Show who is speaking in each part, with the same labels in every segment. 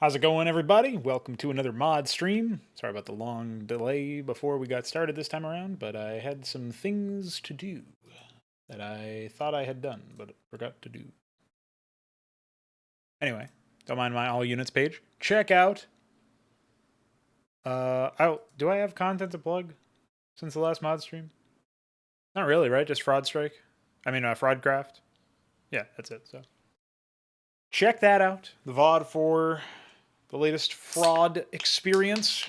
Speaker 1: How's it going, everybody? Welcome to another mod stream. Sorry about the long delay before we got started this time around, but I had some things to do that I thought I had done, but forgot to do. Anyway, don't mind my all units page. Check out. Do I have content to plug since the last mod stream? Not really, right? Just Fraud Strike. I mean, Fraudcraft. Yeah, that's it. So check that out. The VOD for the latest fraud experience.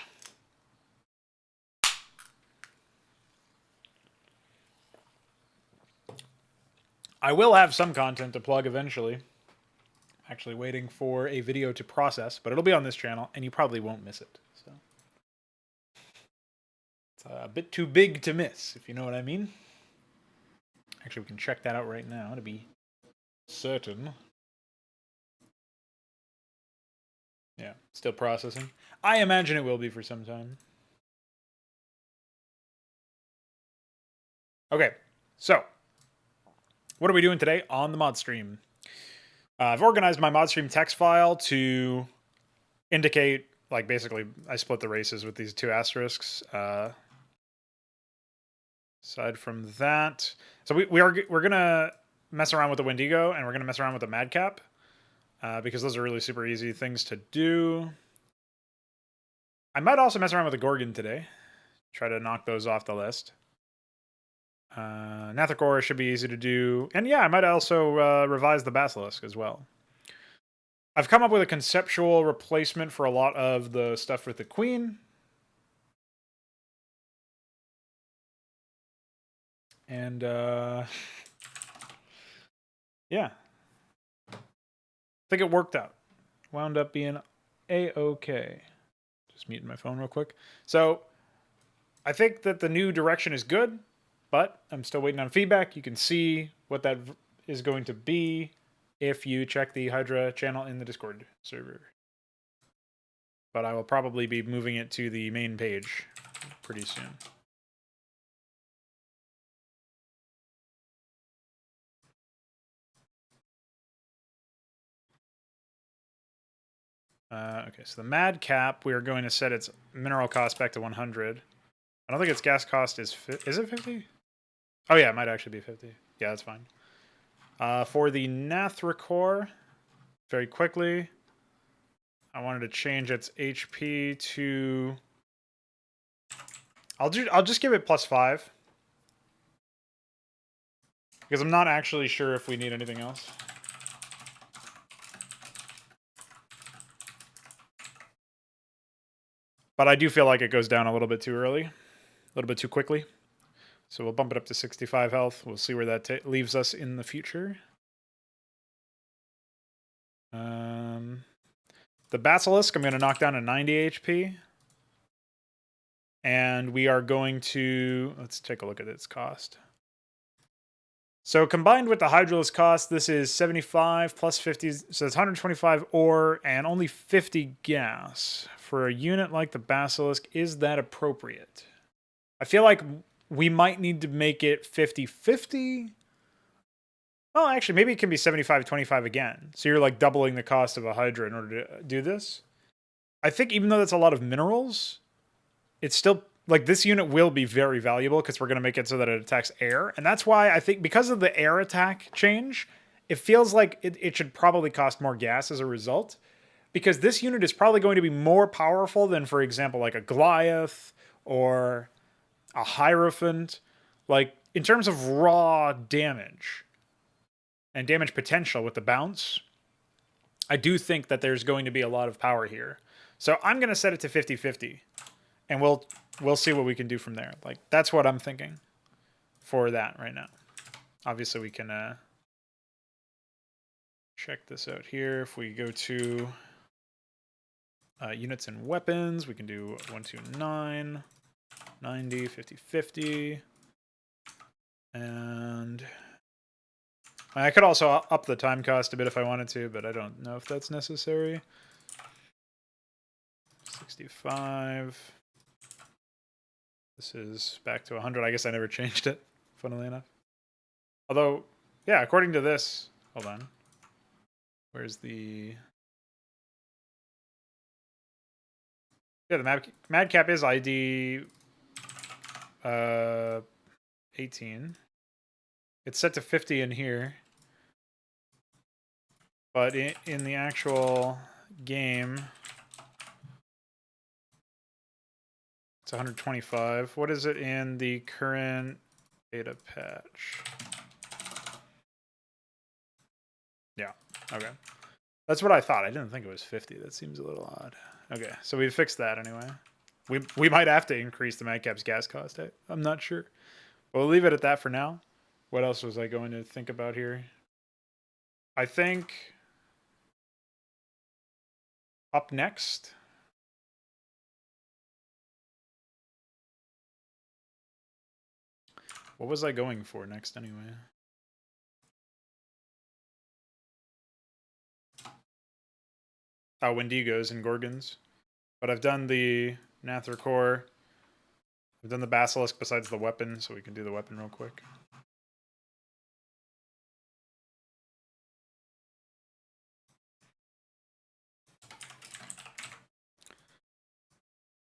Speaker 1: I will have some content to plug eventually. Actually waiting for a video to process, but it'll be on this channel, and you probably won't miss it. So it's a bit too big to miss, if you know what I mean. Actually, we can check that out right now to be certain. Yeah, still processing. I imagine it will be for some time. Okay, so what are we doing today on the mod stream? I've organized my mod stream text file to indicate, like, basically I split the races with these two asterisks. Aside from that, so we're gonna mess around with the Wendigo and we're gonna mess around with the Madcap because those are really super easy things to do. I might also mess around with the Gorgon today, try to knock those off the list. Nathakora should be easy to do, and yeah, I might also revise the Basilisk as well. I've come up with a conceptual replacement for a lot of the stuff with the Queen. And, yeah. I think it worked out. Wound up being A-okay. Just muting my phone real quick. So, I think that the new direction is good, but I'm still waiting on feedback. You can see what that is going to be if you check the HYDRA channel in the Discord server. But I will probably be moving it to the main page pretty soon. Okay, so the Madcap, we are going to set its mineral cost back to 100. I don't think its gas cost is it 50? Oh yeah, it might actually be 50. Yeah, that's fine. For the Nathrakor, very quickly, I wanted to change its HP to... I'll just give it +5. Because I'm not actually sure if we need anything else. But I do feel like it goes down a little bit too early. A little bit too quickly. So we'll bump it up to 65 health. We'll see where that leaves us in the future. The Basilisk, I'm going to knock down to 90 HP. And we are going to... Let's take a look at its cost. So combined with the Hydralisk cost, this is 75 plus 50, so it's 125 ore and only 50 gas. For a unit like the Basilisk, is that appropriate? I feel like we might need to make it 50-50. Well, actually, maybe it can be 75-25 again. So you're like doubling the cost of a Hydra in order to do this. I think even though that's a lot of minerals, it's still... Like, this unit will be very valuable because we're going to make it so that it attacks air. And that's why I think because of the air attack change, it feels like it should probably cost more gas as a result. Because this unit is probably going to be more powerful than, for example, like a Goliath or a Hierophant. Like, in terms of raw damage and damage potential with the bounce, I do think that there's going to be a lot of power here. So I'm going to set it to 50-50. And we'll see what we can do from there. Like, that's what I'm thinking for that right now. Obviously, we can check this out here. If we go to units and weapons, we can do 129, 90, 50-50. And I could also up the time cost a bit if I wanted to, but I don't know if that's necessary. 65. This is back to 100. I guess I never changed it, funnily enough. Although, yeah, according to this... Hold on. Where's the... Yeah, the mad cap is ID 18. It's set to 50 in here. But in the actual game, it's 125. What is it in the current beta patch? Yeah, okay. That's what I thought. I didn't think it was 50. That seems a little odd. Okay, so we fixed that anyway. We might have to increase the Madcap's gas cost. I'm not sure. We'll leave it at that for now. What else was I going to think about here? I think up next. What was I going for next anyway? Oh, Wendigos and Gorgons. But I've done the Nather Core. I've done the Basilisk besides the weapon, so we can do the weapon real quick.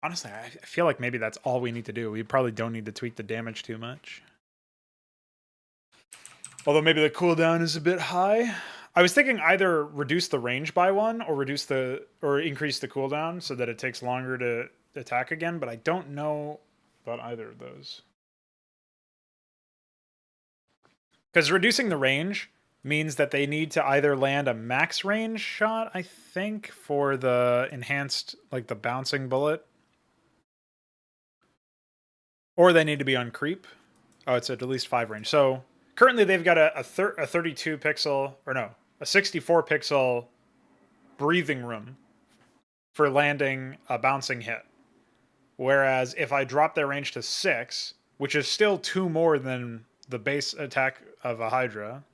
Speaker 1: Honestly, I feel like maybe that's all we need to do. We probably don't need to tweak the damage too much. Although maybe the cooldown is a bit high. I was thinking either reduce the range by 1 or increase the cooldown so that it takes longer to attack again, but I don't know about either of those. Because reducing the range means that they need to either land a max range shot, I think, for the enhanced, like the bouncing bullet. Or they need to be on creep. Oh, it's at least 5 range. So currently they've got a 32 pixel, or no, a 64 pixel breathing room for landing a bouncing hit. Whereas if I drop their range to 6, which is still 2 more than the base attack of a Hydra,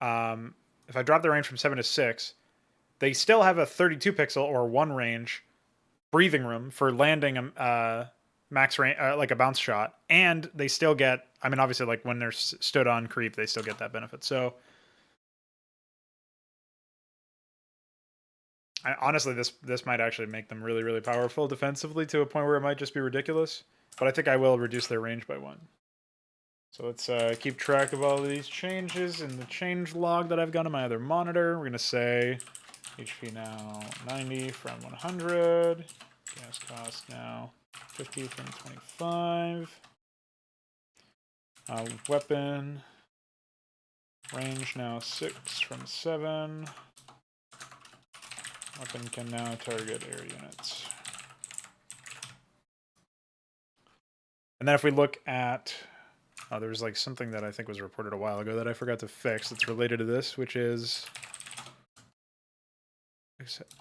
Speaker 1: if I drop their range from 7 to 6, they still have a 32 pixel or 1 range breathing room for landing a max range, like a bounce shot, and they still get, I mean, obviously, like when they're stood on creep, they still get that benefit. So honestly, this might actually make them really, really powerful defensively to a point where it might just be ridiculous. But I think I will reduce their range by 1. So let's keep track of all of these changes in the change log that I've got on my other monitor. We're going to say HP now 90 from 100. Gas cost now 50 from 25. Weapon range now 6 from 7. Weapon can now target air units. And then if we look at, there was like something that I think was reported a while ago that I forgot to fix that's related to this, which is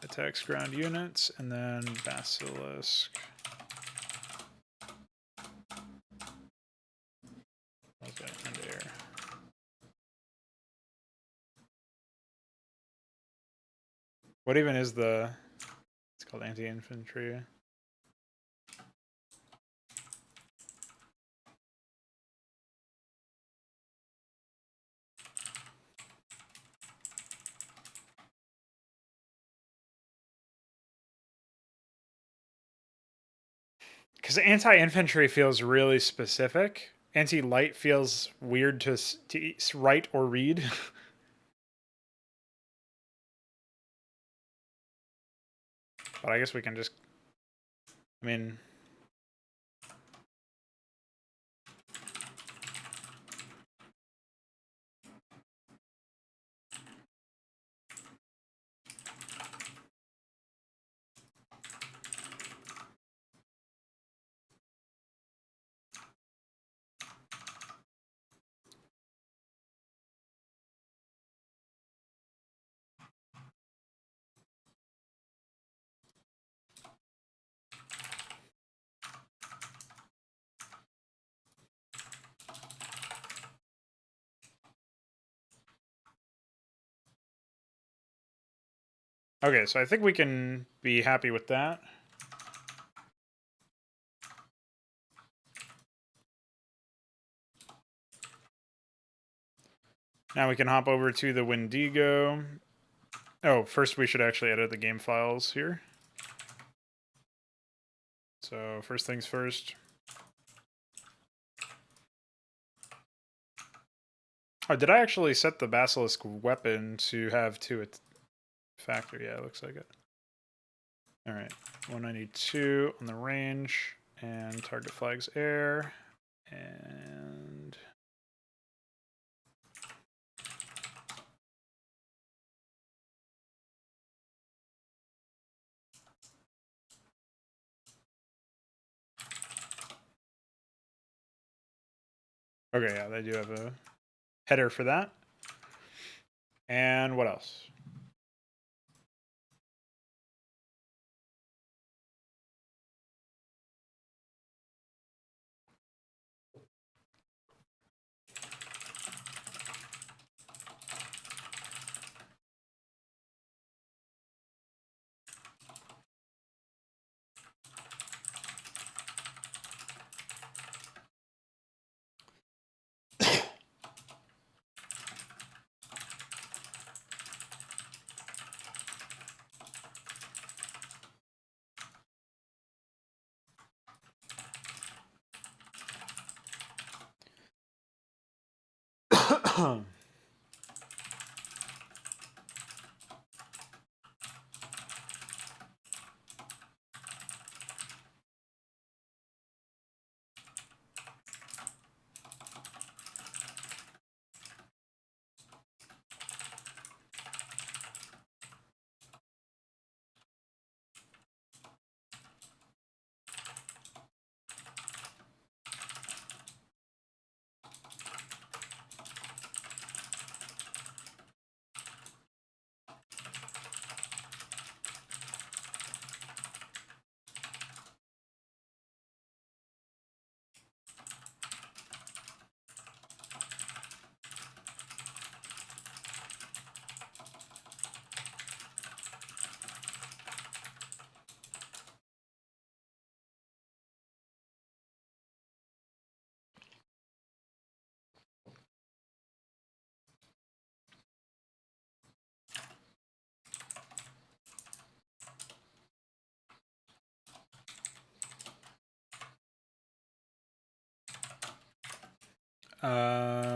Speaker 1: attacks ground units and then Basilisk. Okay, and air. What even is the, it's called anti-infantry. Because anti-infantry feels really specific. Anti-light feels weird to write or read. But I guess we can just, I mean, okay, so I think we can be happy with that. Now we can hop over to the Wendigo. Oh, first we should actually edit the game files here. So first things first. Oh, did I actually set the basilisk weapon to have 2 at factor? Yeah, it looks like it. All right, 192 on the range, and target flags air, and okay, yeah, they do have a header for that. And what else?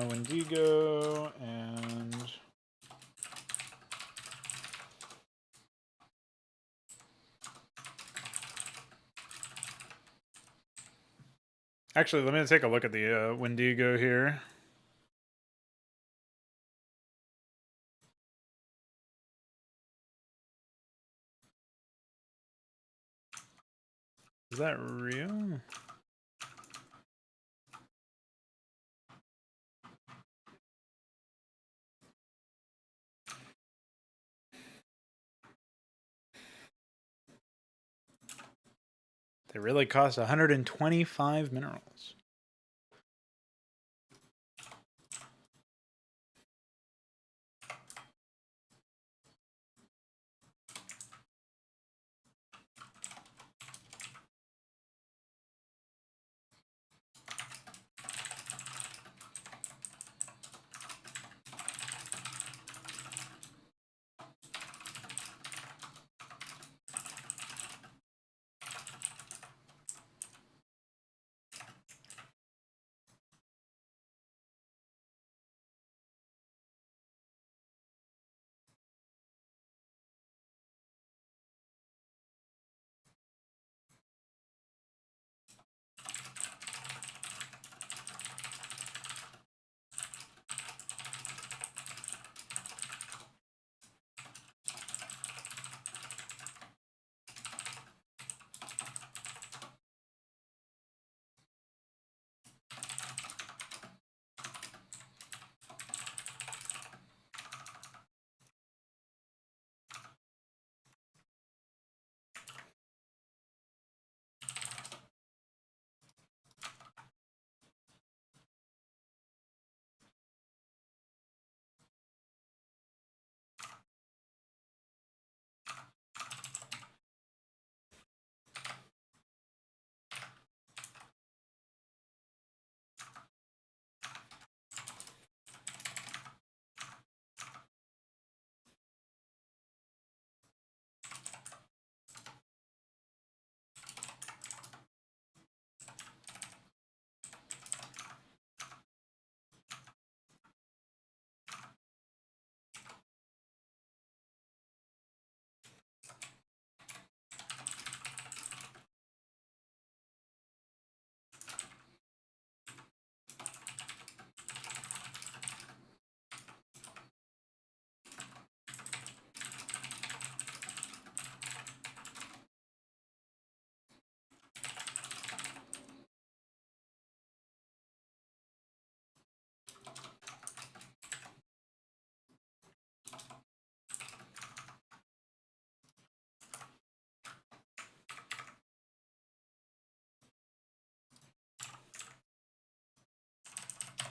Speaker 1: Wendigo and actually, let me take a look at the Wendigo here. Is that real? They really cost 125 minerals.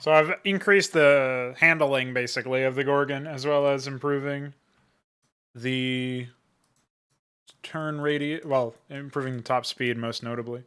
Speaker 1: So I've increased the handling, basically, of the Gorgon, as well as improving the turn radius, well, improving the top speed, most notably.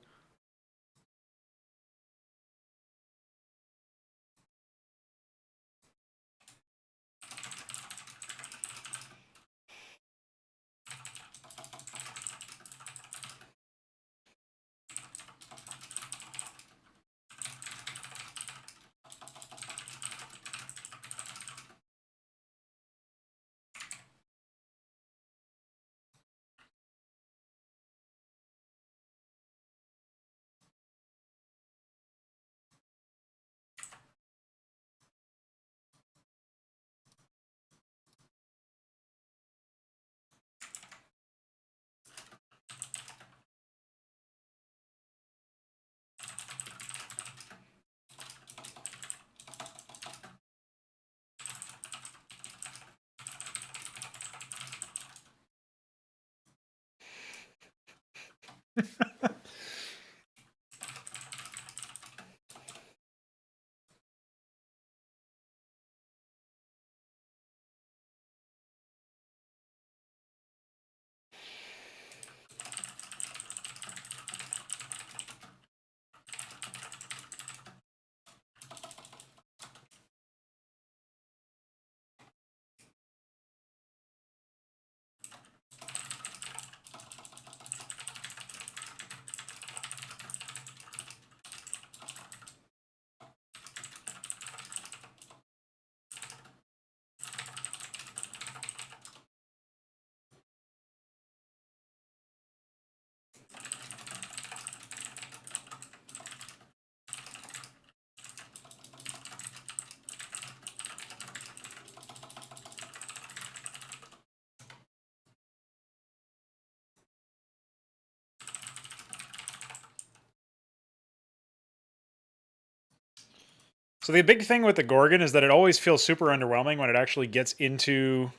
Speaker 1: So the big thing with the Gorgon is that it always feels super underwhelming when it actually gets into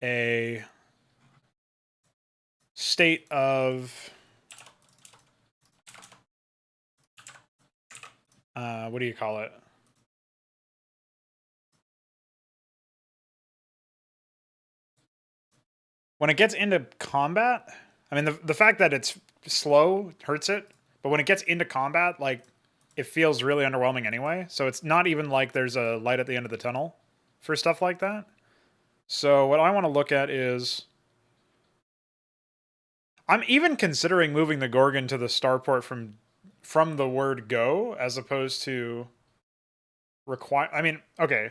Speaker 1: a state of what do you call it? When it gets into combat, I mean, the fact that it's slow hurts it, but when it gets into combat, like, it feels really underwhelming anyway. So it's not even like there's a light at the end of the tunnel for stuff like that. So what I want to look at is, I'm even considering moving the Gorgon to the starport from the word go as opposed to require. I mean, okay.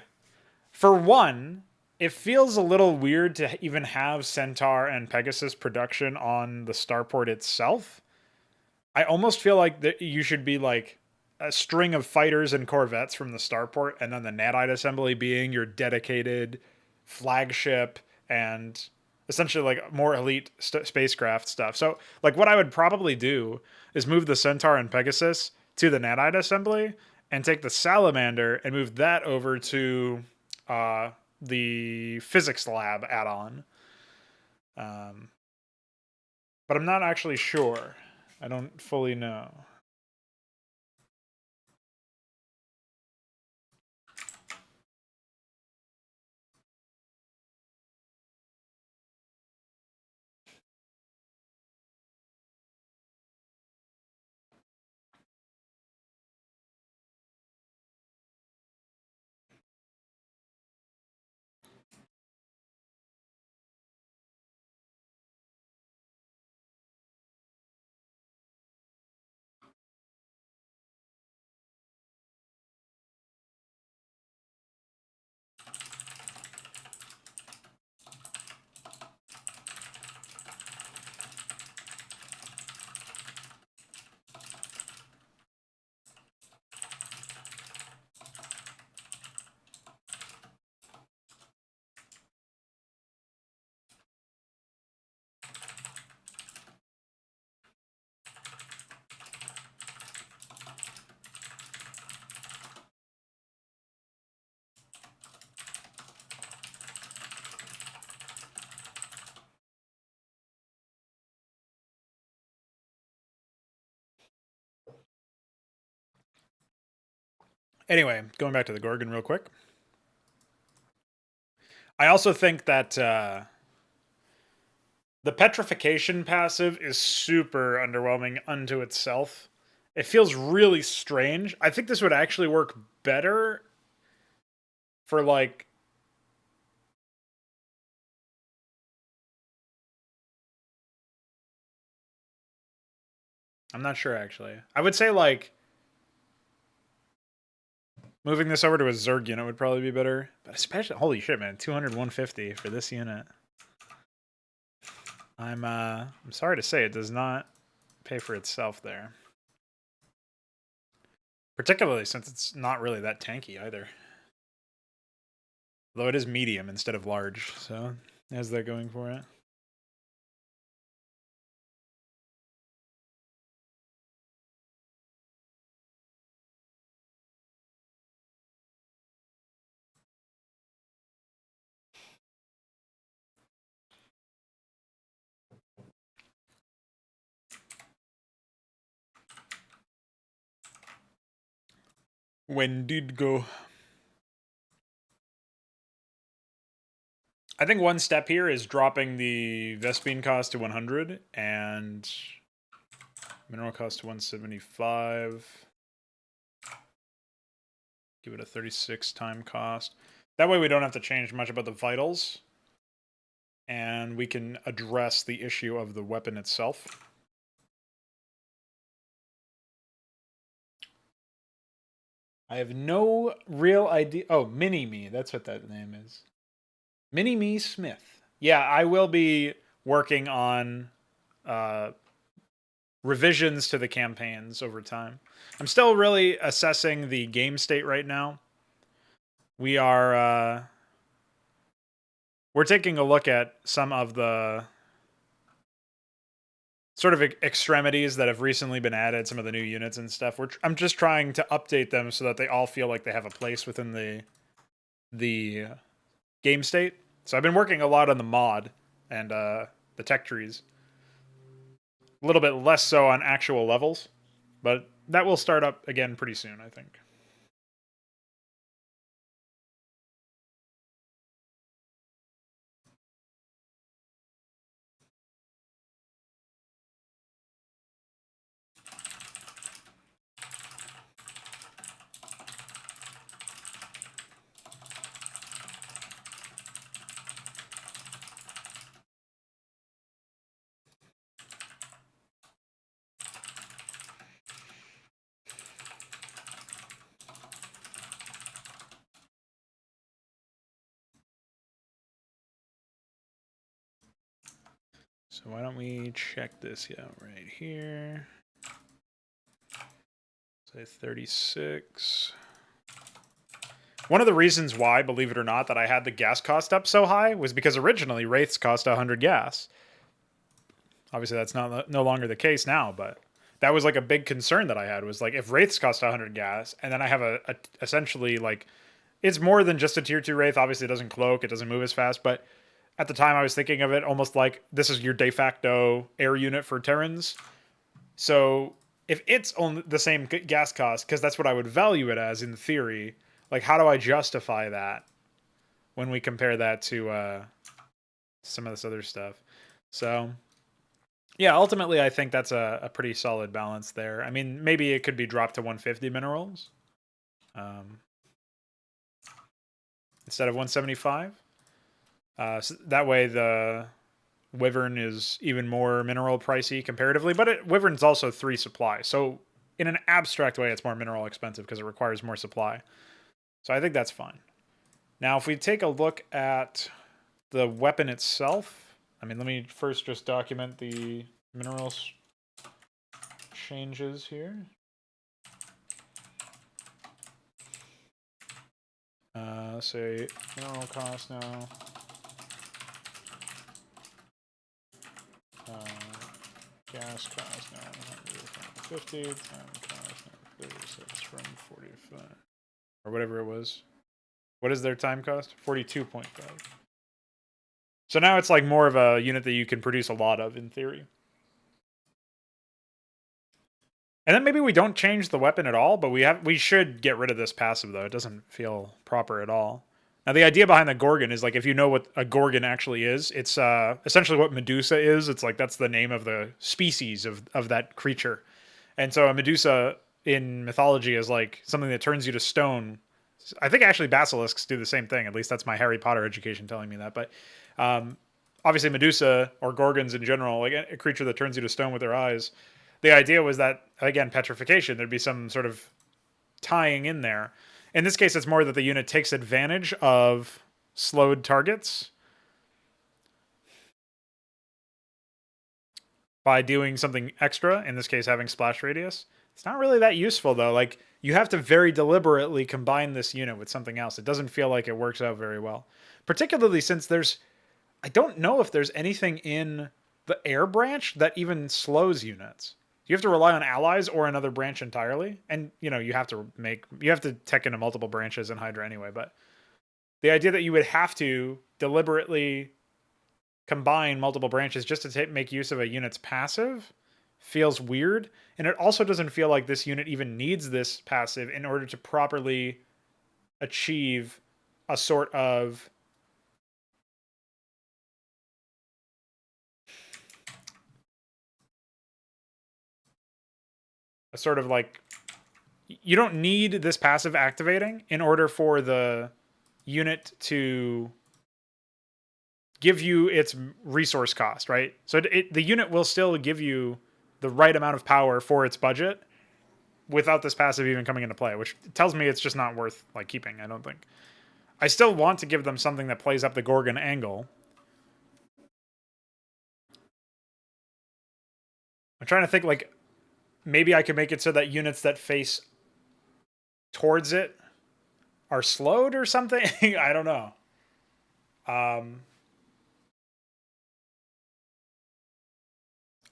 Speaker 1: For one, it feels a little weird to even have Centaur and Pegasus production on the starport itself. I almost feel like that you should be like a string of fighters and corvettes from the starport, and then the Nadite assembly being your dedicated flagship and essentially like more elite spacecraft stuff. So, like, what I would probably do is move the Centaur and Pegasus to the Nadite assembly and take the Salamander and move that over to uh, the physics lab add-on. Um, but I'm not actually sure. I don't fully know. Anyway, going back to the Gorgon real quick. I also think that the petrification passive is super underwhelming unto itself. It feels really strange. I think this would actually work better for like I'm not sure actually. I would say like moving this over to a Zerg unit would probably be better. But especially holy shit, man, 200 150 for this unit. I'm sorry to say it does not pay for itself there. Particularly since it's not really that tanky either. Though it is medium instead of large, so it has that going for it. When did go? I think one step here is dropping the Vespene cost to 100 and mineral cost to 175. Give it a 36 time cost. That way we don't have to change much about the vitals. And we can address the issue of the weapon itself. I have no real idea. Oh, Mini-Me. That's what that name is. Mini-Me Smith. Yeah, I will be working on revisions to the campaigns over time. I'm still really assessing the game state right now. We are we're taking a look at some of the sort of extremities that have recently been added, some of the new units and stuff. I'm just trying to update them so that they all feel like they have a place within the game state. So I've been working a lot on the mod and the tech trees. A little bit less so on actual levels, but that will start up again pretty soon, I think. So why don't we check this out right here? Say 36. One of the reasons why, believe it or not, that I had the gas cost up so high was because originally Wraiths cost 100 gas. Obviously, that's no longer the case now, but that was like a big concern that I had was like if Wraiths cost 100 gas, and then I have a essentially like it's more than just a tier 2 Wraith. Obviously, it doesn't cloak, it doesn't move as fast, but at the time I was thinking of it almost like this is your de facto air unit for Terrans. So if it's on the same gas cost, because that's what I would value it as in theory, like how do I justify that when we compare that to some of this other stuff? So yeah, ultimately I think that's a pretty solid balance there. I mean, maybe it could be dropped to 150 minerals instead of 175. So that way the Wyvern is even more mineral pricey comparatively, but Wyvern's also 3 supply. So in an abstract way, it's more mineral expensive because it requires more supply. So I think that's fine. Now, if we take a look at the weapon itself, I mean, let me first just document the minerals changes here. Say mineral cost now. Gas cost now 150, time cost now 36 from 45. Or whatever it was. What is their time cost? 42.5. So now it's like more of a unit that you can produce a lot of in theory. And then maybe we don't change the weapon at all, but we should get rid of this passive though. It doesn't feel proper at all. Now the idea behind the Gorgon is like if you know what a Gorgon actually is, it's essentially what Medusa is. It's like that's the name of the species of that creature. And so a Medusa in mythology is like something that turns you to stone. I think actually basilisks do the same thing. At least that's my Harry Potter education telling me that. But obviously Medusa or Gorgons in general, like a creature that turns you to stone with their eyes. The idea was that again petrification. There'd be some sort of tying in there. In this case, it's more that the unit takes advantage of slowed targets by doing something extra. In this case, having splash radius. It's not really that useful though. Like you have to very deliberately combine this unit with something else. It doesn't feel like it works out very well, particularly since I don't know if there's anything in the air branch that even slows units. You have to rely on allies or another branch entirely, and you have to tech into multiple branches in Hydra anyway. But the idea that you would have to deliberately combine multiple branches just to make use of a unit's passive feels weird, and it also doesn't feel like this unit even needs this passive in order to properly achieve a sort of like you don't need this passive activating in order for the unit to give you its resource cost, right? So the unit will still give you the right amount of power for its budget without this passive even coming into play, which tells me it's just not worth like keeping, I don't think. I still want to give them something that plays up the Gorgon angle. I'm trying to think like maybe I could make it so that units that face towards it are slowed or something. I don't know.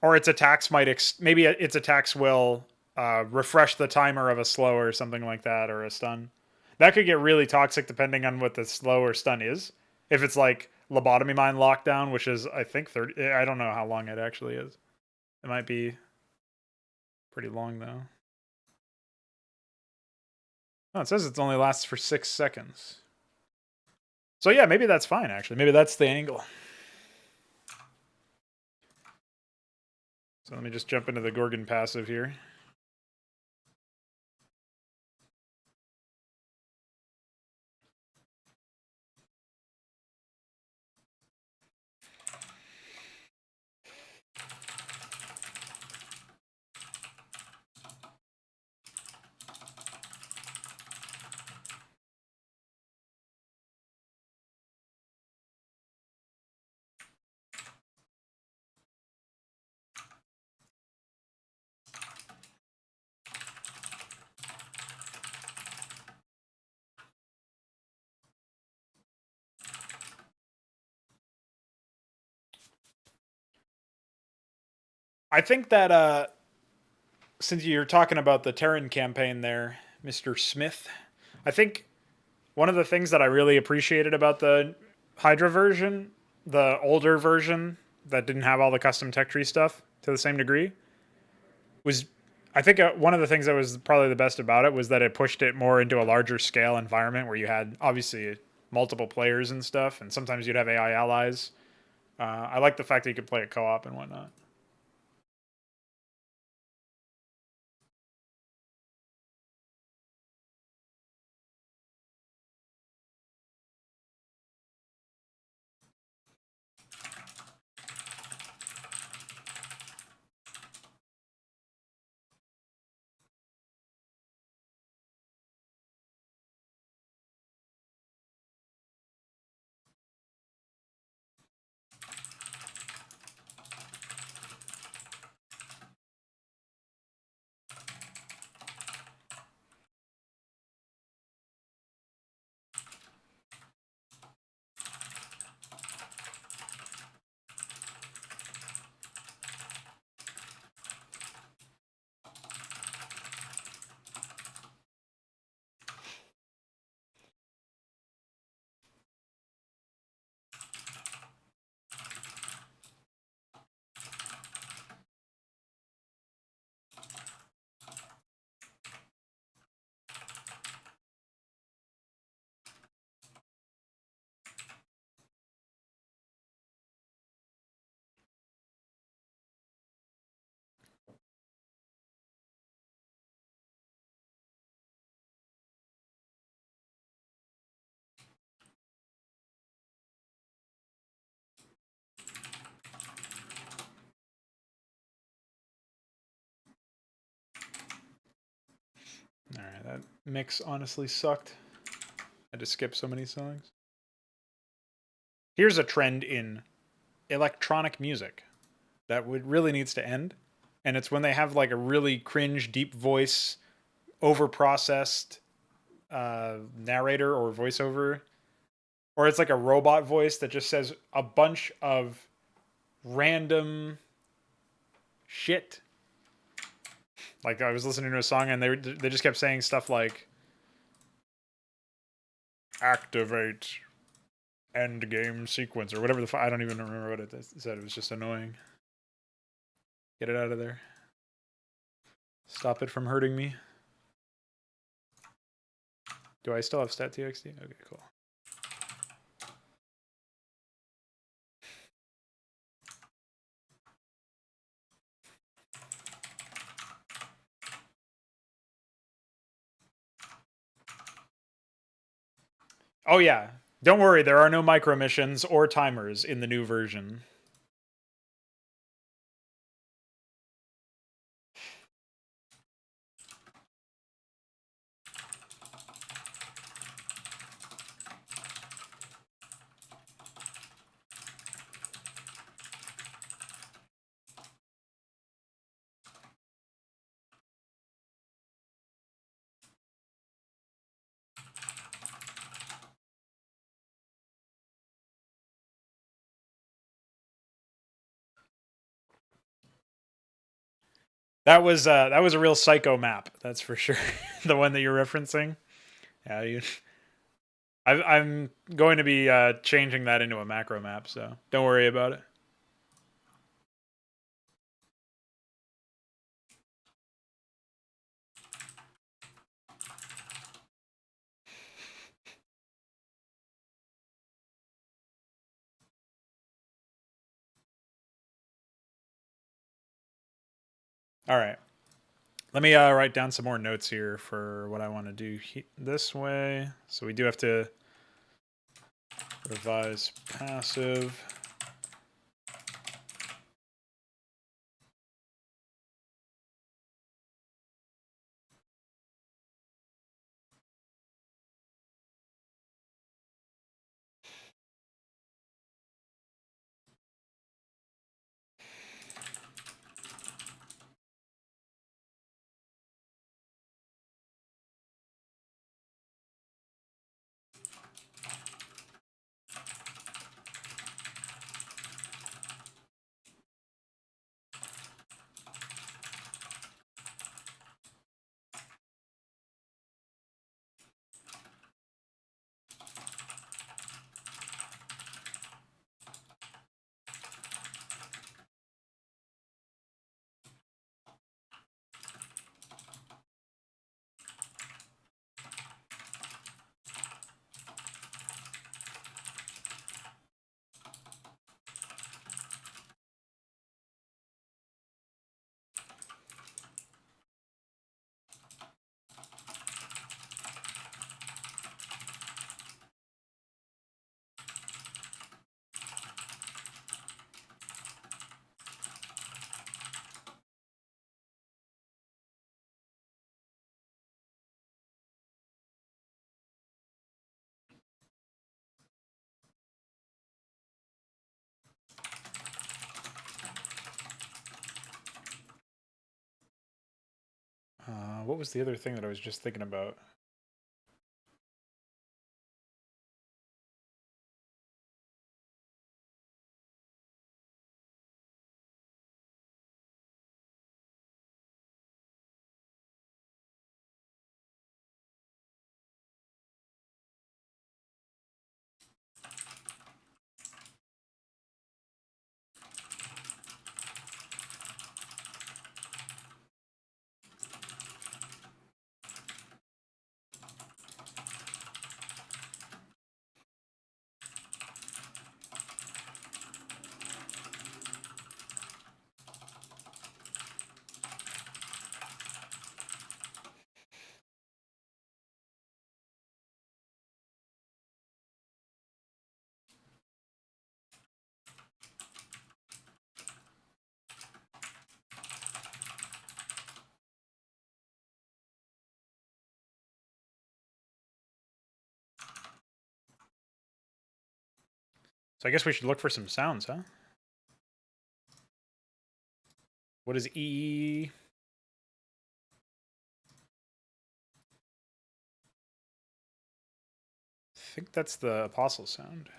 Speaker 1: Or its attacks might maybe its attacks will refresh the timer of a slow or something like that, or a stun. That could get really toxic depending on what the slow or stun is. If it's like lobotomy mine lockdown, which is I think 30. I don't know how long it actually is. It might be pretty long though. Oh, it says it only lasts for 6 seconds. So yeah, maybe that's fine actually. Maybe that's the angle. So let me just jump into the Gorgon passive here. I think that since you're talking about the Terran campaign there, Mr. Smith, I think one of the things that I really appreciated about the Hydra version, the older version that didn't have all the custom tech tree stuff to the same degree, was I think one of the things that was probably the best about it was that it pushed it more into a larger scale environment where you had obviously multiple players and stuff, and sometimes you'd have AI allies. I like the fact that you could play it co-op and whatnot. That mix honestly sucked. I had to skip so many songs. Here's a trend in electronic music that really needs to end. And it's when they have like a really cringe, deep voice, over-processed narrator or voiceover. Or it's like a robot voice that just says a bunch of random shit. Like I was listening to a song and they just kept saying stuff like activate end game sequence or whatever I don't even remember what it said. It was just annoying. Get it out of there. Stop it from hurting me. Do I still have stat.txt? Okay, cool. Oh yeah, don't worry, there are no micro missions or timers in the new version. That was a real psycho map, that's for sure. The one that you're referencing. Yeah, I'm going to be changing that into a macro map, so don't worry about it. All right. Let me write down some more notes here for what I want to do this way. So we do have to revise passive. What was the other thing that I was just thinking about? So I guess we should look for some sounds, huh? What is E? I think that's the apostle sound.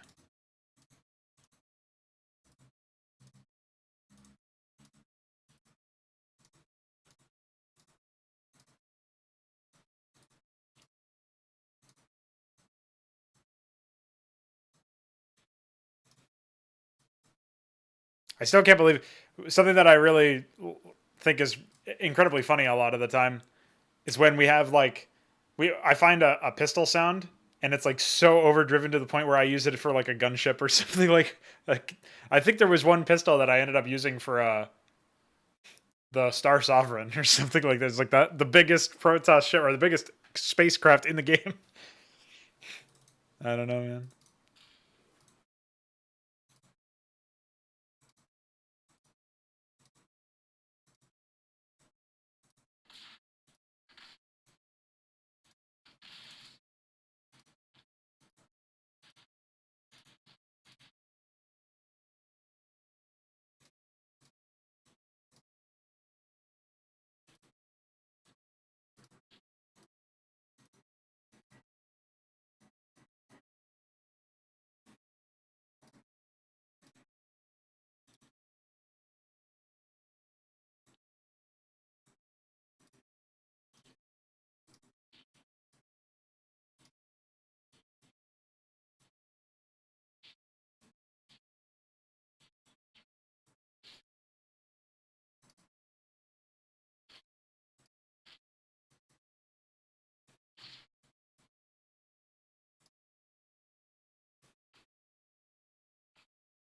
Speaker 1: I still can't believe something that I really think is incredibly funny a lot of the time is when we have like I find a pistol sound and it's like so overdriven to the point where I use it for like a gunship or something like I think there was one pistol that I ended up using for the Star Sovereign or something like this, like that the biggest Protoss ship or the biggest spacecraft in the game. I don't know, man.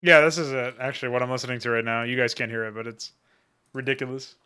Speaker 1: Yeah, this is actually what I'm listening to right now. You guys can't hear it, but it's ridiculous.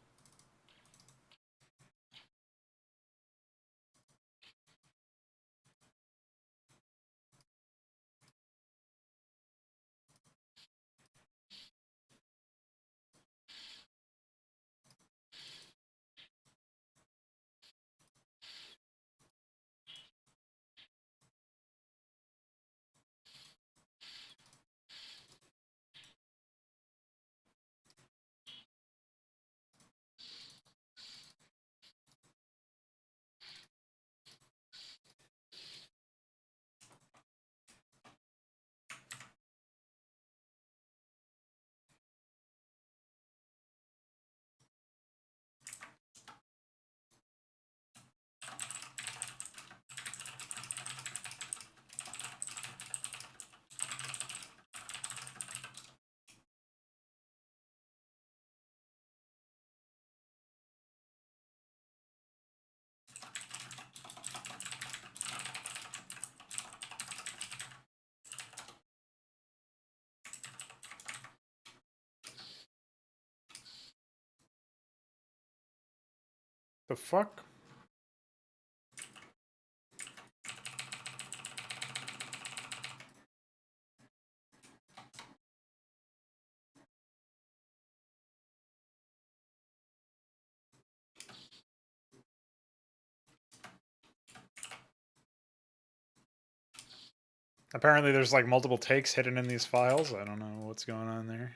Speaker 1: The fuck? Apparently there's like multiple takes hidden in these files. I don't know what's going on there.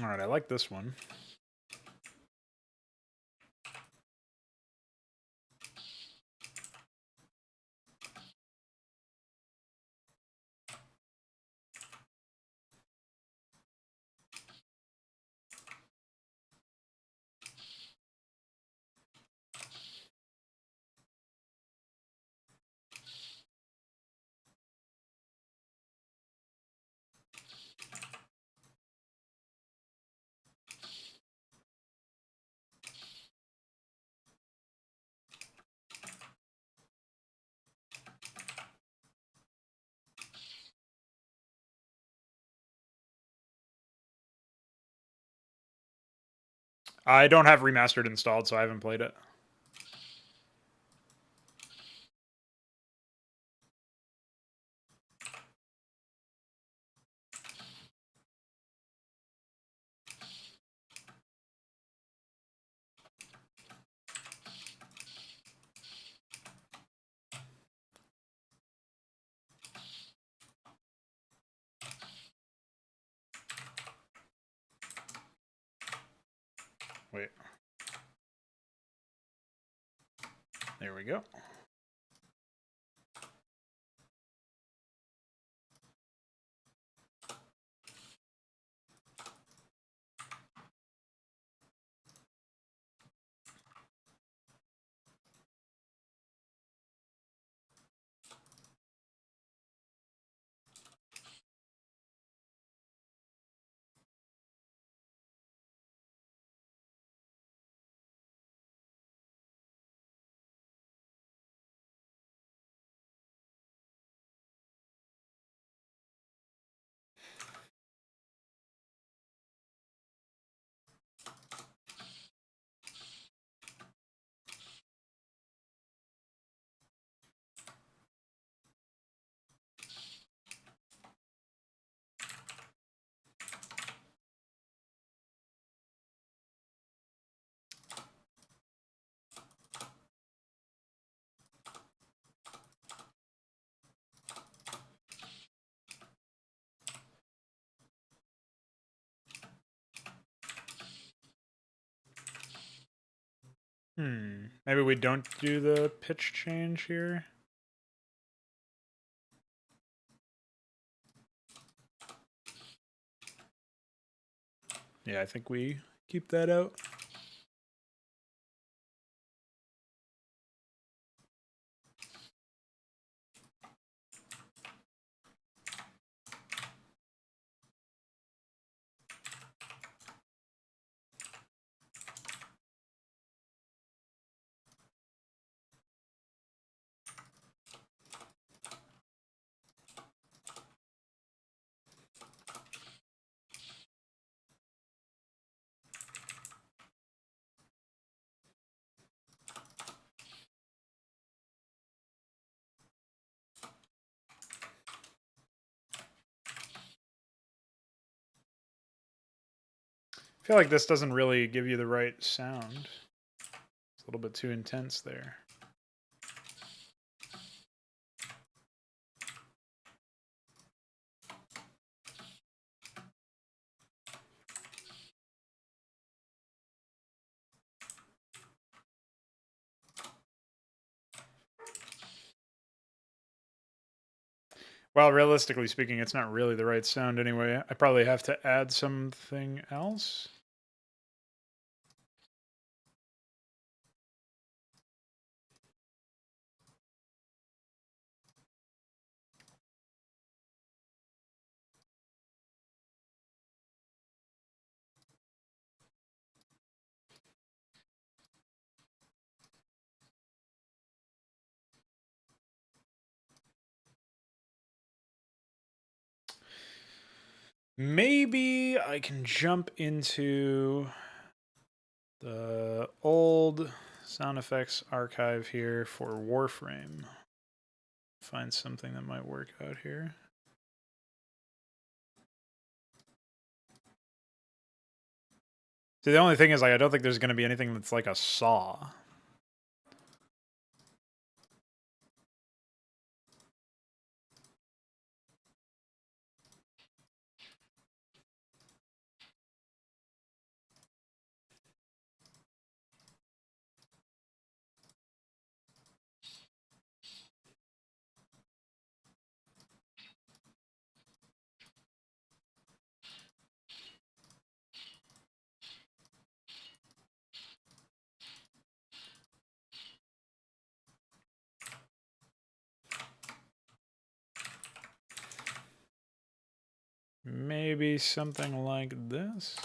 Speaker 1: All right, I like this one. I don't have Remastered installed, so I haven't played it. Wait. There we go. Maybe we don't do the pitch change here. Yeah, I think we keep that out. I feel like this doesn't really give you the right sound. It's a little bit too intense there. Well, realistically speaking, it's not really the right sound anyway. I probably have to add something else. Maybe I can jump into the old sound effects archive here for Warframe. Find something that might work out here. See, the only thing is, like, I don't think there's going to be anything that's like a saw. Maybe something like this.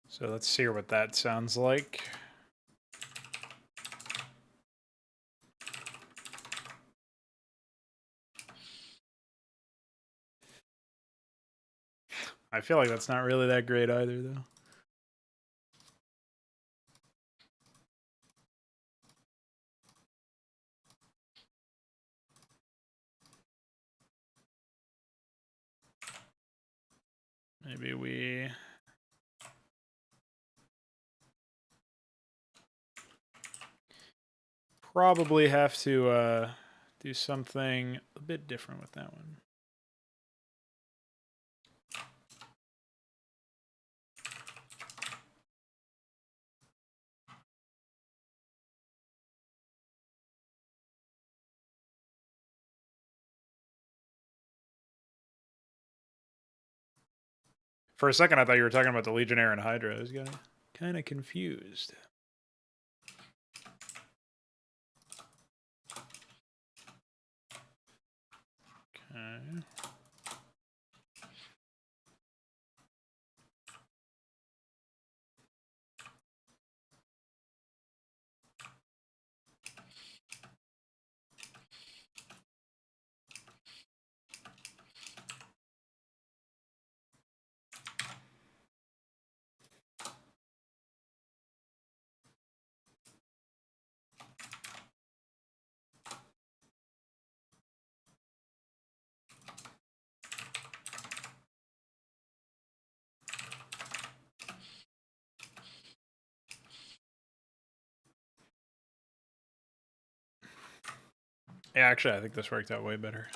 Speaker 1: So let's see what that sounds like. I feel like that's not really that great either, though. Maybe we... probably have to do something a bit different with that one. For a second, I thought you were talking about the Legionnaire and Hydra. I was kind of confused. Okay. Yeah, actually, I think this worked out way better.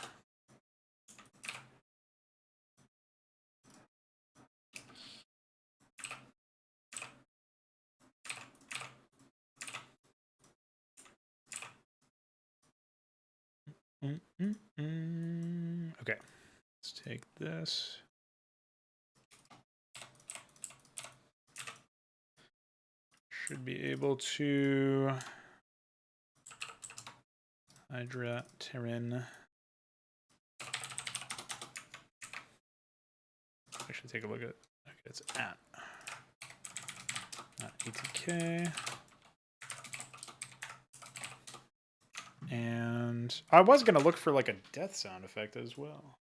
Speaker 1: Okay, let's take this. Should be able to HYDRA Terran. Actually, take a look at it. Okay, it's at ATK. And I was gonna look for like a death sound effect as well.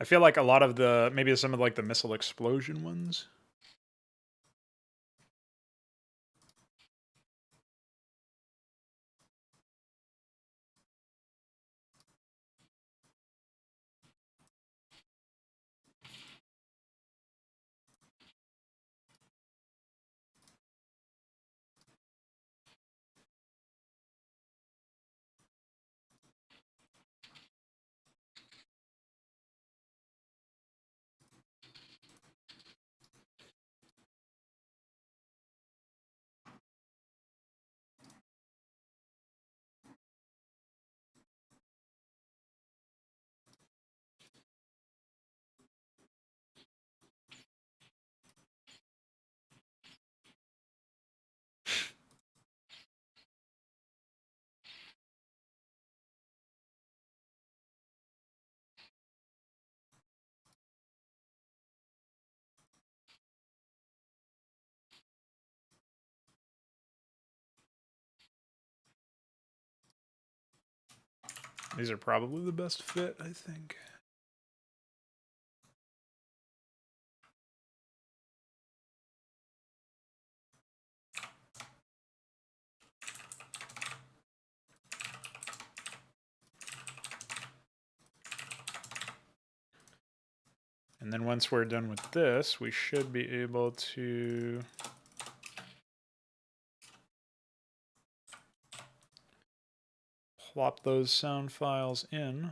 Speaker 1: I feel like a lot of the, maybe some of like the missile explosion ones. These are probably the best fit, I think. And then once we're done with this, we should be able to plop those sound files in.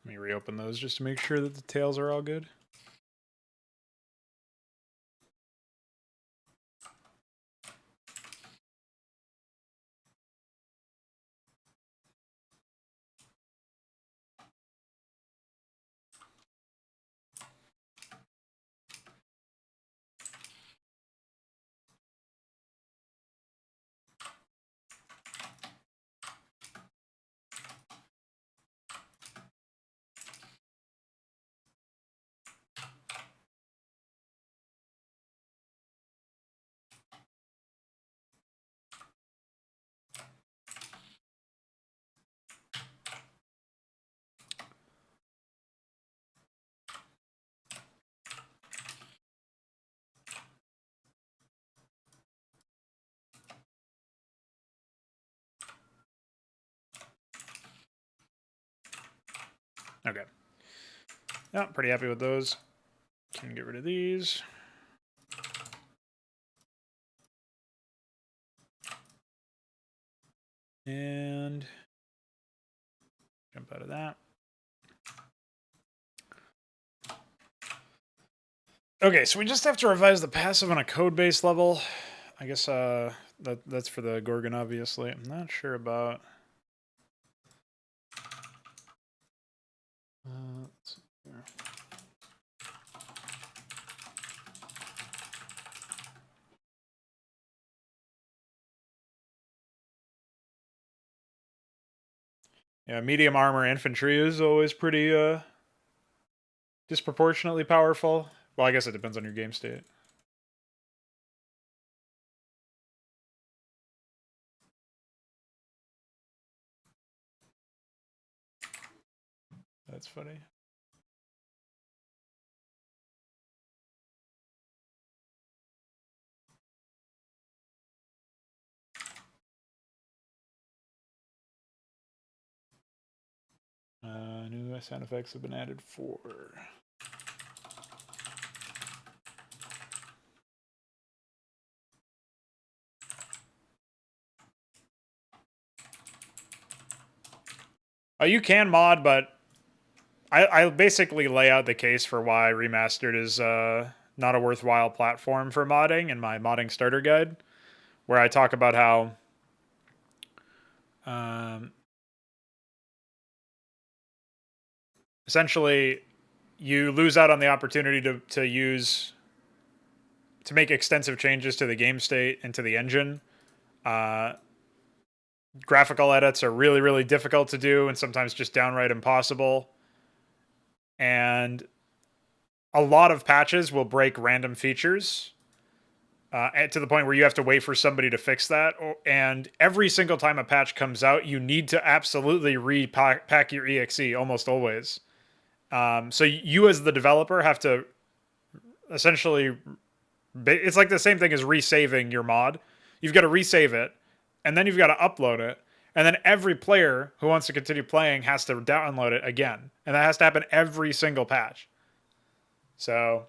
Speaker 1: Let me reopen those just to make sure that the tails are all good. Okay. Yeah, pretty happy with those. Can get rid of these. And jump out of that. Okay, so we just have to revise the passive on a code base level. I guess that's for the Gorgon, obviously. I'm not sure about. Let's see here. Yeah, medium armor infantry is always pretty disproportionately powerful. Well, I guess it depends on your game state. That's funny. New sound effects have been added for. You can mod, but I basically lay out the case for why Remastered is not a worthwhile platform for modding in my modding starter guide, where I talk about how essentially you lose out on the opportunity to make extensive changes to the game state and to the engine. Graphical edits are really, really difficult to do and sometimes just downright impossible. And a lot of patches will break random features to the point where you have to wait for somebody to fix that. And every single time a patch comes out, you need to absolutely repack your EXE almost always. So you as the developer have to essentially, it's like the same thing as resaving your mod. You've got to resave it, and then you've got to upload it, and then every player who wants to continue playing has to download it again, and that has to happen every single patch. So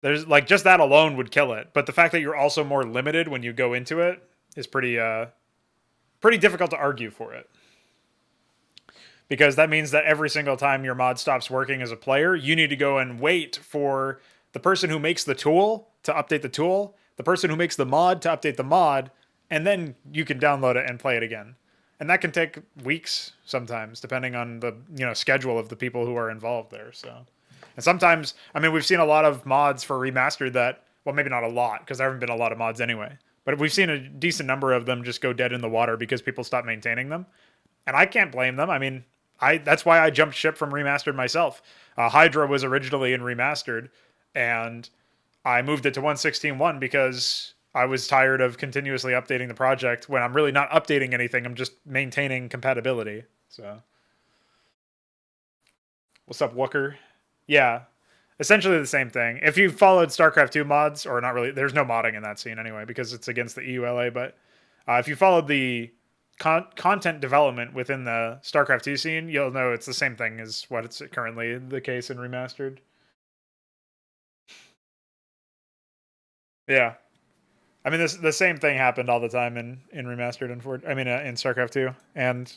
Speaker 1: there's like just that alone would kill it. But the fact that you're also more limited when you go into it is pretty difficult to argue for it. Because that means that every single time your mod stops working as a player, you need to go and wait for the person who makes the tool to update the tool, the person who makes the mod to update the mod, and then you can download it and play it again. And that can take weeks sometimes, depending on the schedule of the people who are involved there. So, and sometimes, I mean, we've seen a lot of mods for remastered that, well, maybe not a lot, because there haven't been a lot of mods anyway. But we've seen a decent number of them just go dead in the water because people stop maintaining them. And I can't blame them. I mean, that's why I jumped ship from remastered myself. HYDRA was originally in remastered, and I moved it to 1.16.1 because I was tired of continuously updating the project when I'm really not updating anything. I'm just maintaining compatibility. So, what's up, Wooker? Yeah, essentially the same thing. If you followed StarCraft 2 mods, or not really, there's no modding in that scene anyway because it's against the EULA. But if you followed the content development within the StarCraft 2 scene, you'll know it's the same thing as what it's currently the case in remastered. Yeah. I mean, the same thing happened all the time in remastered. In StarCraft 2, and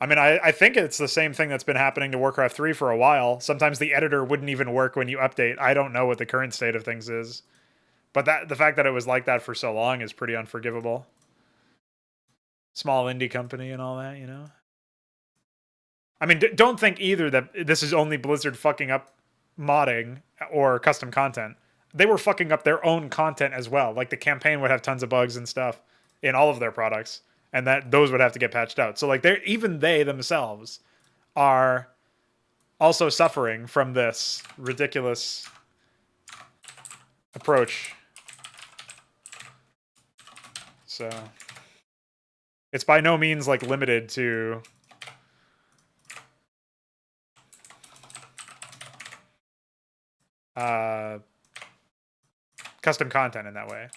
Speaker 1: I mean, I think it's the same thing that's been happening to Warcraft 3 for a while. Sometimes the editor wouldn't even work when you update. I don't know what the current state of things is, but the fact that it was like that for so long is pretty unforgivable. Small indie company and all that, I mean, don't think either that this is only Blizzard fucking up modding or custom content. They were fucking up their own content as well. Like the campaign would have tons of bugs and stuff in all of their products, and that those would have to get patched out. So like they themselves are also suffering from this ridiculous approach. So it's by no means like limited to custom content in that way.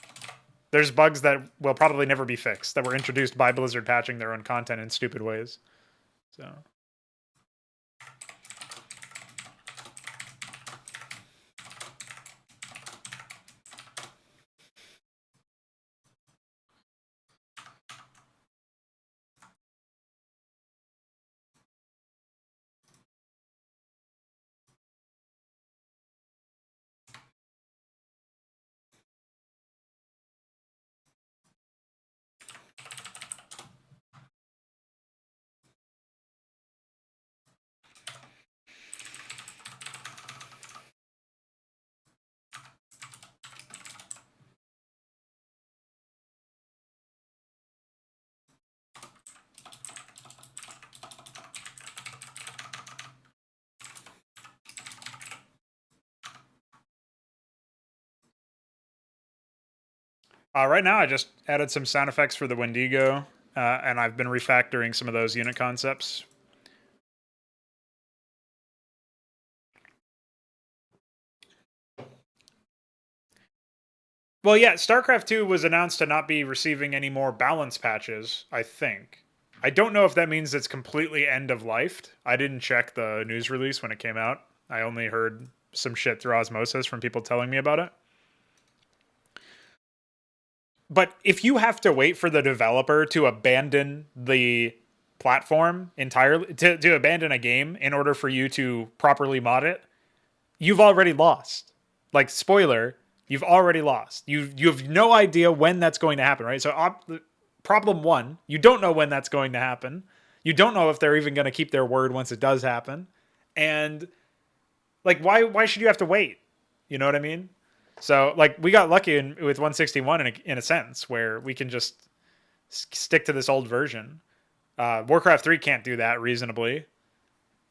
Speaker 1: There's bugs that will probably never be fixed that were introduced by Blizzard patching their own content in stupid ways. So. Right now, I just added some sound effects for the Wendigo, and I've been refactoring some of those unit concepts. Well, yeah, StarCraft 2 was announced to not be receiving any more balance patches, I think. I don't know if that means it's completely end of life. I didn't check the news release when it came out. I only heard some shit through osmosis from people telling me about it. But if you have to wait for the developer to abandon the platform entirely, to abandon a game in order for you to properly mod it, you've already lost. Like, spoiler, you've already lost. You have no idea when that's going to happen, right? So problem one, you don't know when that's going to happen. You don't know if they're even going to keep their word once it does happen. And like, why should you have to wait? You know what I mean? So like, we got lucky with 161 in a sense where we can just stick to this old version. Warcraft 3 can't do that reasonably.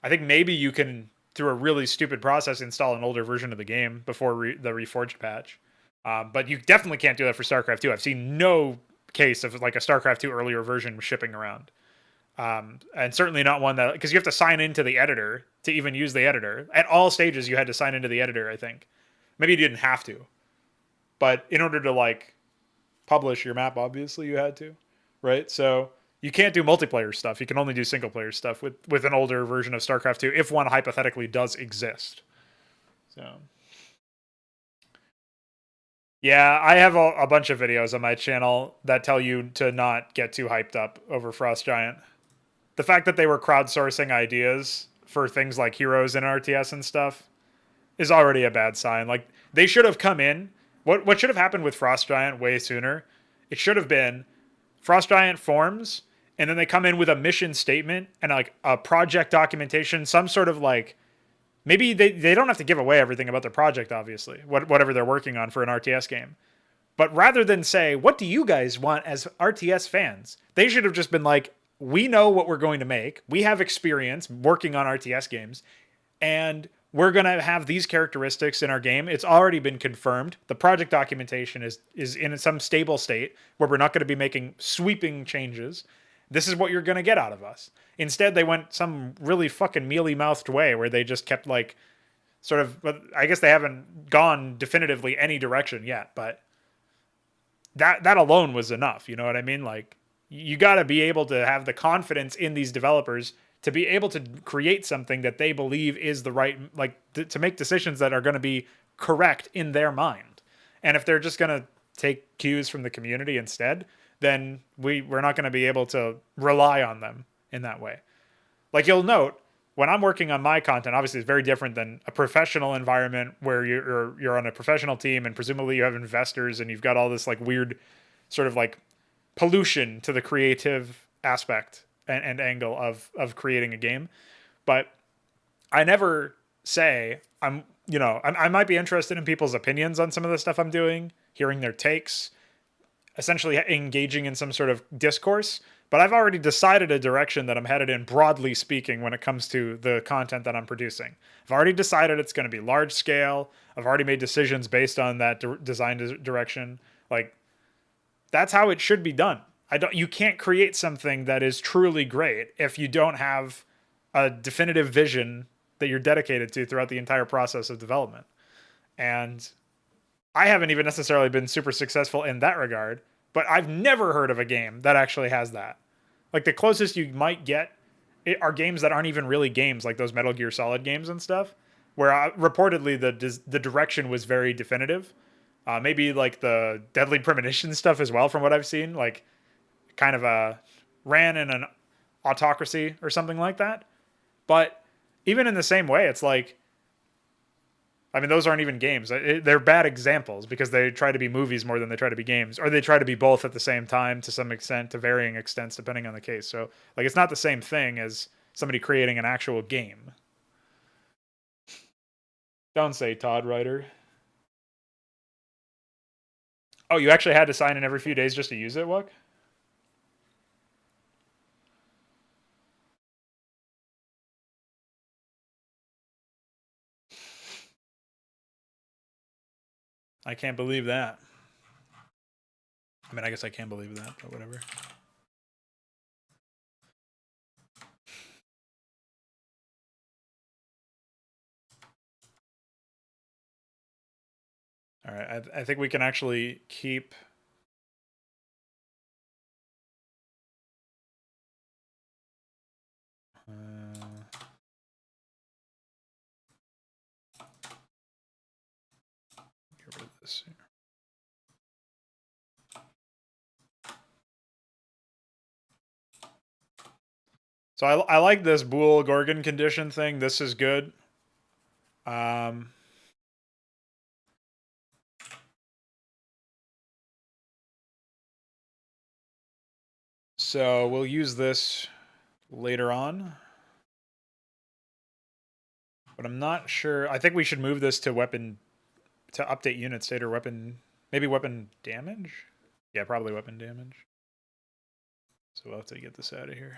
Speaker 1: I think maybe you can, through a really stupid process, install an older version of the game before the Reforged patch. But you definitely can't do that for StarCraft 2. I've seen no case of like a StarCraft 2 earlier version shipping around. And certainly not one that, because you have to sign into the editor to even use the editor. At all stages, you had to sign into the editor, I think. Maybe you didn't have to, but in order to like publish your map, obviously you had to, right? So you can't do multiplayer stuff. You can only do single player stuff with an older version of StarCraft 2, if one hypothetically does exist. So yeah, I have a bunch of videos on my channel that tell you to not get too hyped up over Frost Giant. The fact that they were crowdsourcing ideas for things like heroes in RTS and stuff is already a bad sign. Like they should have come in. What should have happened with Frost Giant way sooner? It should have been Frost Giant forms, and then they come in with a mission statement and like a project documentation, some sort of like, maybe they don't have to give away everything about their project, obviously, whatever they're working on for an RTS game. But rather than say, what do you guys want as RTS fans? They should have just been like, we know what we're going to make. We have experience working on RTS games, and we're going to have these characteristics in our game. It's already been confirmed. The project documentation is in some stable state where we're not going to be making sweeping changes. This is what you're going to get out of us. Instead, they went some really fucking mealy-mouthed way where they just kept like sort of, I guess they haven't gone definitively any direction yet, but that alone was enough. You know what I mean? Like, you got to be able to have the confidence in these developers to be able to create something that they believe is the right, like to make decisions that are going to be correct in their mind. And if they're just going to take cues from the community instead, then we're not going to be able to rely on them in that way. Like you'll note, when I'm working on my content, obviously it's very different than a professional environment where you're on a professional team and presumably you have investors and you've got all this like weird sort of like pollution to the creative aspect and angle of creating a game. But I never say I might be interested in people's opinions on some of the stuff I'm doing, hearing their takes, essentially engaging in some sort of discourse. But I've already decided a direction that I'm headed in, broadly speaking, when it comes to the content that I'm producing. I've already decided it's going to be large scale. I've already made decisions based on that design direction. Like, that's how it should be done. You can't create something that is truly great if you don't have a definitive vision that you're dedicated to throughout the entire process of development. And I haven't even necessarily been super successful in that regard, but I've never heard of a game that actually has that. Like the closest you might get are games that aren't even really games, like those Metal Gear Solid games and stuff, where reportedly the direction was very definitive. Maybe like the Deadly Premonition stuff as well, from what I've seen, like kind of ran in an autocracy or something like that. But even in the same way, it's like, I mean, those aren't even games. They're bad examples because they try to be movies more than they try to be games, or they try to be both at the same time to some extent, to varying extents, depending on the case. So, like, it's not the same thing as somebody creating an actual game. Don't say Todd Ryder. Oh, you actually had to sign in every few days just to use it, Wuck? I can't believe that. I mean, I guess I can believe that, but whatever. All right, I think we can actually keep... get rid of this here. So I like this Boole Gorgon condition thing. This is good. So we'll use this later on. But I'm not sure. I think we should move this to weapon, to update unit state or weapon, maybe weapon damage? Yeah, probably weapon damage. So we'll have to get this out of here.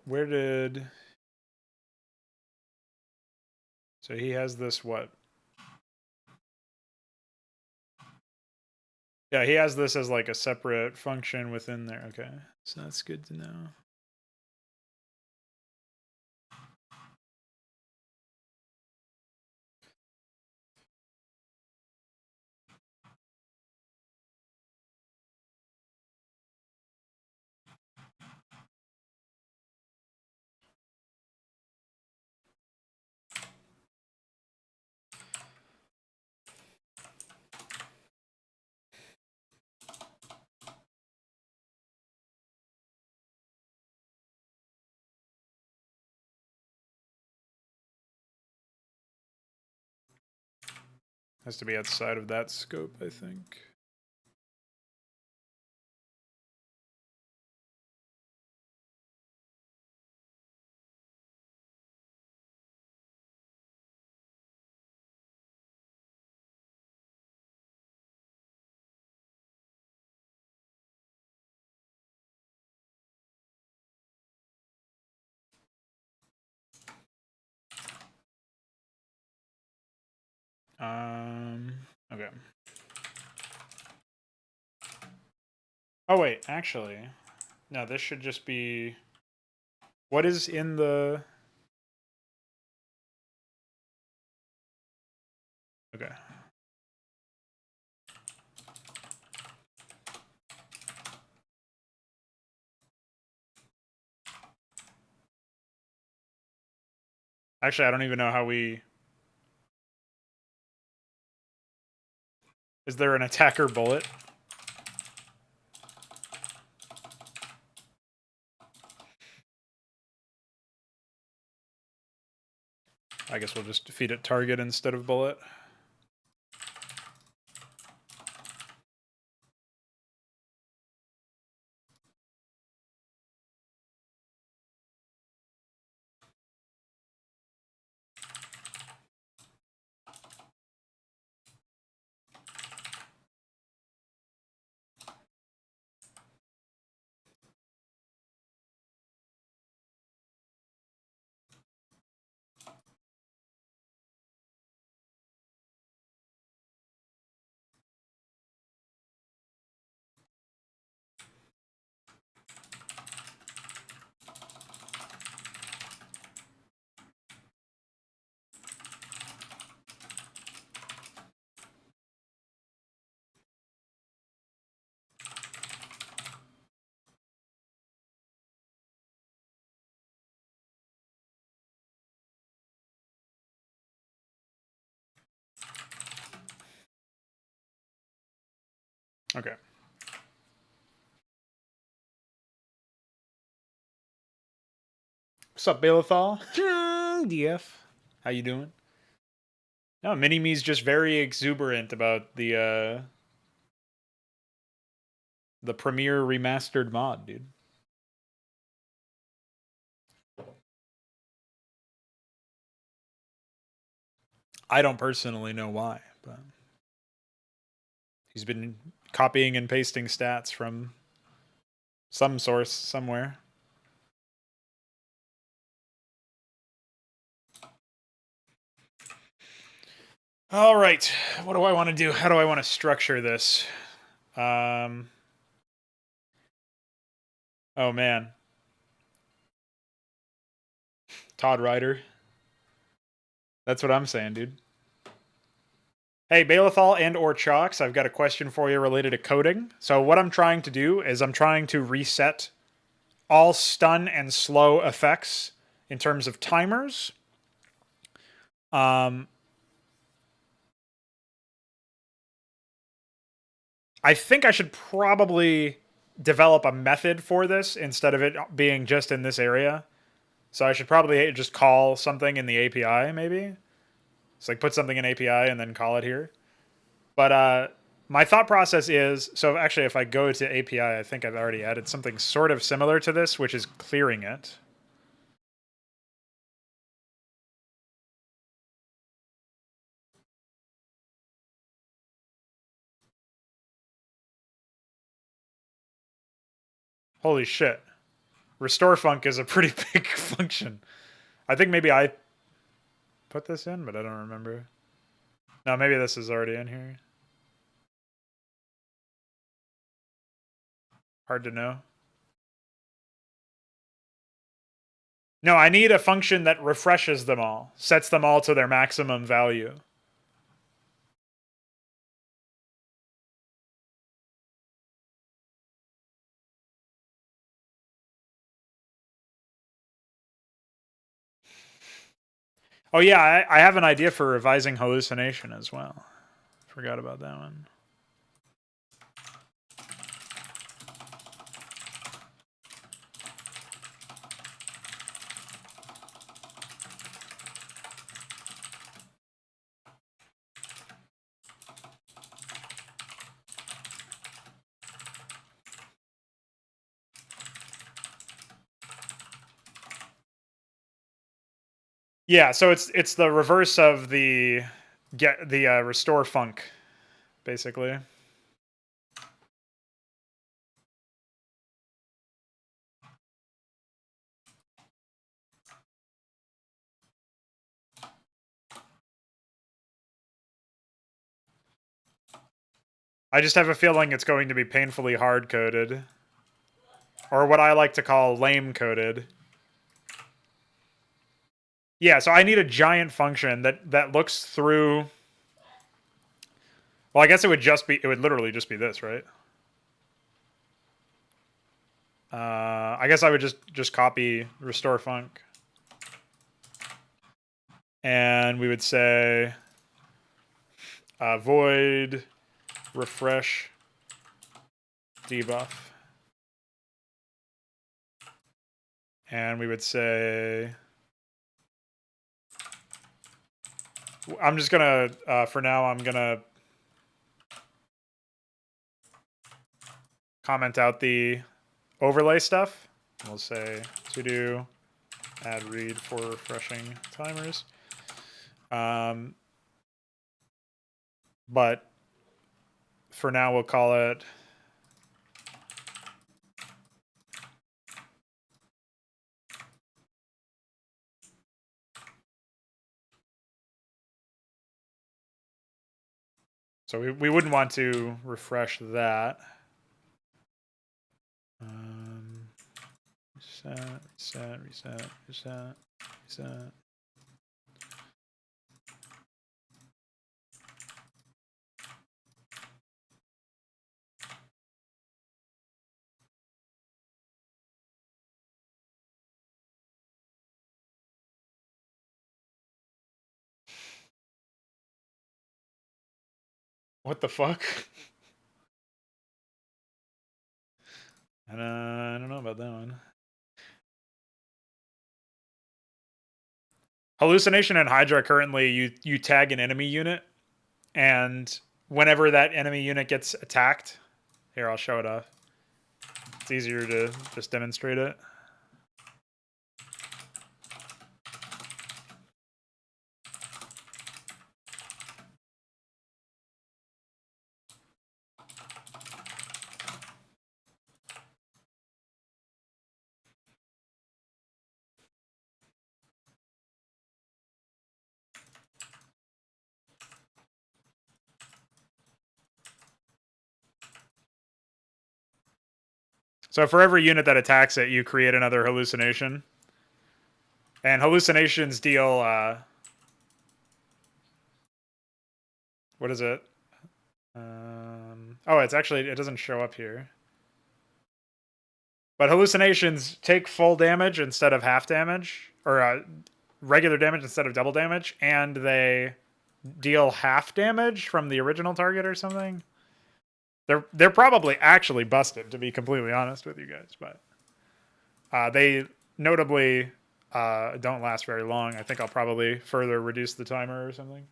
Speaker 1: Where did... So he has this what? Yeah, he has this as like a separate function within there. Okay, so that's good to know. Has to be outside of that scope, I think. Okay. Oh wait, actually, no. This should just be. What is in the? Okay. Actually, I don't even know how we. Is there an attacker bullet? I guess we'll just feed it target instead of bullet. Okay. What's up, Balethal? DF. How you doing? No, Mini-Me's just very exuberant about the premiere remastered mod, dude. I don't personally know why, but he's been copying and pasting stats from some source somewhere. All right, what do I want to do? How do I want to structure this? Oh man, Todd Ryder. That's what I'm saying, dude. Hey, Balethal and or Chalks, I've got a question for you related to coding. So what I'm trying to do is I'm trying to reset all stun and slow effects in terms of timers. I think I should probably develop a method for this instead of it being just in this area. So I should probably just call something in the API, maybe. It's like put something in API and then call it here. But my thought process is, so actually if I go to API, I think I've already added something sort of similar to this, which is clearing it. Holy shit. restore func is a pretty big function. I think maybe I put this in, but I don't remember. No, maybe this is already in here. Hard to know. No, I need a function that refreshes them all, sets them all to their maximum value. Oh yeah, I have an idea for revising hallucination as well. Forgot about that one. Yeah, so it's the reverse of the restore func, basically. I just have a feeling it's going to be painfully hard coded, or what I like to call lame coded. Yeah, so I need a giant function that looks through. Well, I guess it would literally just be this, right? I guess I would just copy restore func, and we would say void refresh debuff, and we would say I'm just gonna for now I'm gonna comment out the overlay stuff. We'll say to do add read for refreshing timers. But for now we'll call it so we wouldn't want to refresh that. Reset. What the fuck? I don't know about that one. Hallucination and HYDRA currently you tag an enemy unit, and whenever that enemy unit gets attacked, here I'll show it off. It's easier to just demonstrate it. So for every unit that attacks it, you create another hallucination. And hallucinations deal, what is it? Oh, it doesn't show up here. But hallucinations take full damage instead of half damage, or regular damage instead of double damage, and they deal half damage from the original target or something. They're probably actually busted, to be completely honest with you guys, but they notably don't last very long. I think I'll probably further reduce the timer or something.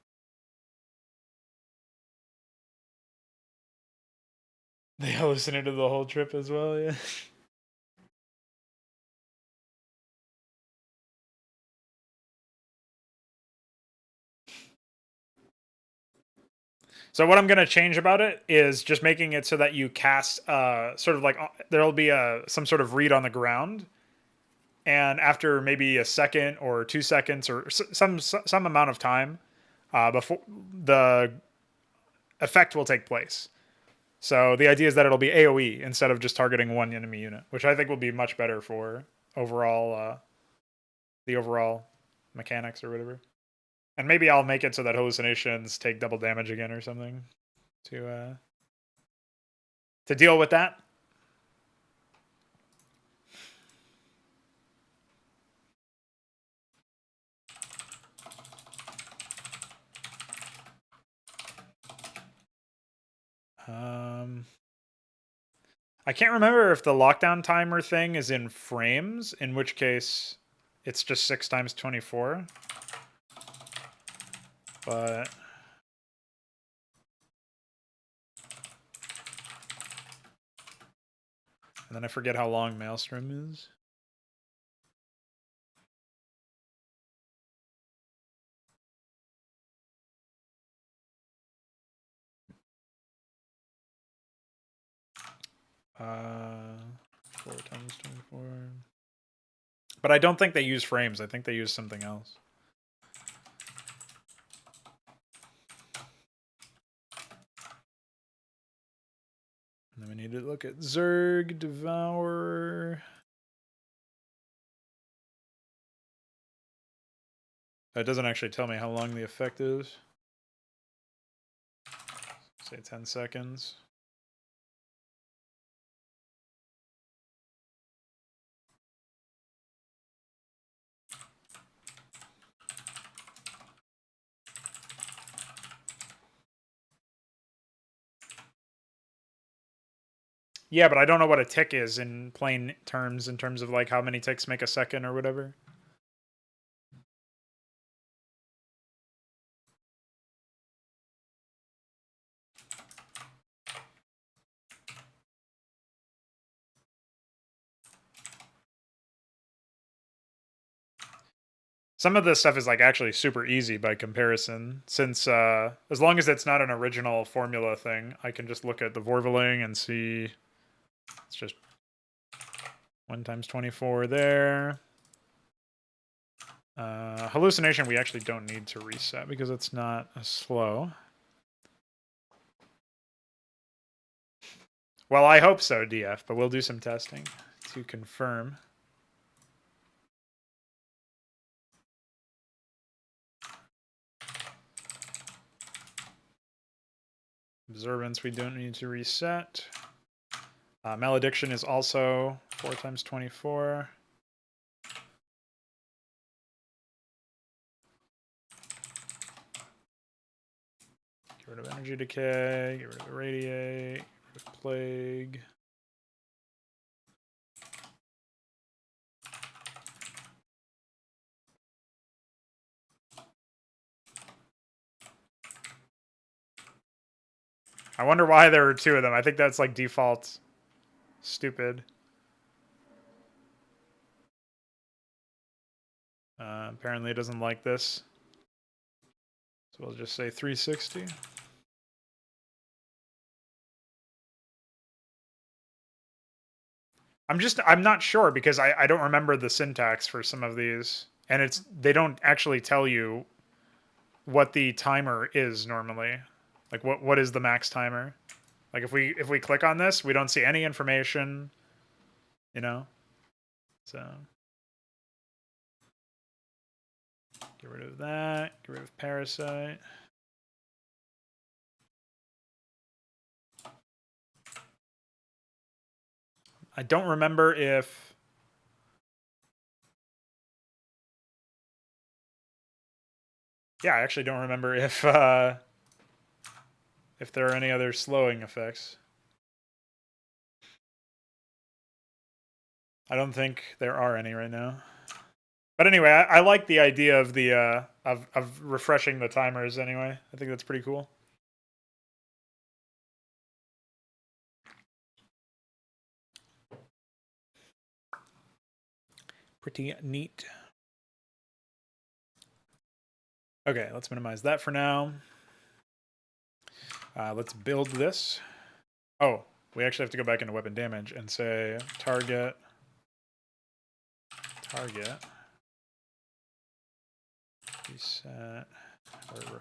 Speaker 1: They hallucinated the whole trip as well, yeah. So what I'm going to change about it is just making it so that you cast sort of like there'll be some sort of read on the ground, and after maybe a second or 2 seconds or some amount of time before the effect will take place. So the idea is that it'll be AoE instead of just targeting one enemy unit, which I think will be much better for overall the overall mechanics or whatever. And maybe I'll make it so that hallucinations take double damage again or something to deal with that. I can't remember if the lockdown timer thing is in frames, in which case it's just 6 times 24. But and then I forget how long Maelstrom is. Uh, 4 times 24. But I don't think they use frames. I think they use something else. And then we need to look at Zerg, Devour. That doesn't actually tell me how long the effect is. Say 10 seconds. Yeah, but I don't know what a tick is in plain terms, in terms of like how many ticks make a second or whatever. Some of this stuff is like actually super easy by comparison, since as long as it's not an original formula thing, I can just look at the Vorvaling and see it's just 1 times 24 there. Hallucination we actually don't need to reset because it's not as slow. Well, I hope so, DF, but we'll do some testing to confirm. Observance we don't need to reset. Malediction is also 4 times 24. Get rid of energy decay, get rid of irradiate, get rid of plague. I wonder why there are 2 of them. I think that's like default. Stupid. Apparently it doesn't like this. So we'll just say 360. I'm not sure because I don't remember the syntax for some of these. And they don't actually tell you what the timer is normally. Like what is the max timer? Like if we click on this, we don't see any information, you know? So get rid of that, get rid of parasite. I don't remember if I actually don't remember if there are any other slowing effects. I don't think there are any right now. But anyway, I like the idea of the of refreshing the timers anyway. I think that's pretty cool. Pretty neat. Okay, let's minimize that for now. Let's build this. Oh, we actually have to go back into weapon damage and say target target. Reset or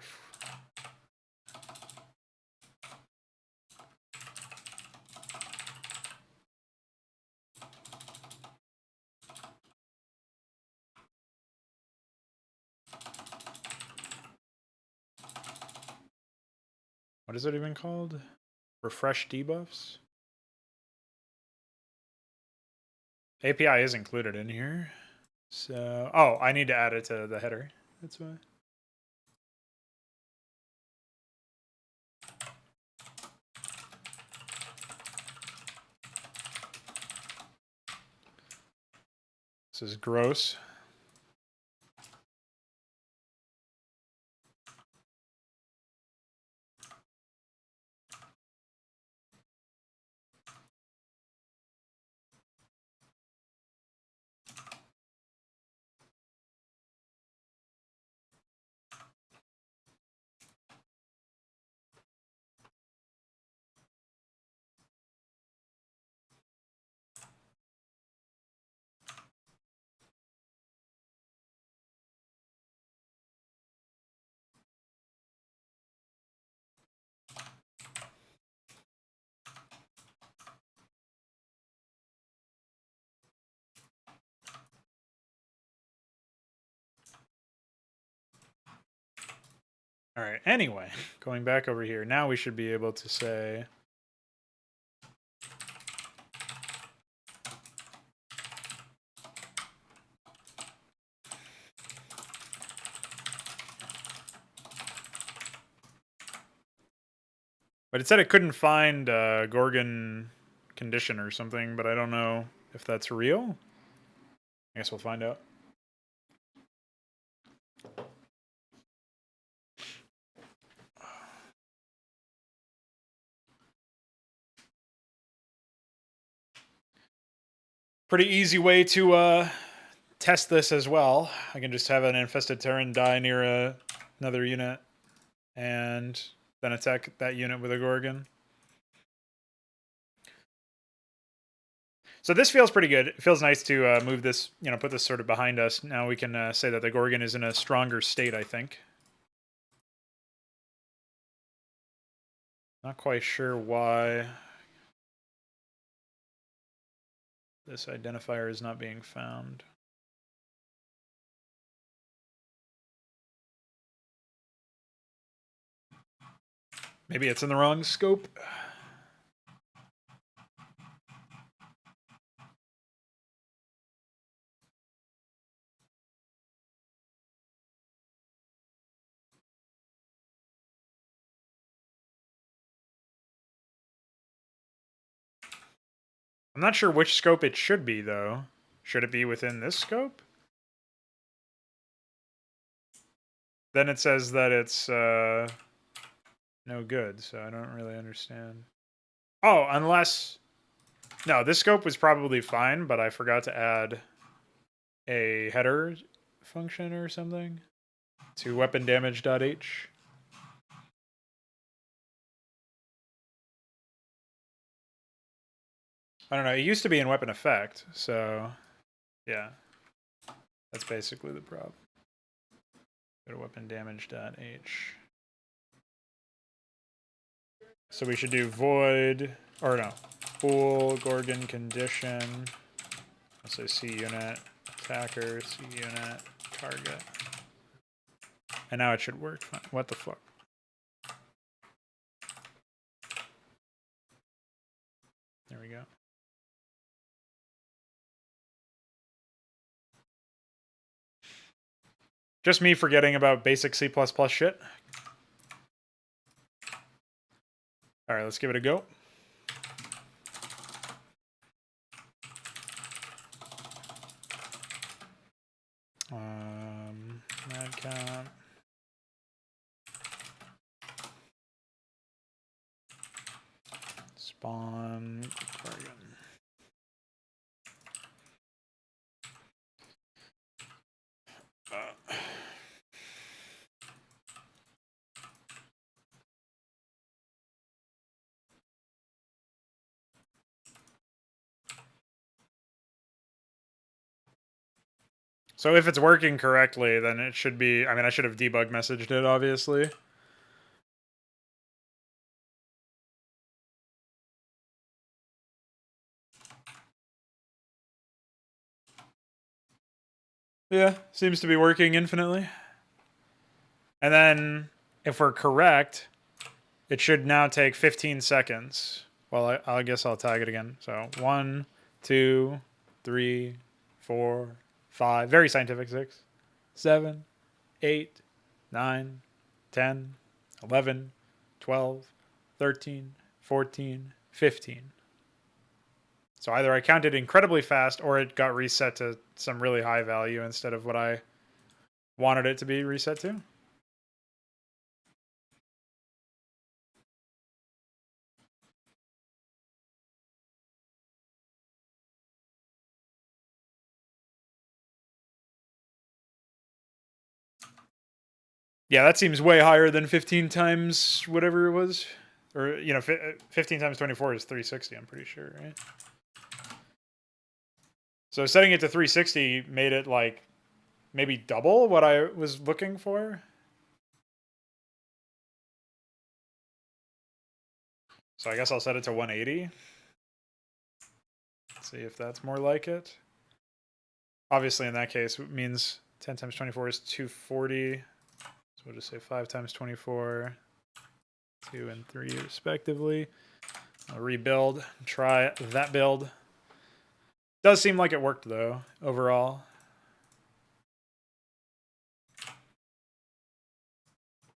Speaker 1: what is it even called? Refresh debuffs? API is included in here. So, oh, I need to add it to the header. That's why. This is gross. All right, anyway, going back over here, now we should be able to say but it said it couldn't find Gorgon condition or something, but I don't know if that's real. I guess we'll find out. Pretty easy way to test this as well. I can just have an infested Terran die near another unit and then attack that unit with a Gorgon. So this feels pretty good. It feels nice to move this, put this sort of behind us. Now we can say that the Gorgon is in a stronger state, I think. Not quite sure why this identifier is not being found. Maybe it's in the wrong scope. I'm not sure which scope it should be, though. Should it be within this scope? Then it says that it's no good, so I don't really understand. Oh, unless... No, this scope was probably fine, but I forgot to add a header function or something to weapon damage.h. I don't know, it used to be in weapon effect, so yeah. That's basically the problem. Go to weapon damage.h. So we should do void, or no, bool Gorgon condition. Let's say C unit, attacker, C unit, target. And now it should work fine. What the fuck? There we go. Just me forgetting about basic C++ shit. All right, let's give it a go. Mad count. Spawn Gorgon. So if it's working correctly, then it should be, I mean, I should have debug messaged it, obviously. Yeah, seems to be working infinitely. And then if we're correct, it should now take 15 seconds. Well, I guess I'll tag it again. So 1, 2, 3, 4, 5. Very scientific. 6, 7, 8, 9, 10, 11, 12, 13, 14, 15. So either I counted incredibly fast or it got reset to some really high value instead of what I wanted it to be reset to. Yeah, that seems way higher than 15 times whatever it was. Or, 15 times 24 is 360, I'm pretty sure, right? So setting it to 360 made it like maybe double what I was looking for. So I guess I'll set it to 180. See if that's more like it. Obviously, in that case, it means 10 times 24 is 240. So we'll just say 5 times 24, 2 and 3 respectively. I'll rebuild, try that build. Does seem like it worked though, overall.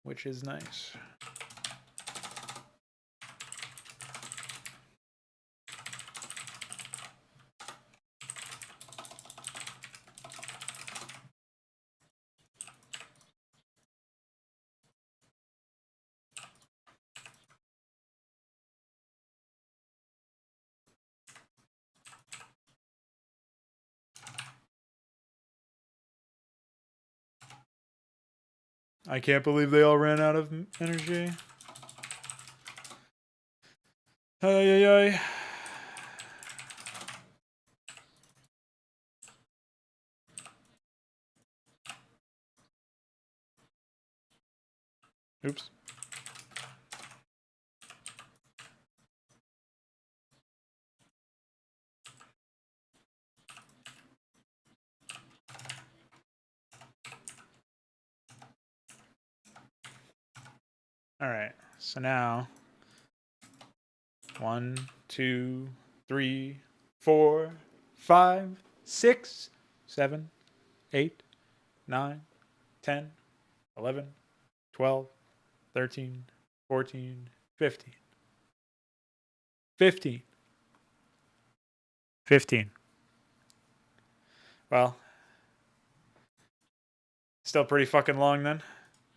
Speaker 1: Which is nice. I can't believe they all ran out of energy. Ay, ay, ay. Oops. All right. So now 1, 2, 3, 4, 5, 6, 7, 8, 9, 10, 11, 12, 13, 14, 15. 15. 15. Well, still pretty fucking long then.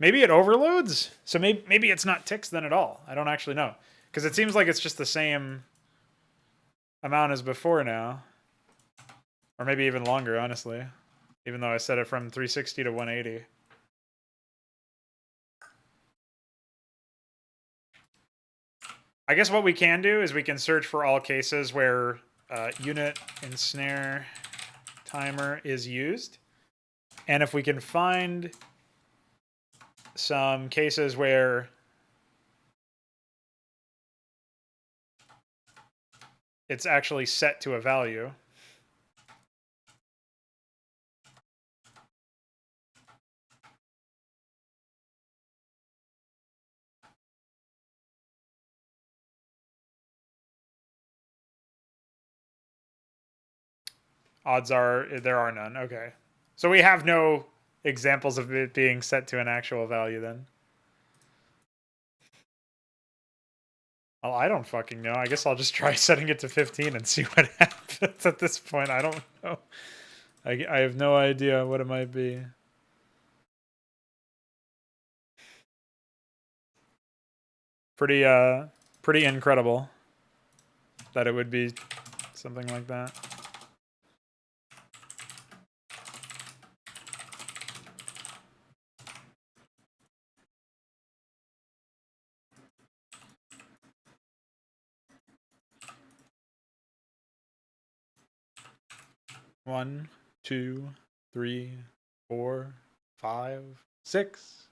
Speaker 1: Maybe it overloads? So maybe it's not ticks then at all. I don't actually know. Because it seems like it's just the same amount as before now. Or maybe even longer, honestly. Even though I set it from 360 to 180. I guess what we can do is we can search for all cases where unit ensnare timer is used. And if we can find some cases where it's actually set to a value. Odds are there are none. Okay. So we have no examples of it being set to an actual value then. Well, I don't fucking know. I guess I'll just try setting it to 15 and see what happens at this point. I don't know. I have no idea what it might be. Pretty incredible that it would be something like that. One, two, 3, 4, 5, 6.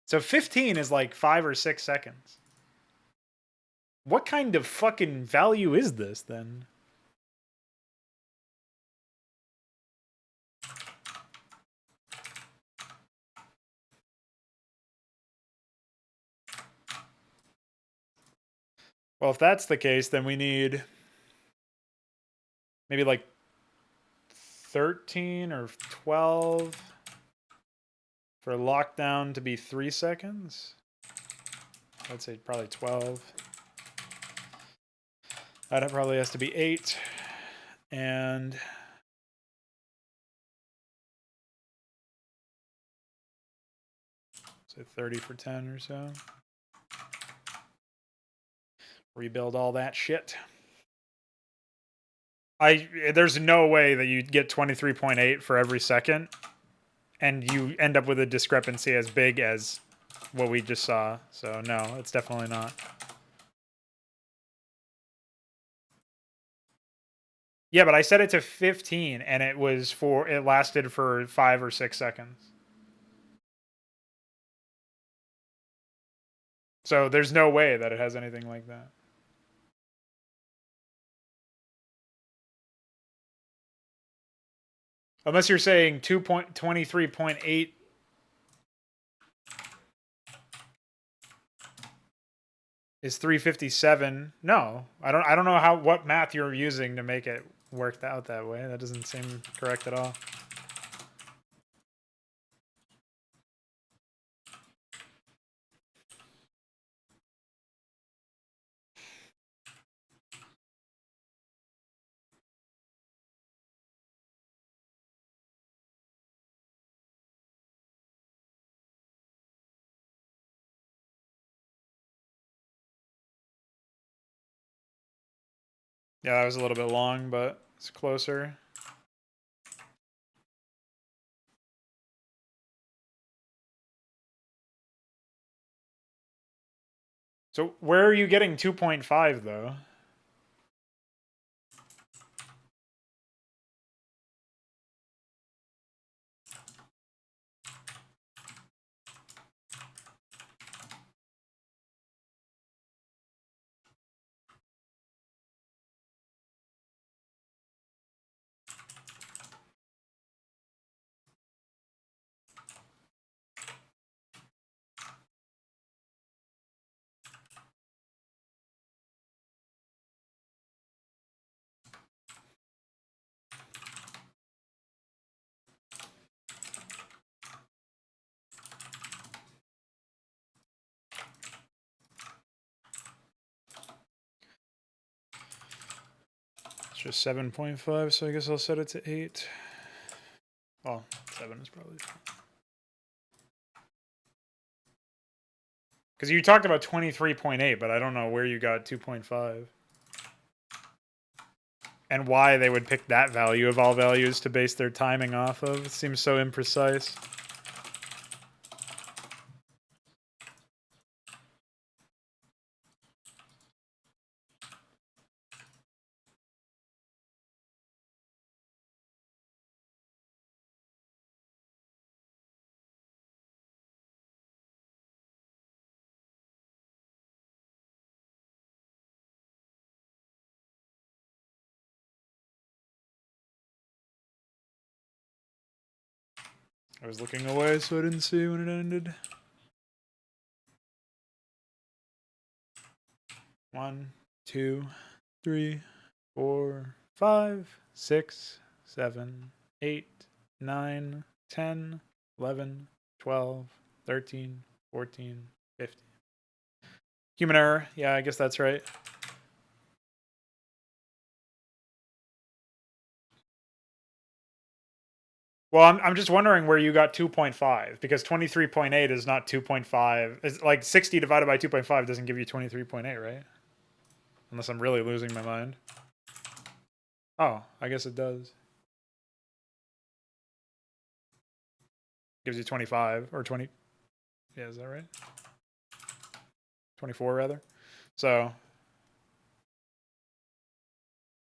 Speaker 1: So 15 is like 5 or 6 seconds. What kind of fucking value is this then? Well, if that's the case, then we need maybe like 13 or 12 for lockdown to be 3 seconds. I'd say probably 12. That probably has to be 8. And say 30 for 10 or so. Rebuild all that shit. There's no way that you get 23.8 for every second and you end up with a discrepancy as big as what we just saw. So no, it's definitely not. Yeah, but I set it to 15 and it lasted for 5 or 6 seconds. So there's no way that it has anything like that. Unless you're saying 23.8 is 357. No, I don't know what math you're using to make it work out that way. That doesn't seem correct at all. Yeah, that was a little bit long, but it's closer. So where are you getting 2.5 though? It's just 7.5, so I guess I'll set it to 8. Well, 7 is probably fine. Because you talked about 23.8, but I don't know where you got 2.5. And why they would pick that value of all values to base their timing off of. It seems so imprecise. I was looking away, so I didn't see when it ended. 1, 2, 3, 4, 5, 6, 7, 8, 9, 10, 11, 12, 13, 14, 15. Human error. Yeah, I guess that's right. Well, I'm just wondering where you got 2.5, because 23.8 is not 2.5. It's like 60 divided by 2.5 doesn't give you 23.8, right? Unless I'm really losing my mind. Oh, I guess it does. Gives you 25 or 20. Yeah, is that right? 24 rather. So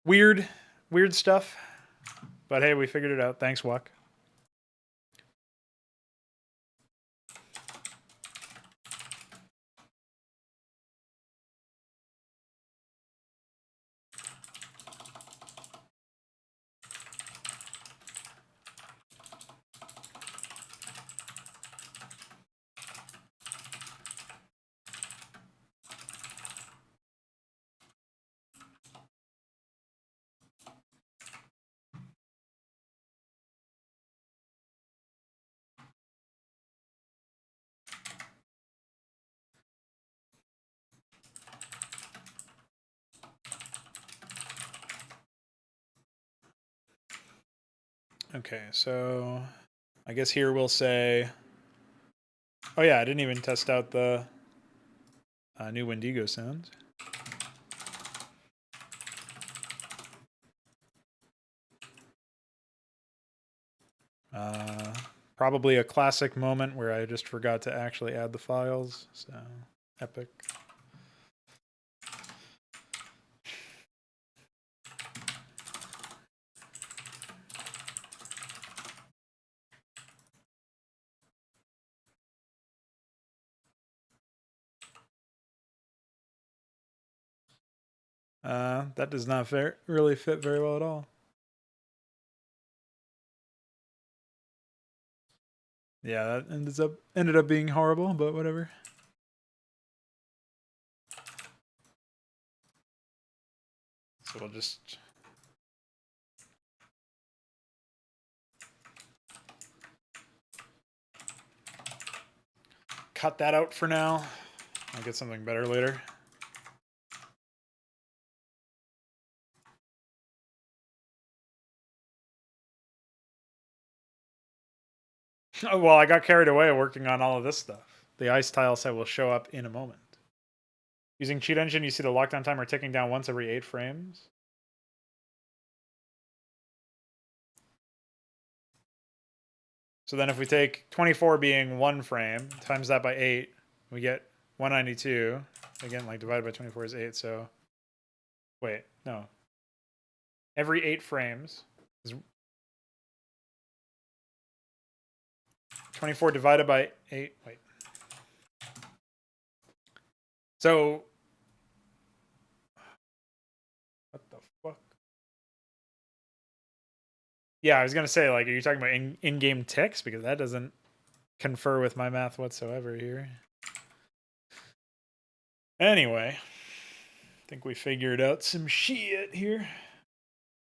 Speaker 1: weird stuff. But hey, we figured it out. Thanks, Wuck. Okay, so I guess here we'll say, oh yeah, I didn't even test out the new Wendigo sounds. Probably a classic moment where I just forgot to actually add the files, so epic. That does not really fit very well at all. Yeah, that ended up being horrible, but whatever. So we'll just cut that out for now. I'll get something better later. Oh, well, I got carried away working on all of this stuff. The ice tile set will show up in a moment. Using Cheat Engine, you see the lockdown timer ticking down once every 8 frames. So then if we take 24 being 1 frame, times that by 8, we get 192. Again, like divided by 24 is 8, so... Wait, no. Every 8 frames is 24 divided by 8. Wait. So... What the fuck? Yeah, I was going to say, like, are you talking about in-game ticks? Because that doesn't confer with my math whatsoever here. Anyway, I think we figured out some shit here.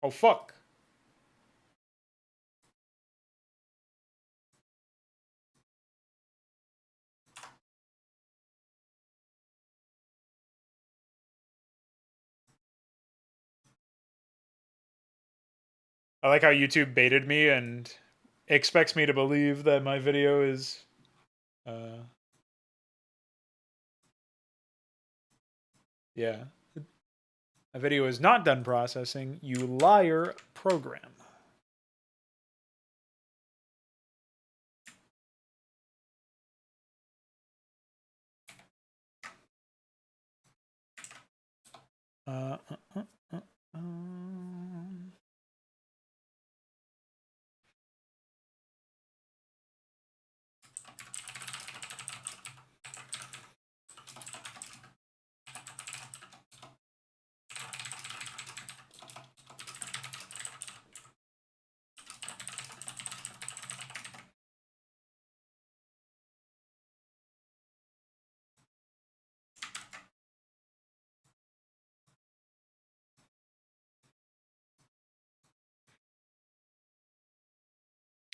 Speaker 1: Oh, fuck. I like how YouTube baited me and expects me to believe that my video is... yeah. My video is not done processing, you liar program.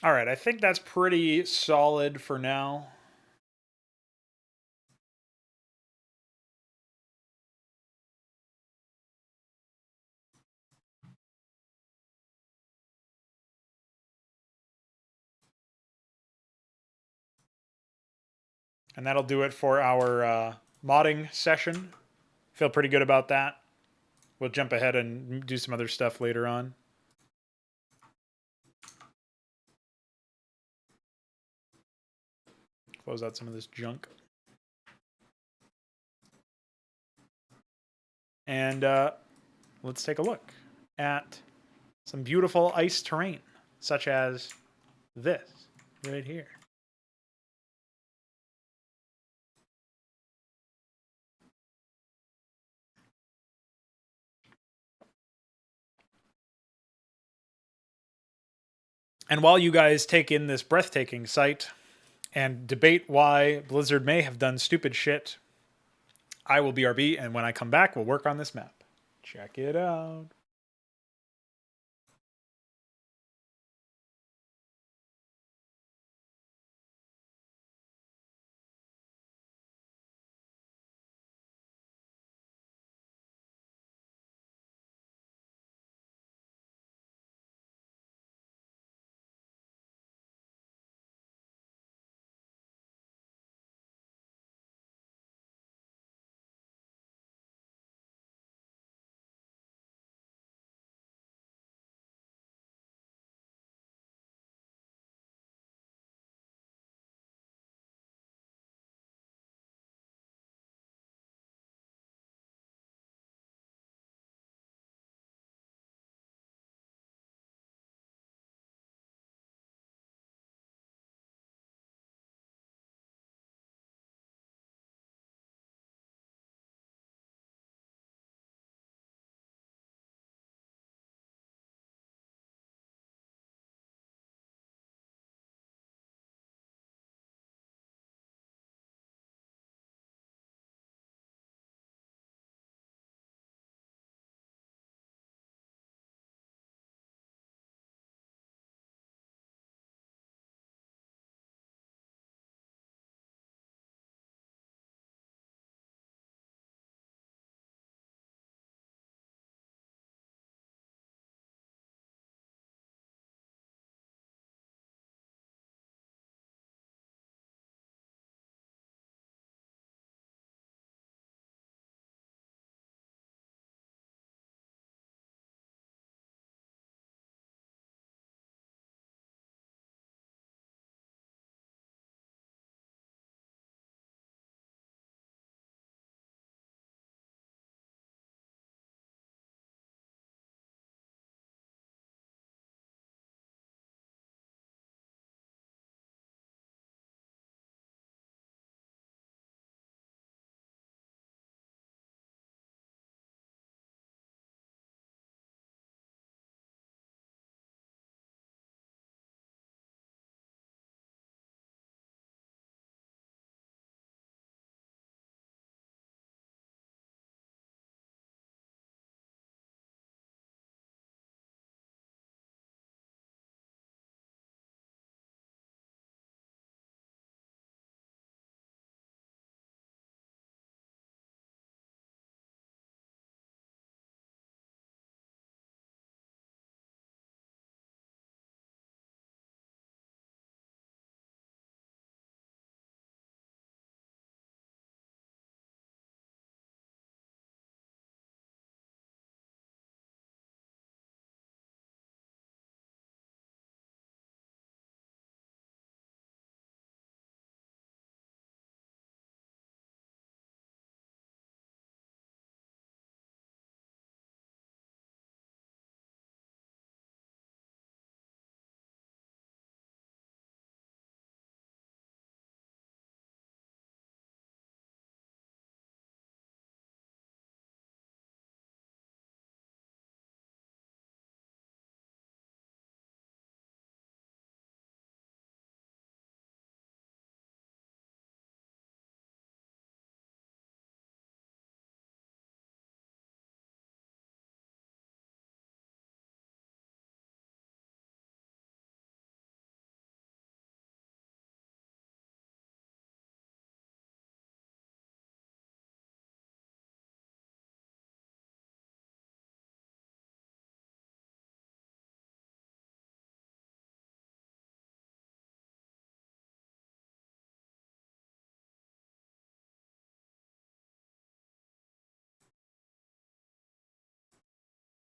Speaker 1: All right, I think that's pretty solid for now. And that'll do it for our modding session. Feel pretty good about that. We'll jump ahead and do some other stuff later on. Close out some of this junk. And let's take a look at some beautiful ice terrain, such as this right here. And while you guys take in this breathtaking sight and debate why Blizzard may have done stupid shit, I will BRB, and when I come back, we'll work on this map. Check it out.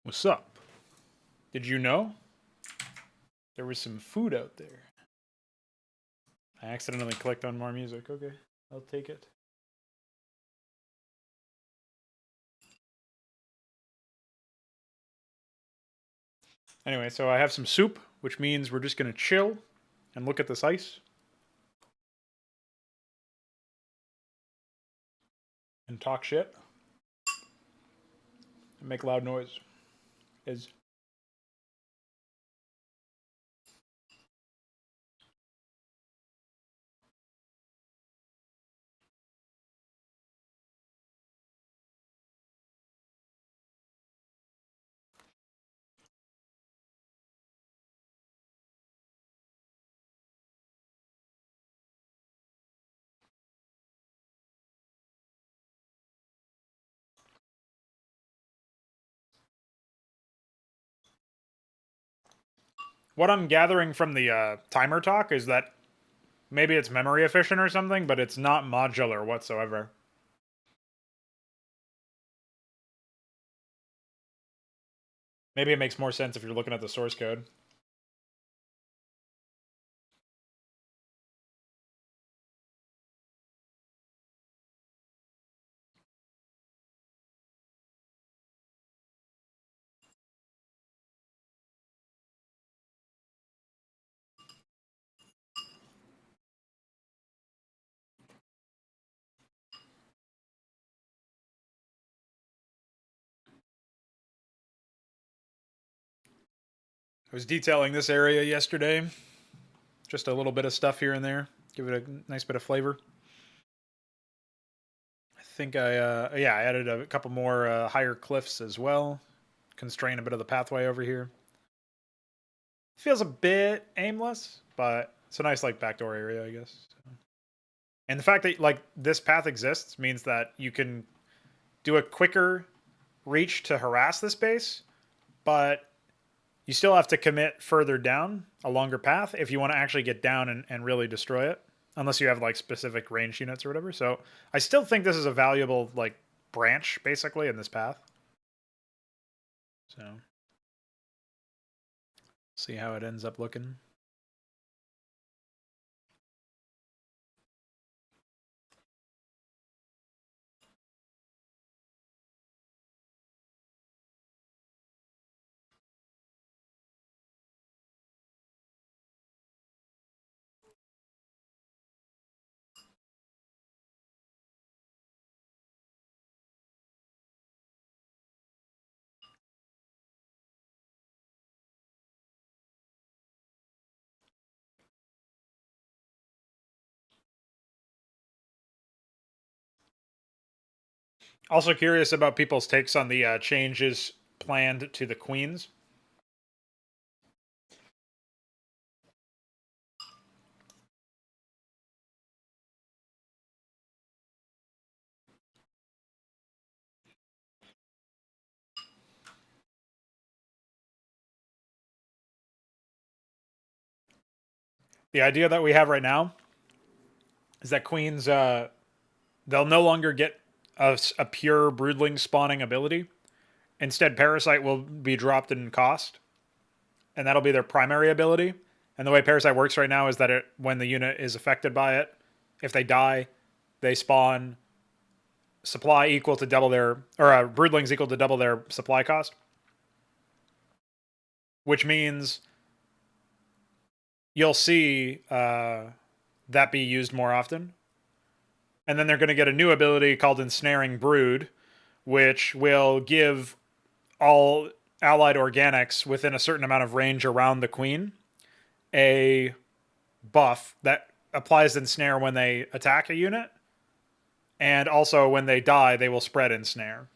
Speaker 1: What's up? Did you know there was some food out there? I accidentally clicked on more music. Okay, I'll take it. Anyway, so I have some soup, which means we're just going to chill and look at this ice. And talk shit. And make loud noise. What I'm gathering from the timer talk is that maybe it's memory efficient or something, but it's not modular whatsoever. Maybe it makes more sense if you're looking at the source code. I was detailing this area yesterday. Just a little bit of stuff here and there. Give it a nice bit of flavor. I think I added a couple more higher cliffs as well. Constrain a bit of the pathway over here. Feels a bit aimless, but it's a nice like backdoor area, I guess. And the fact that like this path exists means that you can do a quicker reach to harass this base, but you still have to commit further down a longer path if you want to actually get down and really destroy it, unless you have like specific range units or whatever. So I still think this is a valuable like branch basically in this path. So see how it ends up looking. Also curious about people's takes on the changes planned to the queens. The idea that we have right now is that queens, they'll no longer get a pure broodling spawning ability. Instead, Parasite will be dropped in cost, and that'll be their primary ability. And the way Parasite works right now is that when the unit is affected by it, if they die, they spawn supply equal to double their, or broodlings equal to double their supply cost. Which means you'll see that be used more often. And then they're going to get a new ability called Ensnaring Brood, which will give all allied organics within a certain amount of range around the queen a buff that applies Ensnare when they attack a unit. And also when they die, they will spread Ensnare.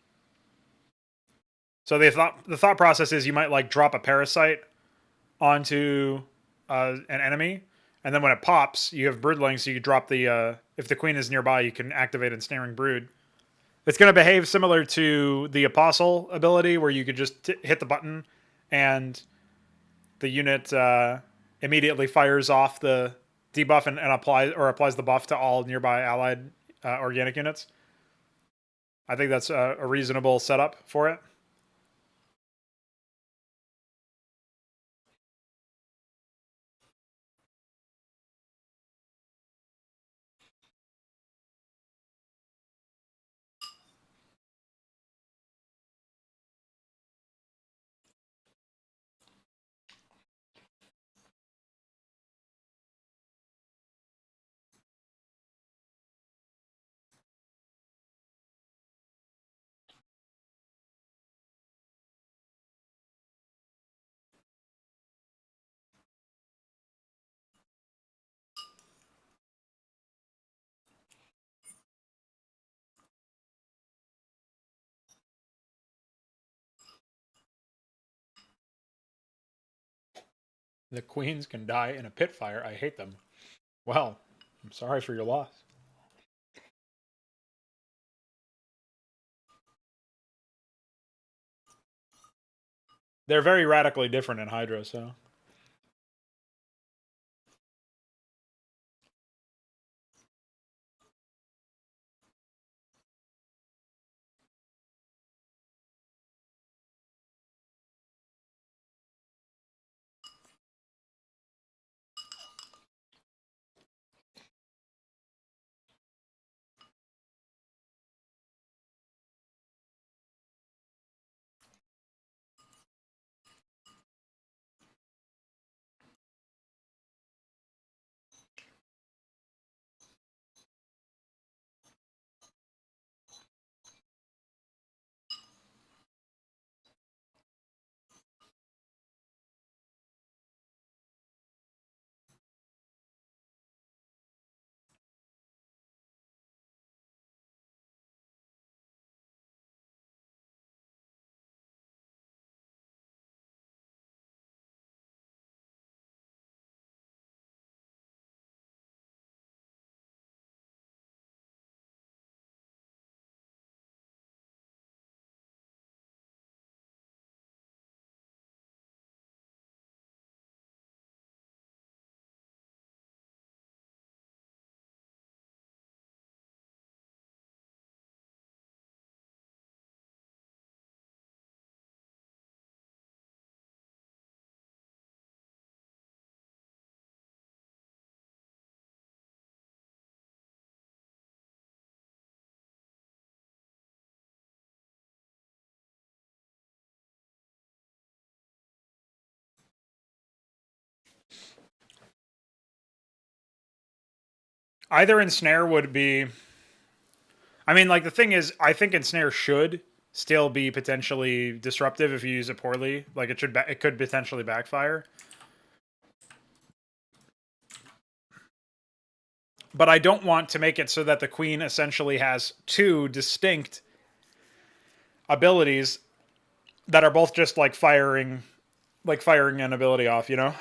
Speaker 1: So the thought process is you might like drop a parasite onto an enemy, and then when it pops, you have broodlings, so you drop the if the queen is nearby, you can activate Ensnaring Brood. It's going to behave similar to the Apostle ability, where you could just hit the button, and the unit immediately fires off the debuff and applies the buff to all nearby allied organic units. I think that's a reasonable setup for it. The queens can die in a pit fire. I hate them. Well, I'm sorry for your loss. They're very radically different in Hydra, so. Either ensnare would be. I mean, like the thing is, I think ensnare should still be potentially disruptive if you use it poorly. Like it should, it could potentially backfire. But I don't want to make it so that the queen essentially has two distinct abilities that are both just like firing an ability off, you know?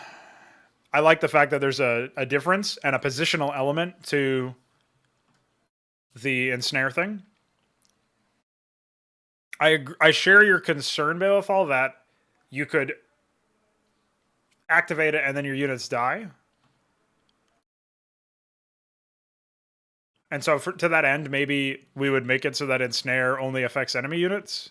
Speaker 1: I like the fact that there's a difference and a positional element to the ensnare thing. I share your concern, Balefall, that you could activate it and then your units die. And so to that end, maybe we would make it so that ensnare only affects enemy units.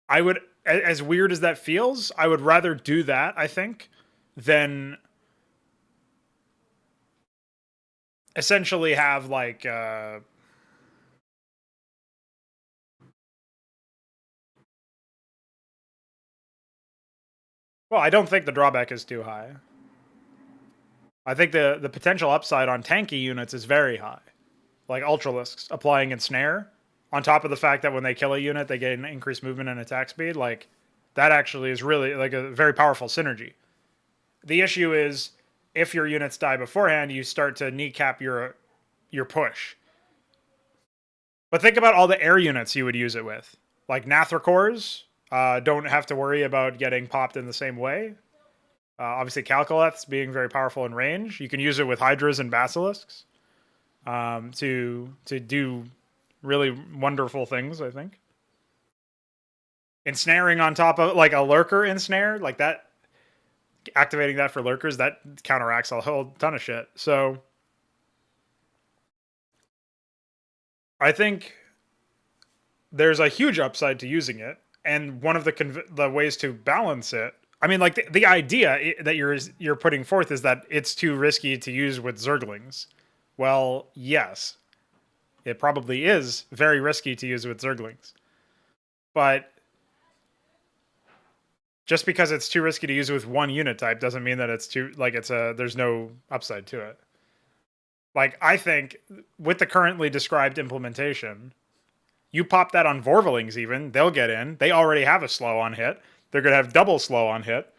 Speaker 1: I would, as weird as that feels, I would rather do that, I think, than essentially have like well, I don't think the drawback is too high. I think the potential upside on tanky units is very high. Like Ultralisks applying ensnare, on top of the fact that when they kill a unit, they get an increased movement and attack speed. Like that actually is really like a very powerful synergy. The issue is if your units die beforehand, you start to kneecap your push. But think about all the air units you would use it with. Like Nathracors don't have to worry about getting popped in the same way. Obviously, Calculeths being very powerful in range. You can use it with Hydras and Basilisks to do really wonderful things, I think. Ensnaring on top of like a lurker ensnare, like that, activating that for lurkers, that counteracts a whole ton of shit. So I think there's a huge upside to using it, and one of the ways to balance it. I mean, like the idea that you're putting forth is that it's too risky to use with Zerglings. Well, yes, it probably is very risky to use with Zerglings, but just because it's too risky to use with one unit type doesn't mean that it's too like there's no upside to it. Like I think with the currently described implementation, you pop that on Vorvalings even, they'll get in. They already have a slow on hit. They're gonna have double slow on hit.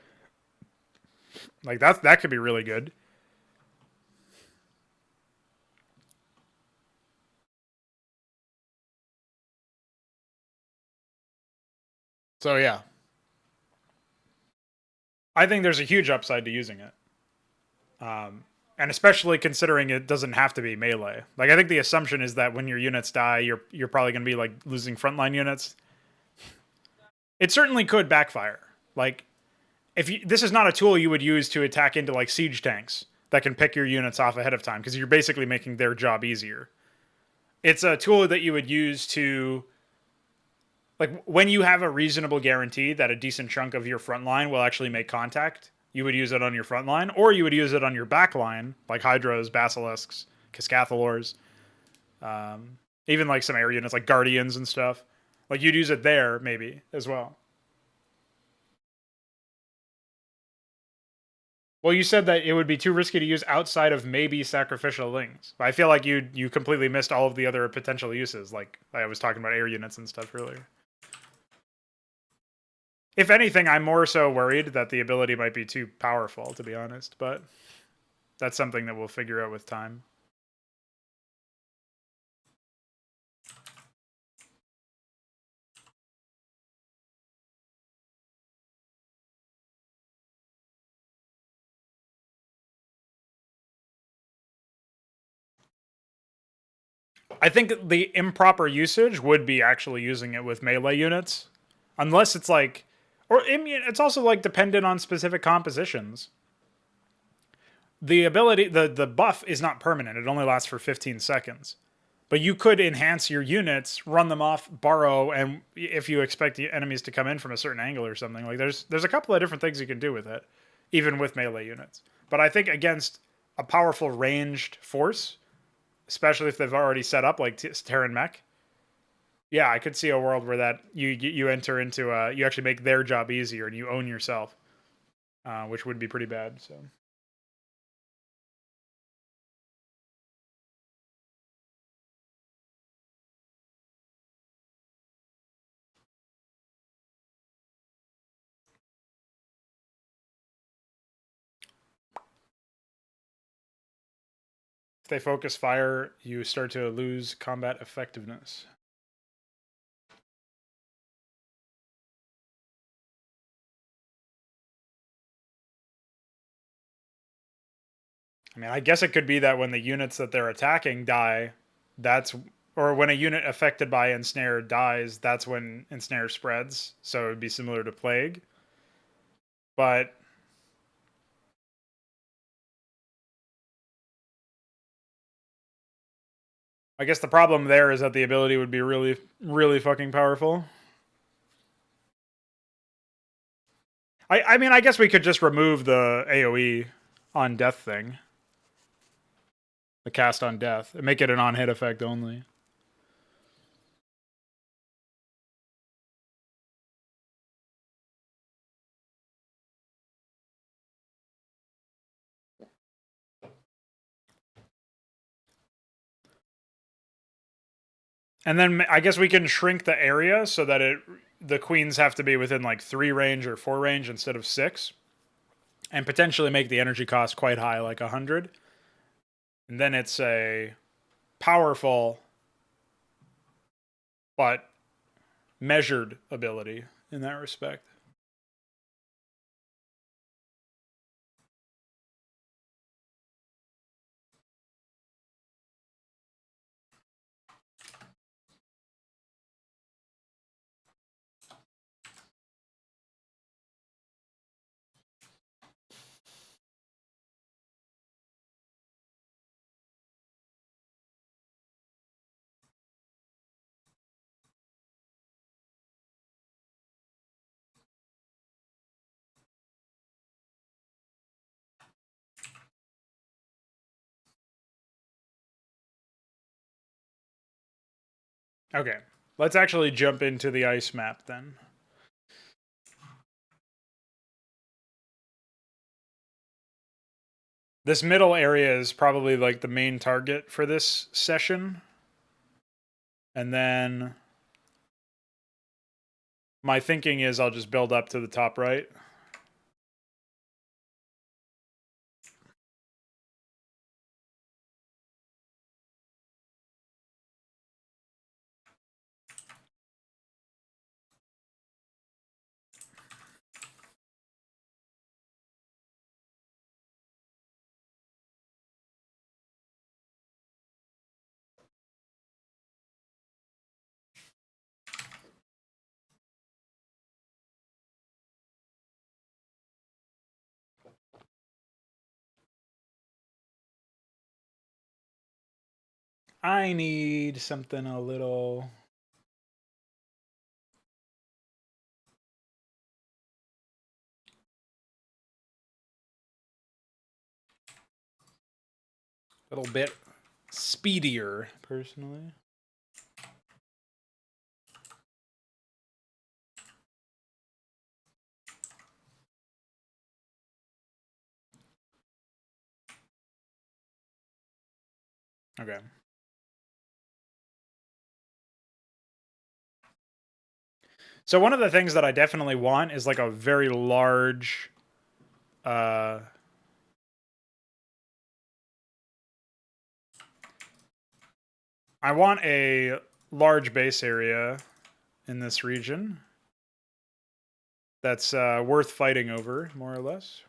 Speaker 1: Like that could be really good. So yeah. I think there's a huge upside to using it. And especially considering it doesn't have to be melee. Like I think the assumption is that when your units die, you're probably going to be like losing frontline units. It certainly could backfire. Like if you, this is not a tool you would use to attack into like siege tanks that can pick your units off ahead of time because you're basically making their job easier. It's a tool that you would use to like when you have a reasonable guarantee that a decent chunk of your front line will actually make contact, you would use it on your front line, or you would use it on your back line, like Hydras, Basilisks, Cascathalors, even like some air units like Guardians and stuff. Like you'd use it there maybe as well. Well, you said that it would be too risky to use outside of maybe sacrificial lings. I feel like you completely missed all of the other potential uses, like I was talking about air units and stuff earlier. If anything, I'm more so worried that the ability might be too powerful, to be honest, but that's something that we'll figure out with time. I think the improper usage would be actually using it with melee units, unless it's like, or I mean, it's also like dependent on specific compositions. The ability, the buff is not permanent; it only lasts for 15 seconds. But you could enhance your units, run them off, borrow, and if you expect the enemies to come in from a certain angle or something, like there's a couple of different things you can do with it, even with melee units. But I think against a powerful ranged force, especially if they've already set up like Terran Mech. Yeah, I could see a world where that you enter into you actually make their job easier and you own yourself, which would be pretty bad. So if they focus fire, you start to lose combat effectiveness. I mean, I guess it could be that when the units that they're attacking die, that's or when a unit affected by ensnare dies, that's when ensnare spreads. So it would be similar to plague. But I guess the problem there is that the ability would be really, really fucking powerful. I mean, I guess we could just remove the AoE on death thing. The cast on death. And make it an on-hit effect only. And then I guess we can shrink the area so that the queens have to be within like 3 range or 4 range instead of 6. And potentially make the energy cost quite high, like 100. And then it's a powerful but measured ability in that respect. Okay, let's actually jump into the ice map then. This middle area is probably like the main target for this session. And then my thinking is I'll just build up to the top right. I need something a little bit speedier, personally. Okay. So one of the things that I definitely want is like a very large I want a large base area in this region that's worth fighting over, more or less.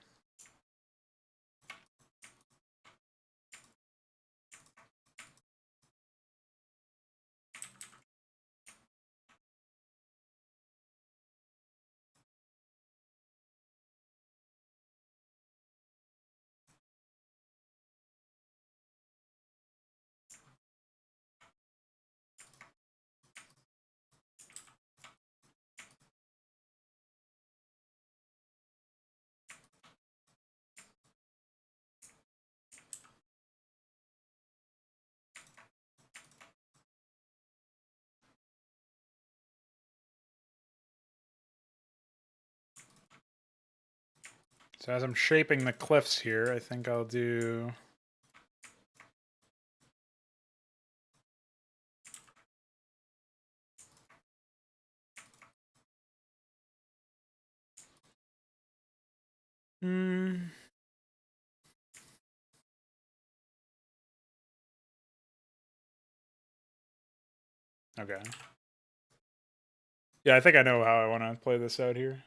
Speaker 1: So as I'm shaping the cliffs here, I think I'll do... Okay. Yeah, I think I know how I want to play this out here.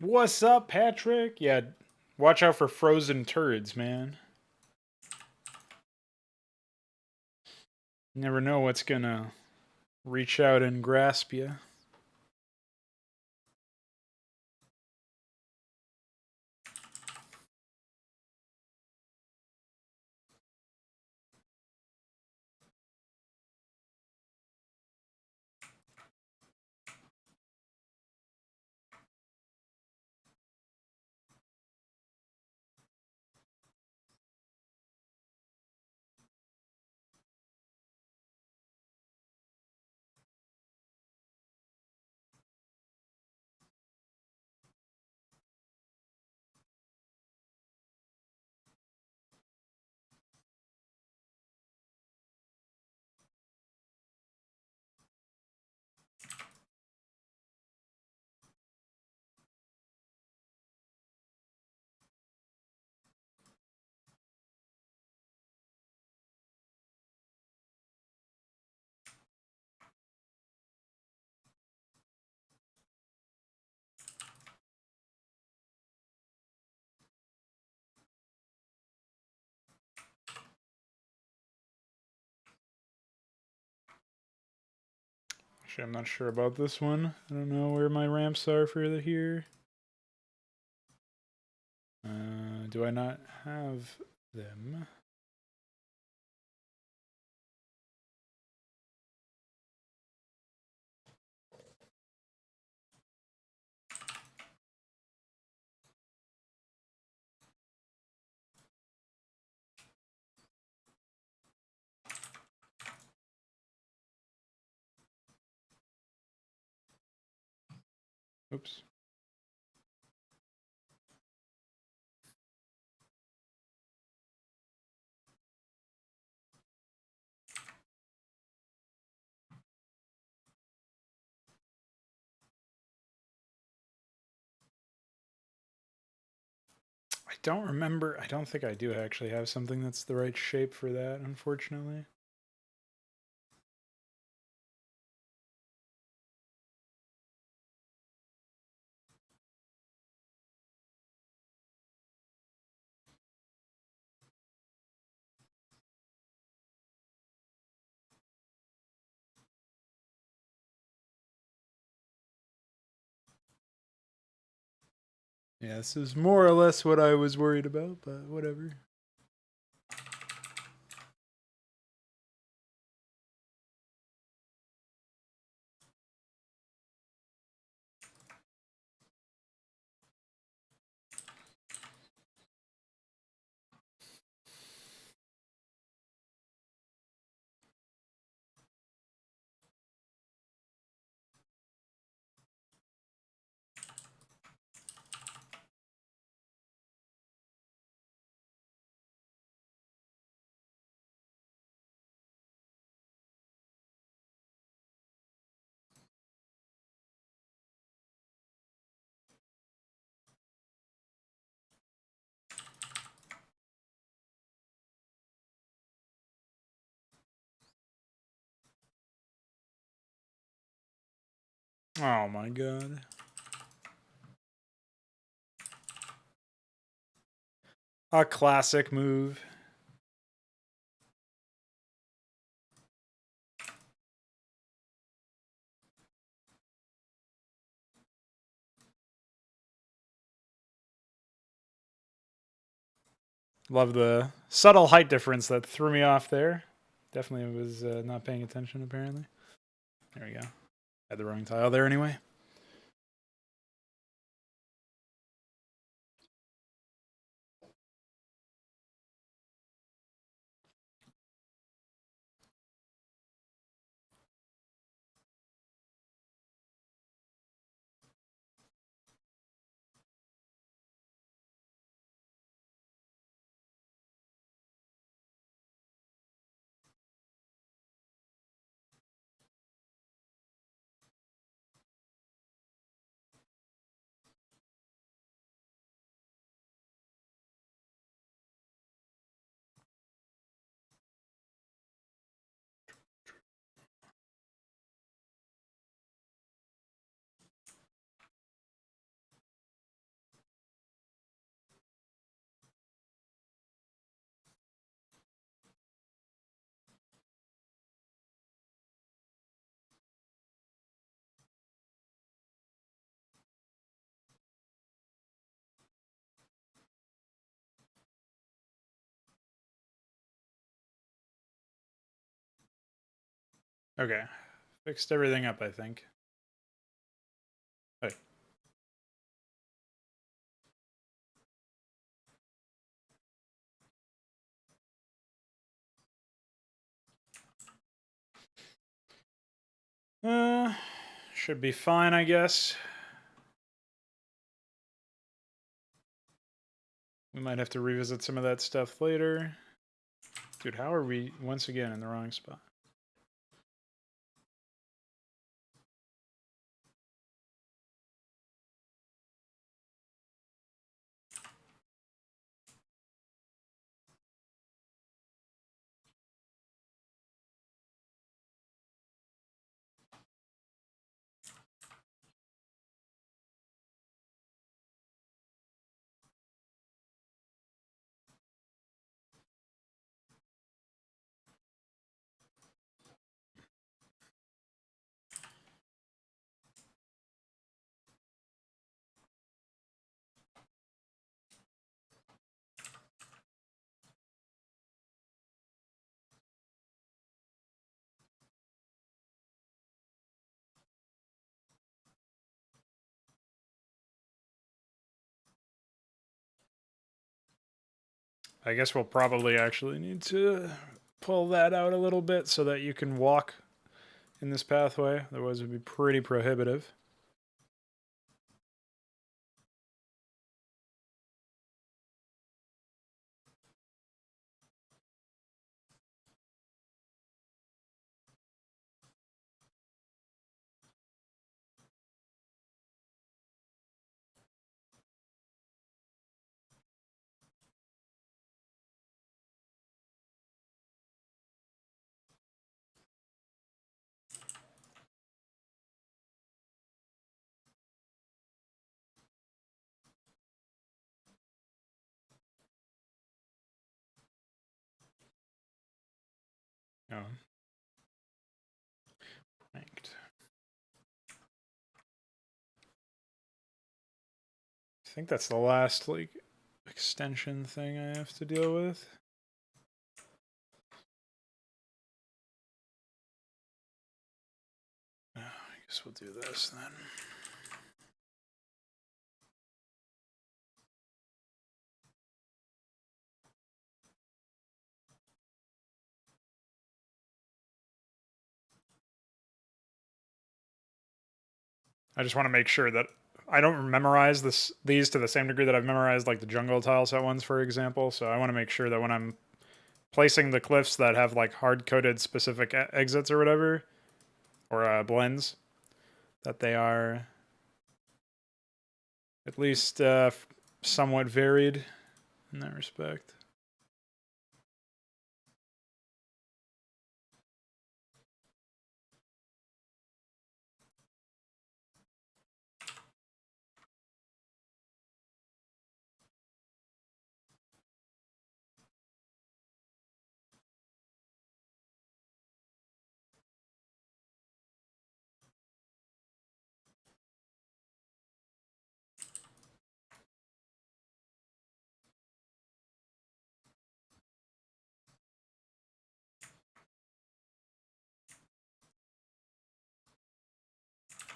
Speaker 1: What's up, Patrick? Yeah, watch out for frozen turds, man. You never know what's gonna reach out and grasp you. Actually, I'm not sure about this one. I don't know where my ramps are for here. Do I not have them? Oops. I don't remember. I don't think I do actually have something that's the right shape for that, unfortunately. Yeah, this is more or less what I was worried about, but whatever. Oh my god. A classic move. Love the subtle height difference that threw me off there. Definitely was not paying attention, apparently. There we go. Had the wrong tile there anyway. Okay. Fixed everything up, I think. Hey. Should be fine, I guess. We might have to revisit some of that stuff later. Dude, how are we once again in the wrong spot? I guess we'll probably actually need to pull that out a little bit so that you can walk in this pathway. Otherwise, it would be pretty prohibitive. Oh. Ranked. I think that's the last like extension thing I have to deal with. Oh, I guess we'll do this then. I just want to make sure that I don't memorize these to the same degree that I've memorized like the jungle tile set ones, for example. So I want to make sure that when I'm placing the cliffs that have like hard-coded specific exits or whatever, or blends, that they are at least somewhat varied in that respect.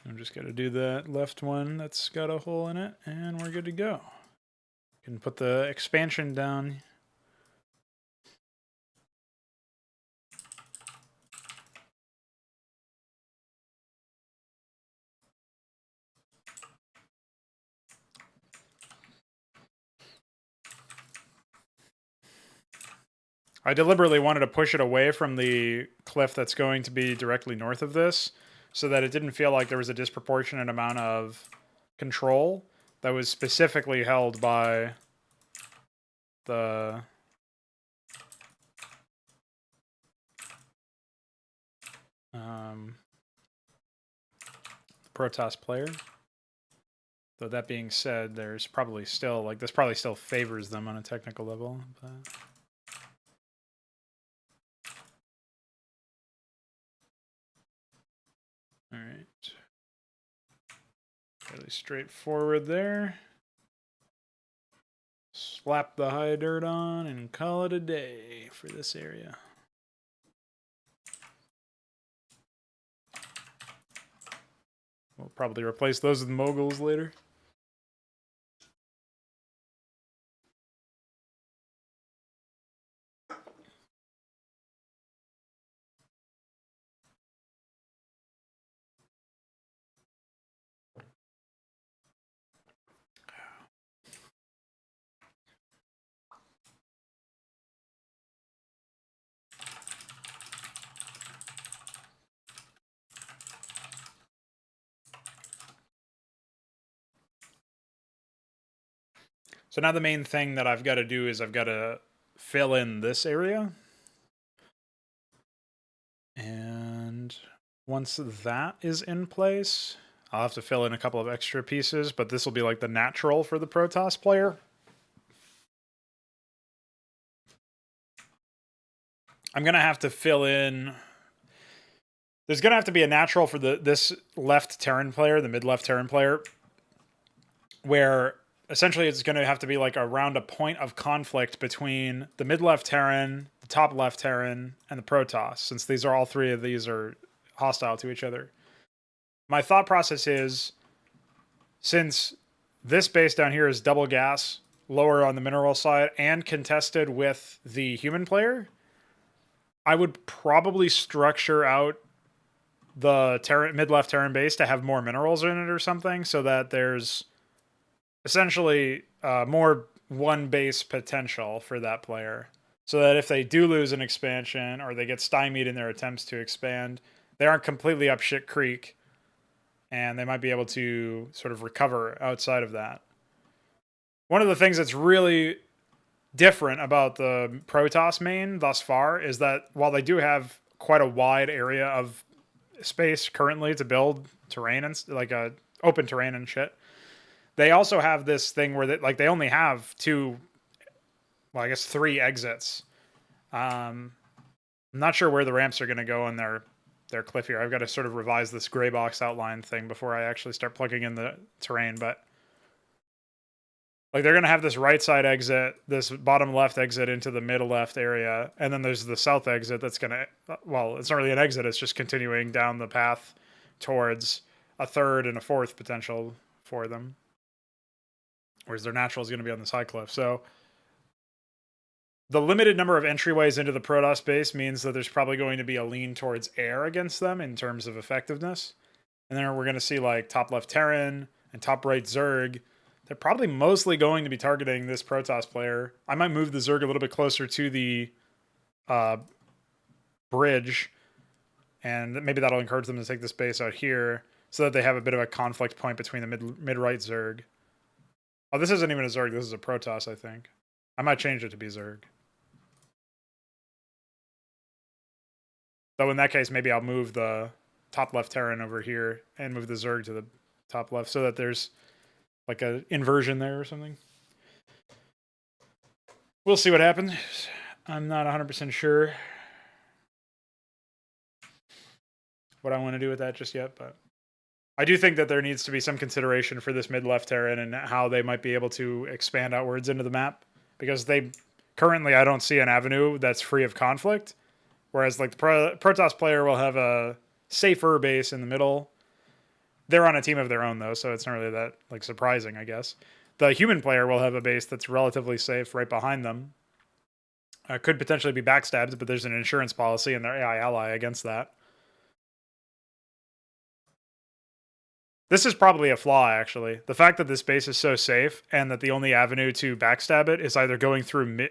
Speaker 1: I'm just got to do that left one that's got a hole in it, and we're good to go. Can put the expansion down. I deliberately wanted to push it away from the cliff that's going to be directly north of this, so that it didn't feel like there was a disproportionate amount of control that was specifically held by the Protoss player. Though that being said, there's probably still, like, this probably still favors them on a technical level. But... all right. Fairly straightforward there. Slap the high dirt on and call it a day for this area. We'll probably replace those with moguls later. So now the main thing that I've got to do is I've got to fill in this area. And once that is in place, I'll have to fill in a couple of extra pieces, but this will be like the natural for the Protoss player. I'm going to have to fill in... there's going to have to be a natural for this left Terran player, the mid-left Terran player, where essentially it's going to have to be like around a point of conflict between the mid-left Terran, the top left Terran, and the Protoss, since these are all three of these are hostile to each other. My thought process is, since this base down here is double gas, lower on the mineral side, and contested with the human player, I would probably structure out the mid-left Terran base to have more minerals in it or something, so that there's essentially more one base potential for that player. So that if they do lose an expansion or they get stymied in their attempts to expand, they aren't completely up shit creek, and they might be able to sort of recover outside of that. One of the things that's really different about the Protoss main thus far is that while they do have quite a wide area of space currently to build terrain and like a open terrain and shit, they also have this thing where they only have three exits. I'm not sure where the ramps are going to go on their cliff here. I've got to sort of revise this gray box outline thing before I actually start plugging in the terrain, but like they're going to have this right side exit, this bottom left exit into the middle left area, and then there's the south exit that's going to, well, it's not really an exit, it's just continuing down the path towards a third and a fourth potential for them. Whereas their natural is going to be on this high cliff. So the limited number of entryways into the Protoss base means that there's probably going to be a lean towards air against them in terms of effectiveness. And then we're going to see like top left Terran and top right Zerg. They're probably mostly going to be targeting this Protoss player. I might move the Zerg a little bit closer to the bridge, and maybe that'll encourage them to take this base out here so that they have a bit of a conflict point between the mid-right Zerg. Oh, this isn't even a Zerg. This is a Protoss, I think. I might change it to be Zerg. So in that case, maybe I'll move the top left Terran over here and move the Zerg to the top left so that there's like an inversion there or something. We'll see what happens. I'm not 100% sure what I want to do with that just yet, but I do think that there needs to be some consideration for this mid-left Terran and how they might be able to expand outwards into the map, because currently I don't see an avenue that's free of conflict, whereas like the Protoss player will have a safer base in the middle. They're on a team of their own though, so it's not really that like surprising, I guess. The human player will have a base that's relatively safe right behind them. Could potentially be backstabbed, but there's an insurance policy and their AI ally against that. This is probably a flaw, actually. The fact that this base is so safe and that the only avenue to backstab it is either going through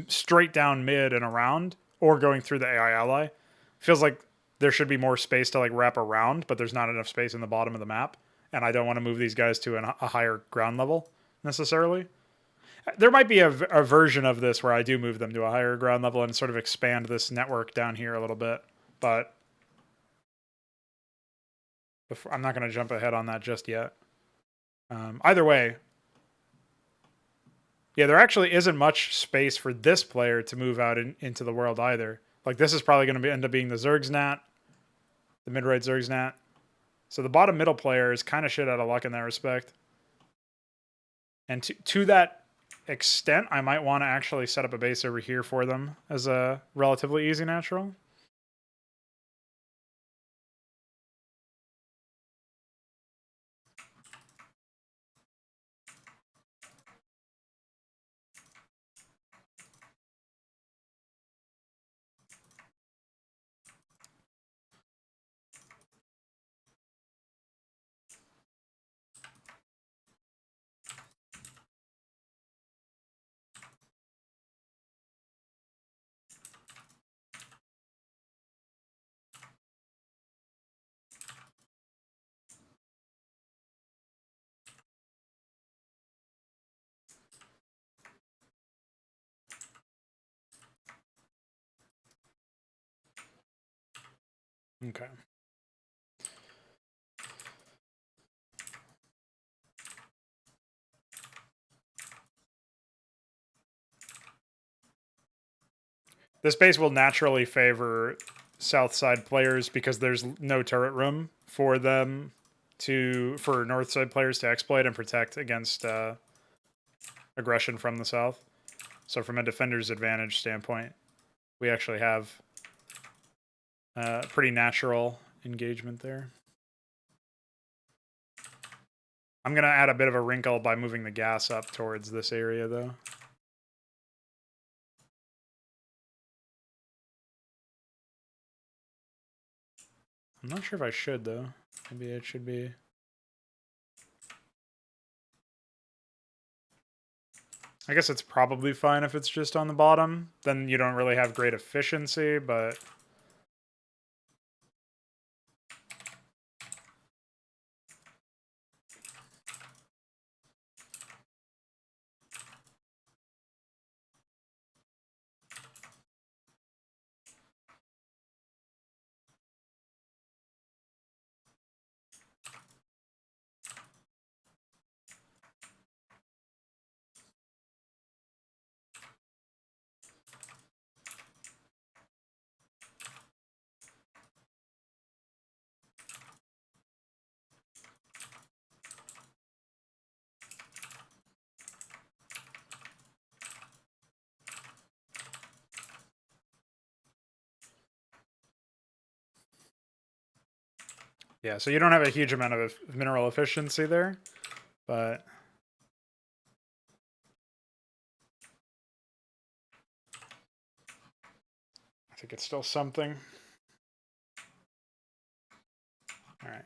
Speaker 1: straight down mid and around, or going through the AI ally. Feels like there should be more space to like wrap around, but there's not enough space in the bottom of the map, and I don't want to move these guys to a higher ground level necessarily. There might be a version of this where I do move them to a higher ground level and sort of expand this network down here a little bit, but I'm not going to jump ahead on that just yet. Either way, yeah, there actually isn't much space for this player to move out into the world either. Like, this is probably going to end up being the Zerg's Nat, the mid-right Zerg's Nat. So the bottom middle player is kind of shit out of luck in that respect. And to that extent, I might want to actually set up a base over here for them as a relatively easy natural. Okay. This base will naturally favor south side players because there's no turret room for them for north side players to exploit and protect against aggression from the south. So from a defender's advantage standpoint, we actually have pretty natural engagement there. I'm going to add a bit of a wrinkle by moving the gas up towards this area, though. I'm not sure if I should, though. Maybe it should be... I guess it's probably fine if it's just on the bottom. Then you don't really have great efficiency, but... Yeah, so you don't have a huge amount of mineral efficiency there, but I think it's still something. All right.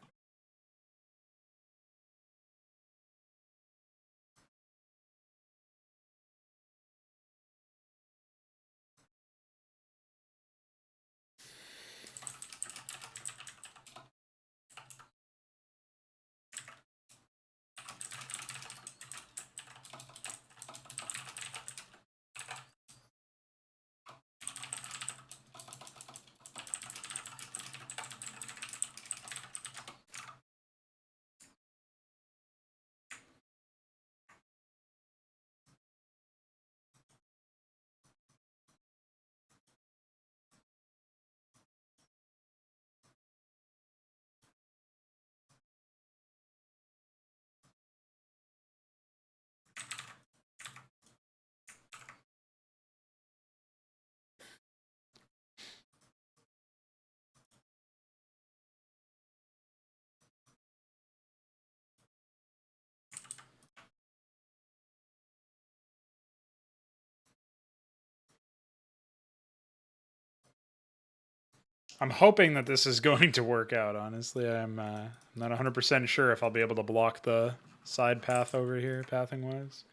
Speaker 1: I'm hoping that this is going to work out, honestly. I'm not 100% sure if I'll be able to block the side path over here, pathing-wise,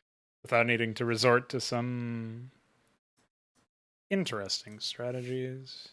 Speaker 1: without needing to resort to some interesting strategies.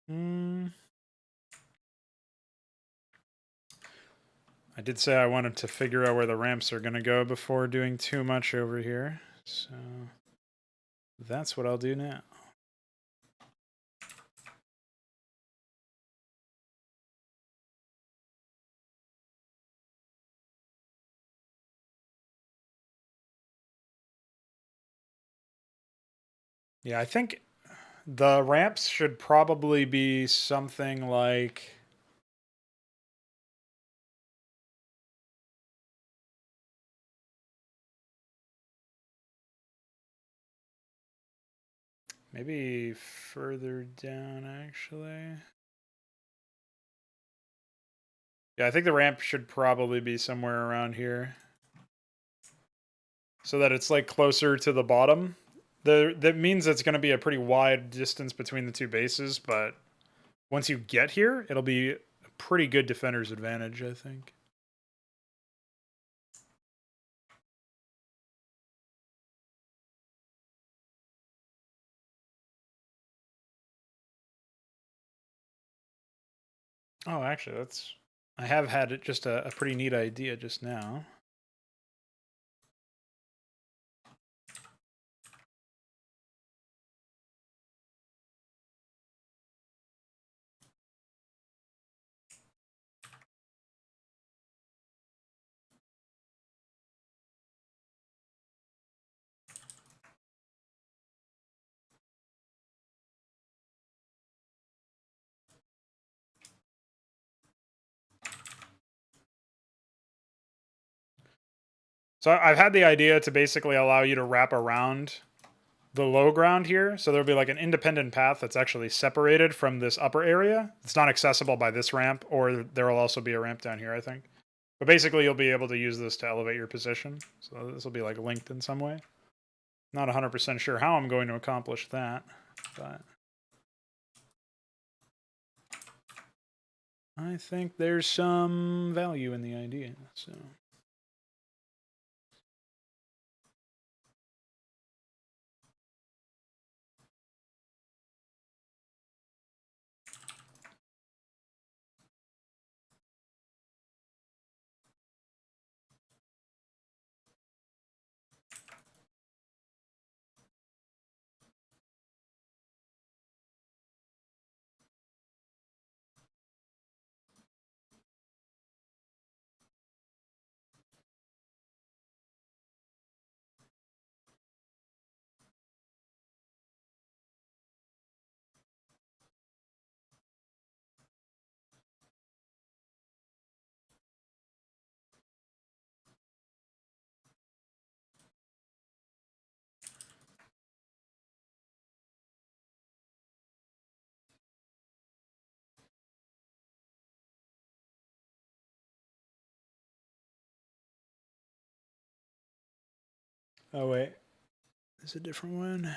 Speaker 1: Hmm. I did say I wanted to figure out where the ramps are going to go before doing too much over here. So that's what I'll do now. Yeah, I think the ramps should probably be something like... maybe further down, actually. Yeah, I think the ramp should probably be somewhere around here. So that it's like closer to the bottom. That means it's going to be a pretty wide distance between the two bases, but once you get here, it'll be a pretty good defender's advantage, I think. Oh, actually, that's... I have had just a pretty neat idea just now. So I've had the idea to basically allow you to wrap around the low ground here. So there'll be like an independent path that's actually separated from this upper area. It's not accessible by this ramp, or there will also be a ramp down here, I think. But basically, you'll be able to use this to elevate your position. So this will be like linked in some way. Not 100% sure how I'm going to accomplish that, but I think there's some value in the idea. So Oh, wait. There's a different one.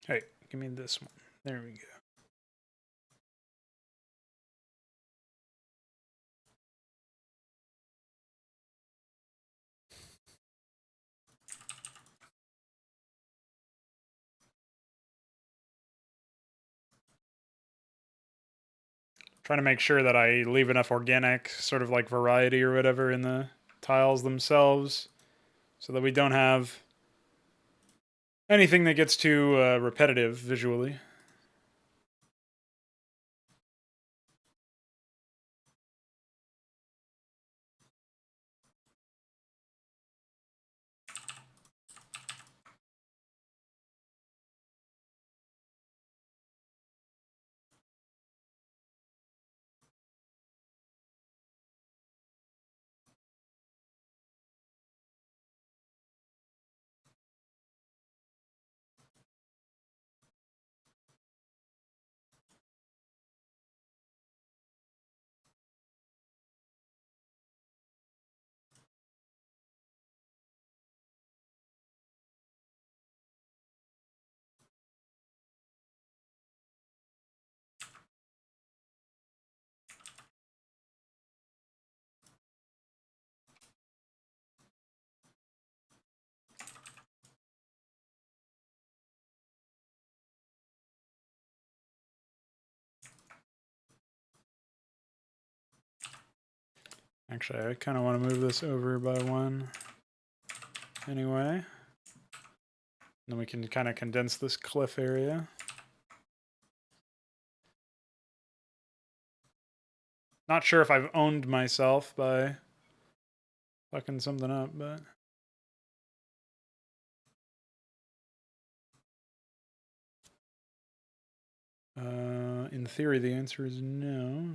Speaker 1: Hey, give me this one. There we go. Trying to make sure that I leave enough organic sort of like variety or whatever in the tiles themselves so that we don't have anything that gets too repetitive visually. Actually, I kind of want to move this over by one anyway. Then we can kind of condense this cliff area. Not sure if I've owned myself by fucking something up, but... in theory, the answer is no.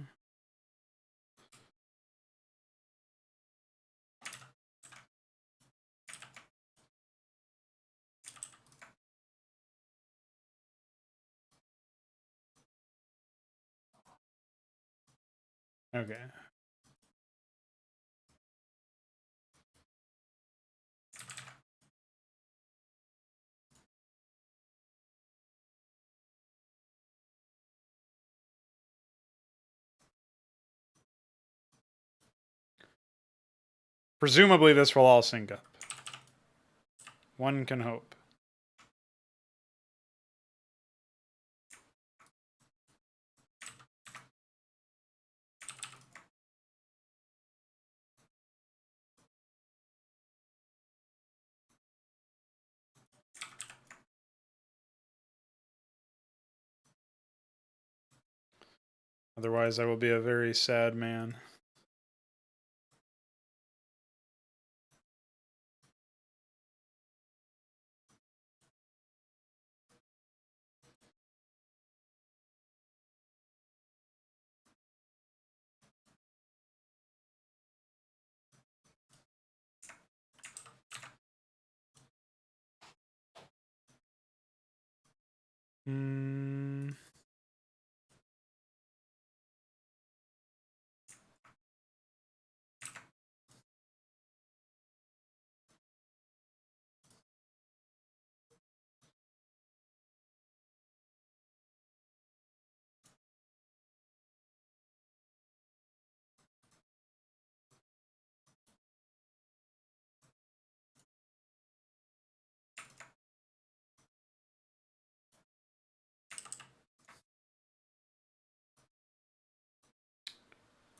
Speaker 1: Okay. Presumably this will all sync up. One can hope. Otherwise, I will be a very sad man. Hmm.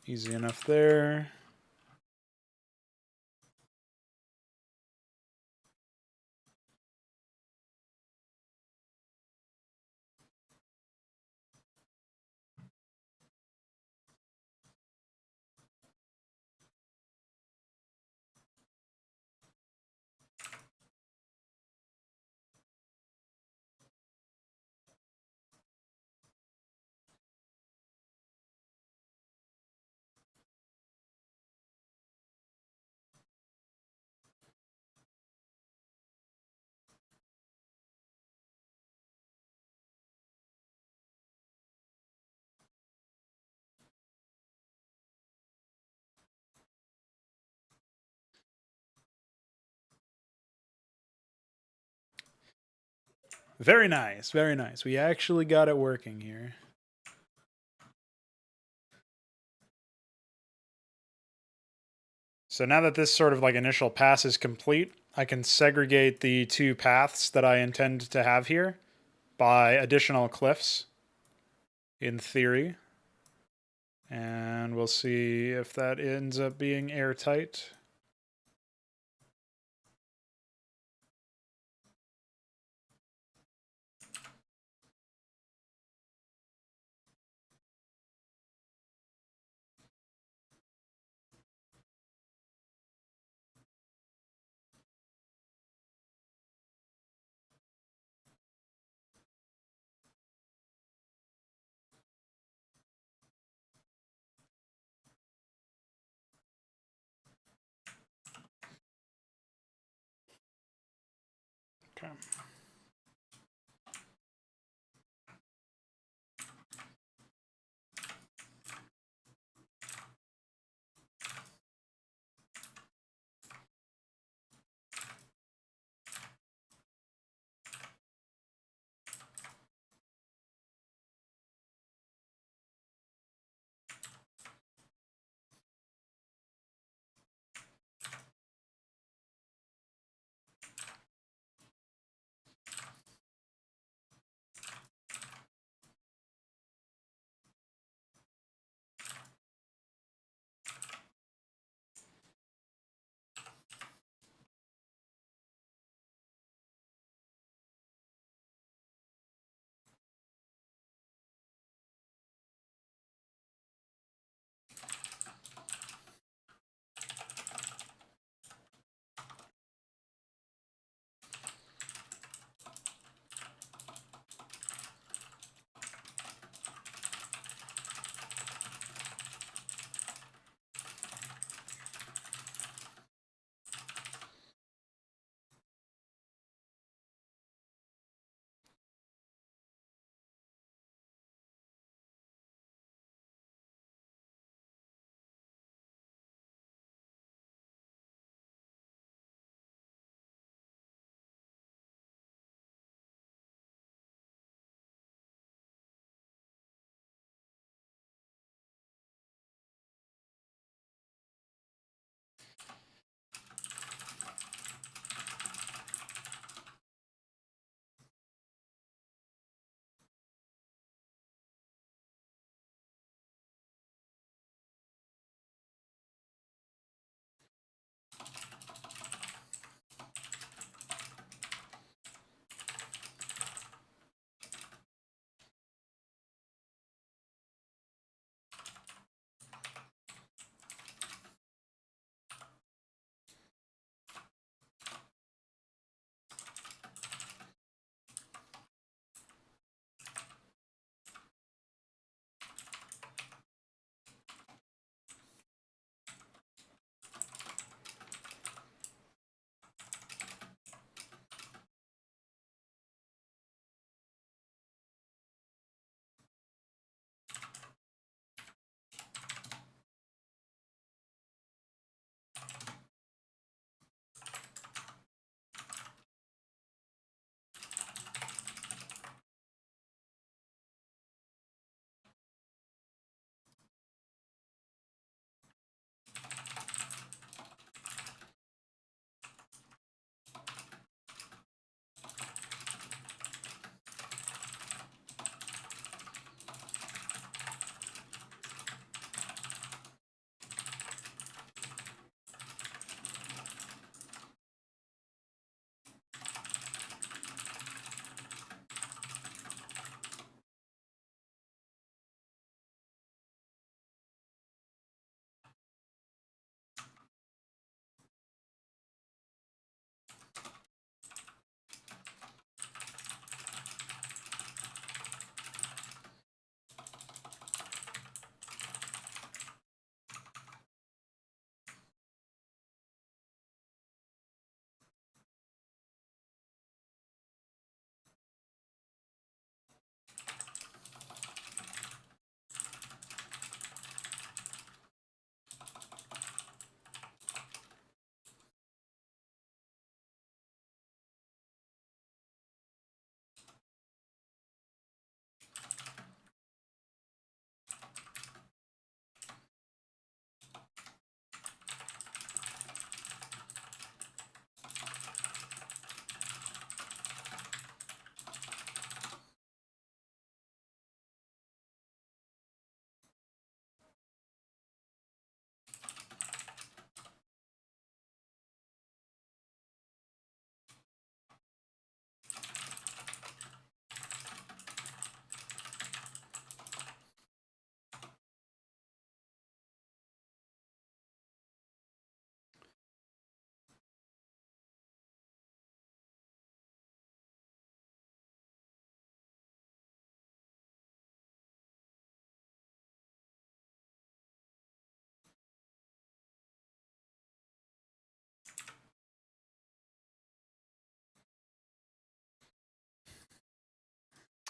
Speaker 1: Easy enough there. Very nice, very nice. We actually got it working here. So now that this sort of like initial pass is complete, I can segregate the two paths that I intend to have here by additional cliffs, in theory. And we'll see if that ends up being airtight. Okay.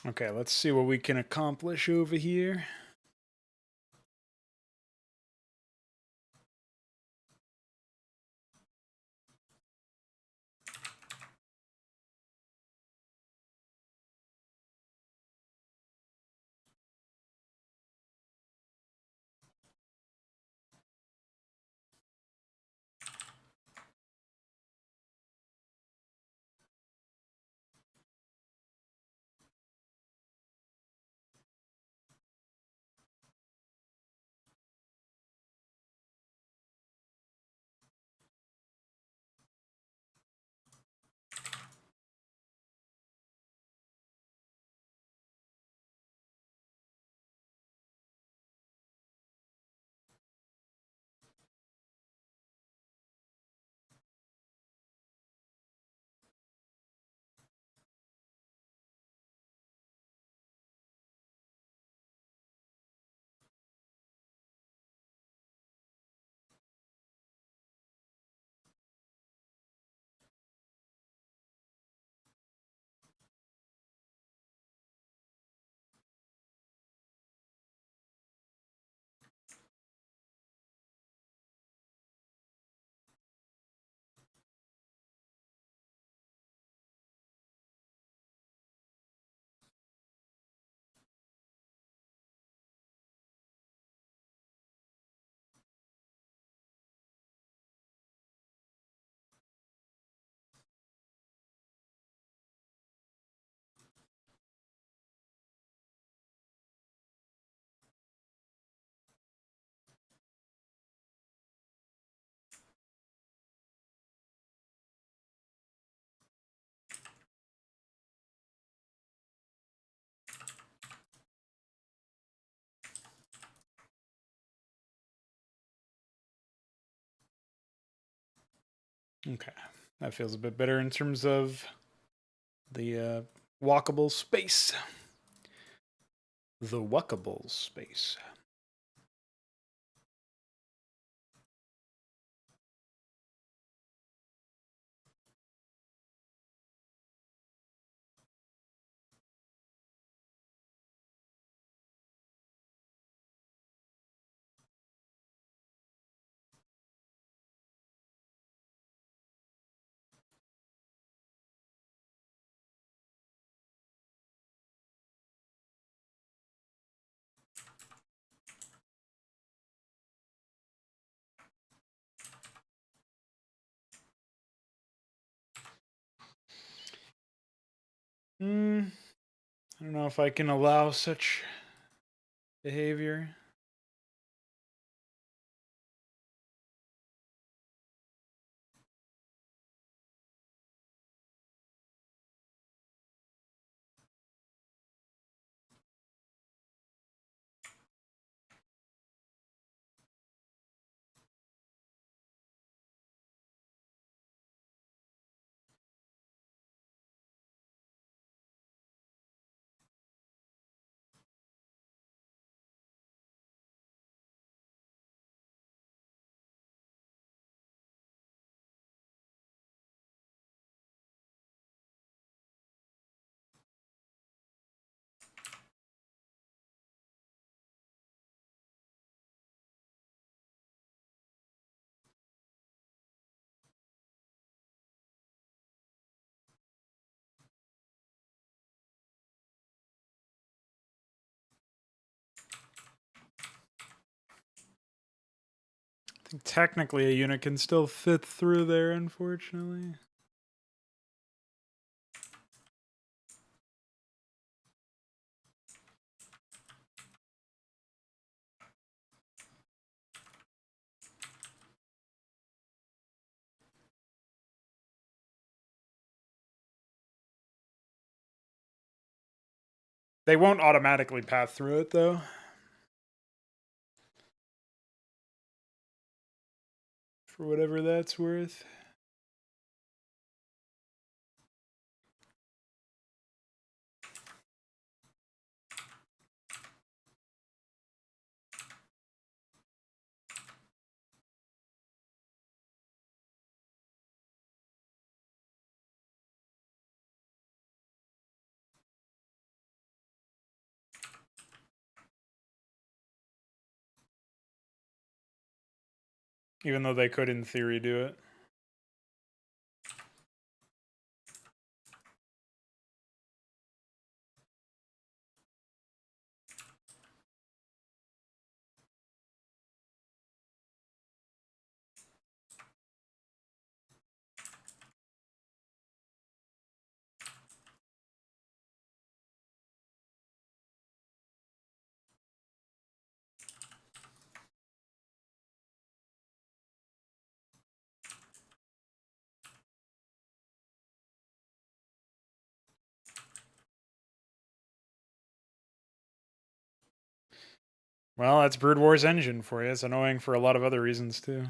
Speaker 1: Okay, let's see what we can accomplish over here. Okay, that feels a bit better in terms of the walkable space. The walkable space. I don't know if I can allow such behavior. I think technically a unit can still fit through there, unfortunately. They won't automatically path through it, though. For whatever that's worth. even though they could in theory do it. Well, that's Brood War's engine for you. It's annoying for a lot of other reasons, too.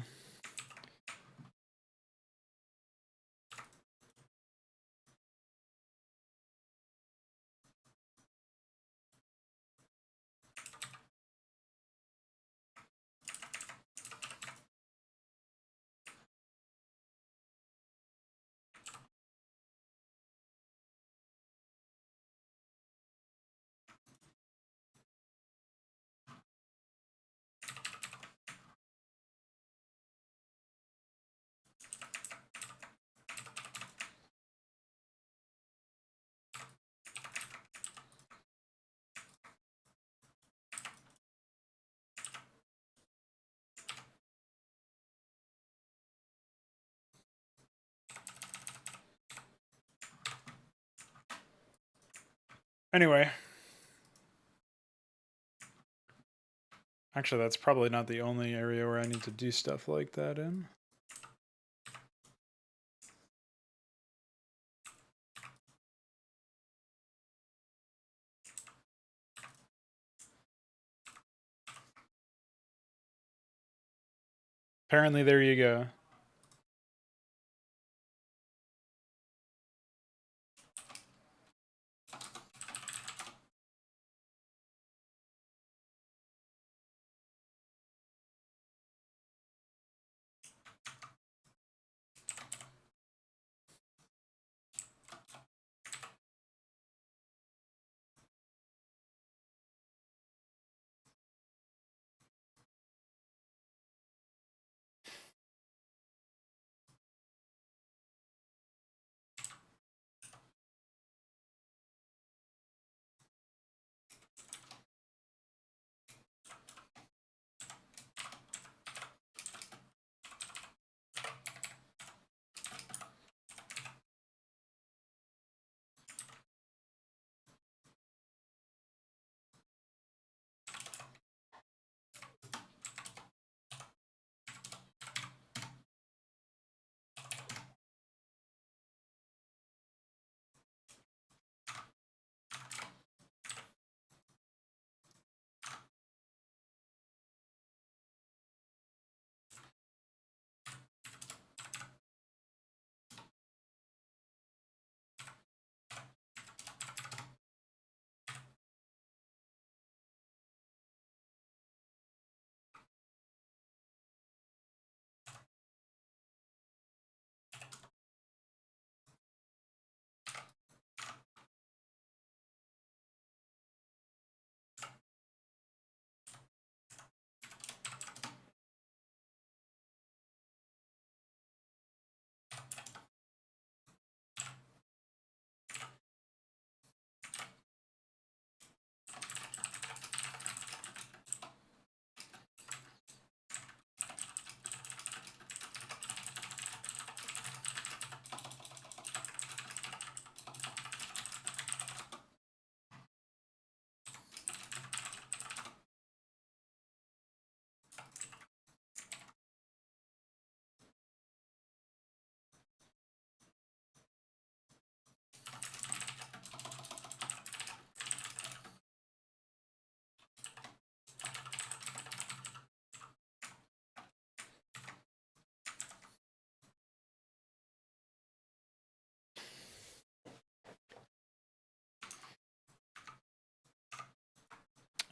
Speaker 1: Anyway. Actually, that's probably not the only area where I need to do stuff like that in. Apparently, there you go.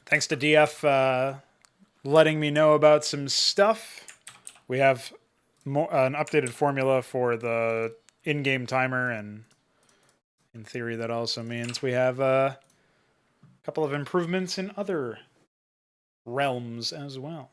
Speaker 1: Thanks to DF letting me know about some stuff. We have an updated formula for the in-game timer, and in theory that also means we have a couple of improvements in other realms as well.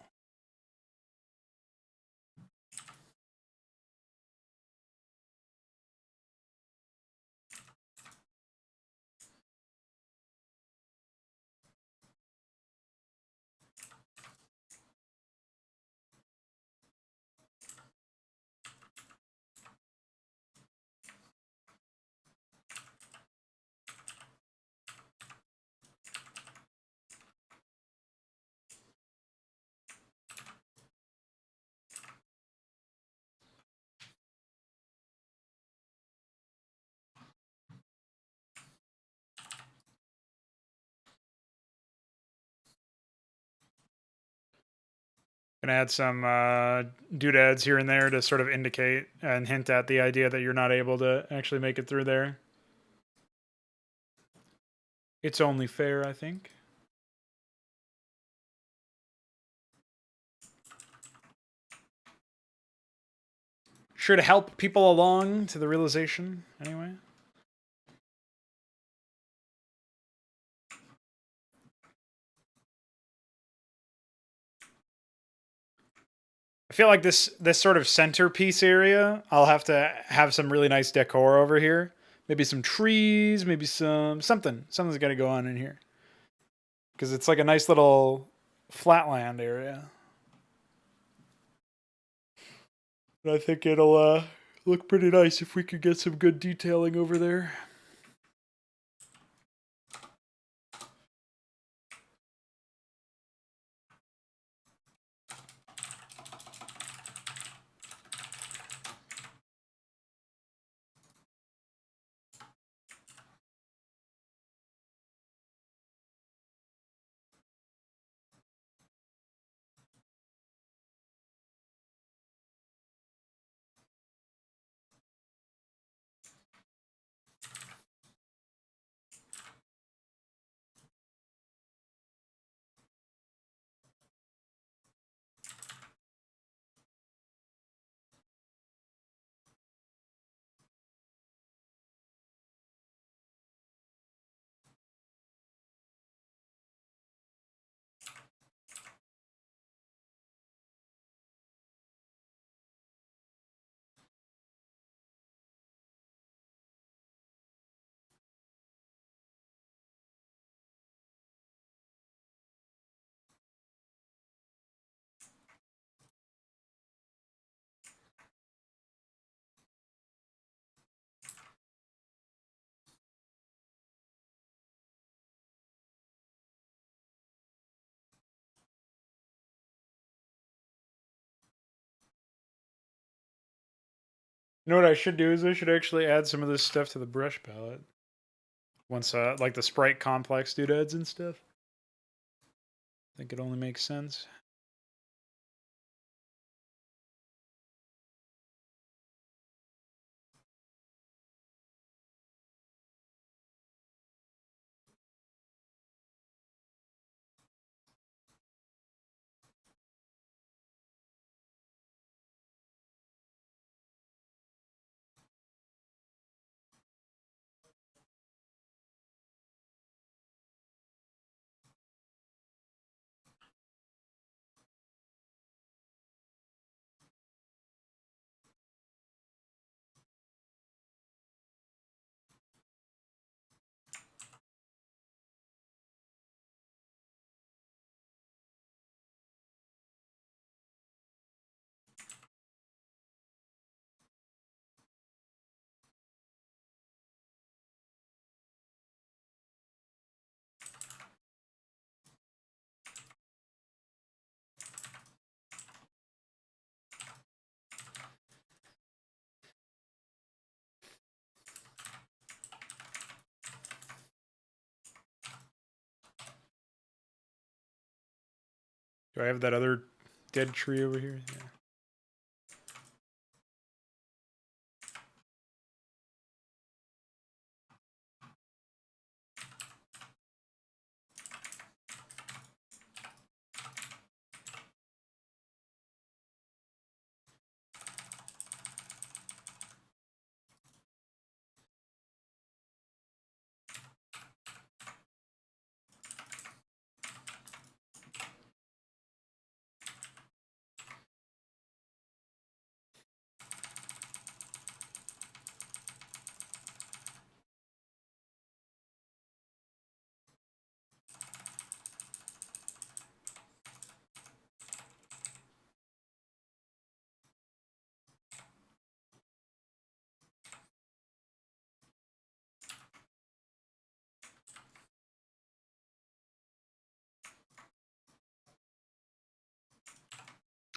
Speaker 1: Gonna add some doodads here and there to sort of indicate and hint at the idea that you're not able to actually make it through there. It's only fair, I think. Sure to help people along to the realization, anyway. I feel like this sort of centerpiece area, I'll have to have some really nice decor over here. Maybe some trees, maybe something's got to go on in here. Because it's like a nice little flatland area. But I think it'll look pretty nice if we could get some good detailing over there. You know what I should do is I should actually add some of this stuff to the brush palette. Once, like the sprite complex doodads and stuff. I think it only makes sense. Do I have that other dead tree over here? Yeah.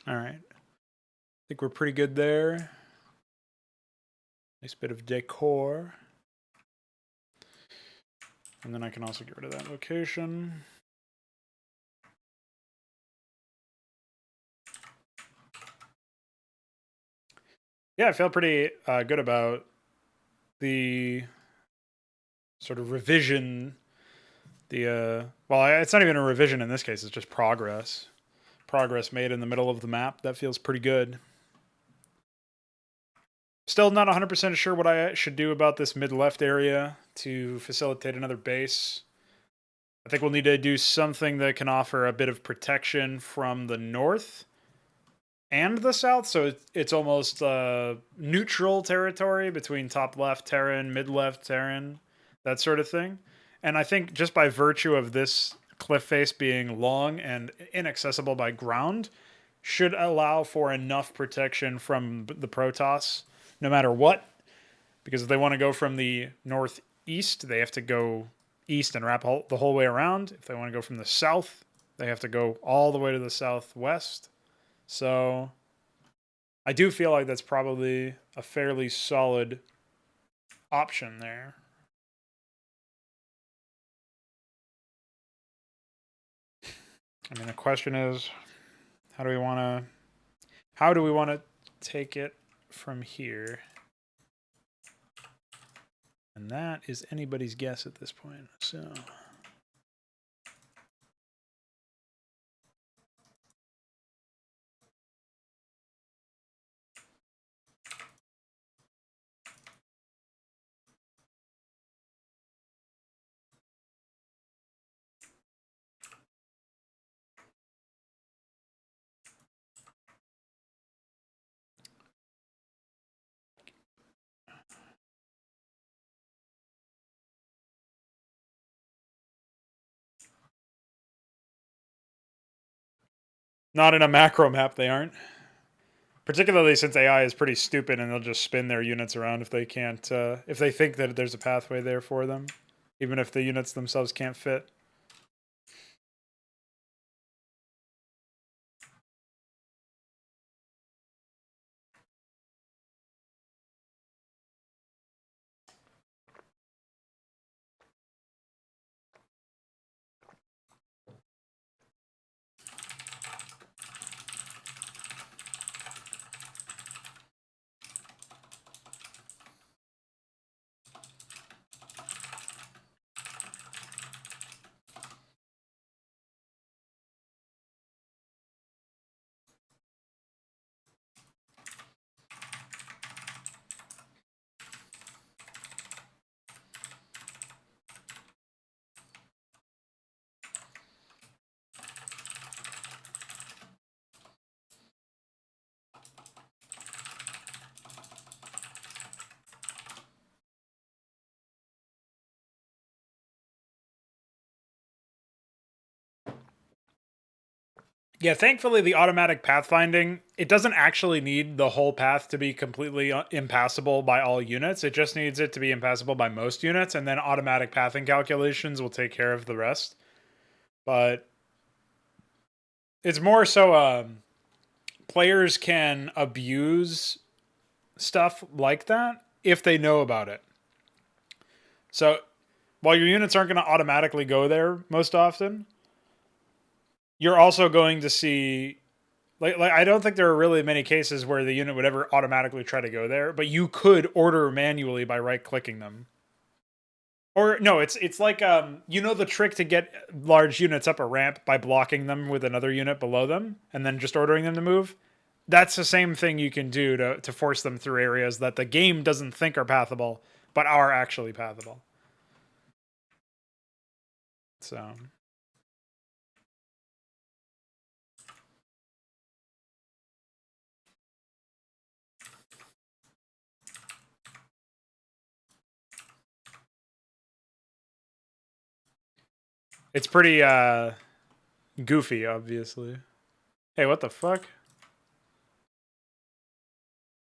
Speaker 1: All right. I think we're pretty good there. Nice bit of decor. And then I can also get rid of that location. Yeah, I feel pretty good about the sort of revision. Well, it's not even a revision in this case. It's just progress. Progress made in the middle of the map. That feels pretty good. Still not 100% sure what I should do about this mid-left area to facilitate another base. I think we'll need to do something that can offer a bit of protection from the north and the south, so it's almost neutral territory between top left Terran, mid left Terran, that sort of thing. And I think just by virtue of this cliff face being long and inaccessible by ground, should allow for enough protection from the Protoss, no matter what. Because if they want to go from the northeast, they have to go east and wrap the whole way around. If they want to go from the south, they have to go all the way to the southwest. So I do feel like that's probably a fairly solid option there. I mean, the question is, how do we want to take it from here? And that is anybody's guess at this point. So not in a macro map, they aren't. Particularly since AI is pretty stupid and they'll just spin their units around if they can't, if they think that there's a pathway there for them, even if the units themselves can't fit. Yeah, thankfully the automatic pathfinding, it doesn't actually need the whole path to be completely impassable by all units. It just needs it to be impassable by most units, and then automatic pathing calculations will take care of the rest. But it's more so players can abuse stuff like that if they know about it. So while your units aren't going to automatically go there most often, you're also going to see like I don't think there are really many cases where the unit would ever automatically try to go there, but you could order manually by right clicking them. Or no, it's like you know the trick to get large units up a ramp by blocking them with another unit below them and then just ordering them to move. That's the same thing you can do to force them through areas that the game doesn't think are pathable, but are actually pathable. So it's pretty goofy, obviously. Hey, what the fuck?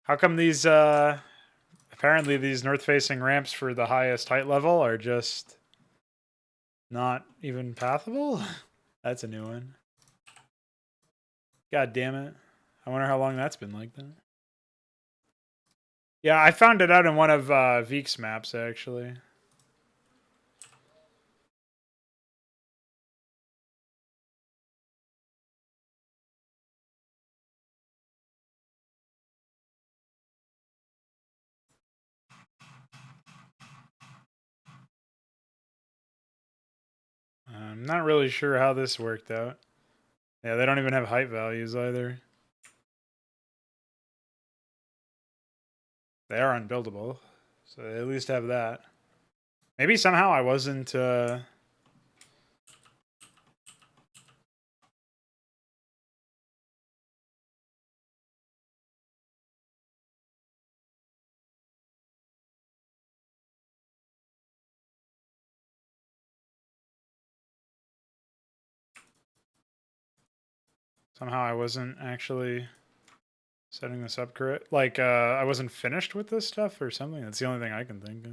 Speaker 1: How come these apparently these north-facing ramps for the highest height level are just not even pathable? That's a new one. God damn it. I wonder how long that's been like then. Yeah, I found it out in one of Veek's maps, actually. I'm not really sure how this worked out. Yeah, they don't even have height values either. They are unbuildable, so they at least have that. Maybe somehow I wasn't... Somehow I wasn't actually setting this up correct. Like, I wasn't finished with this stuff or something. That's the only thing I can think of.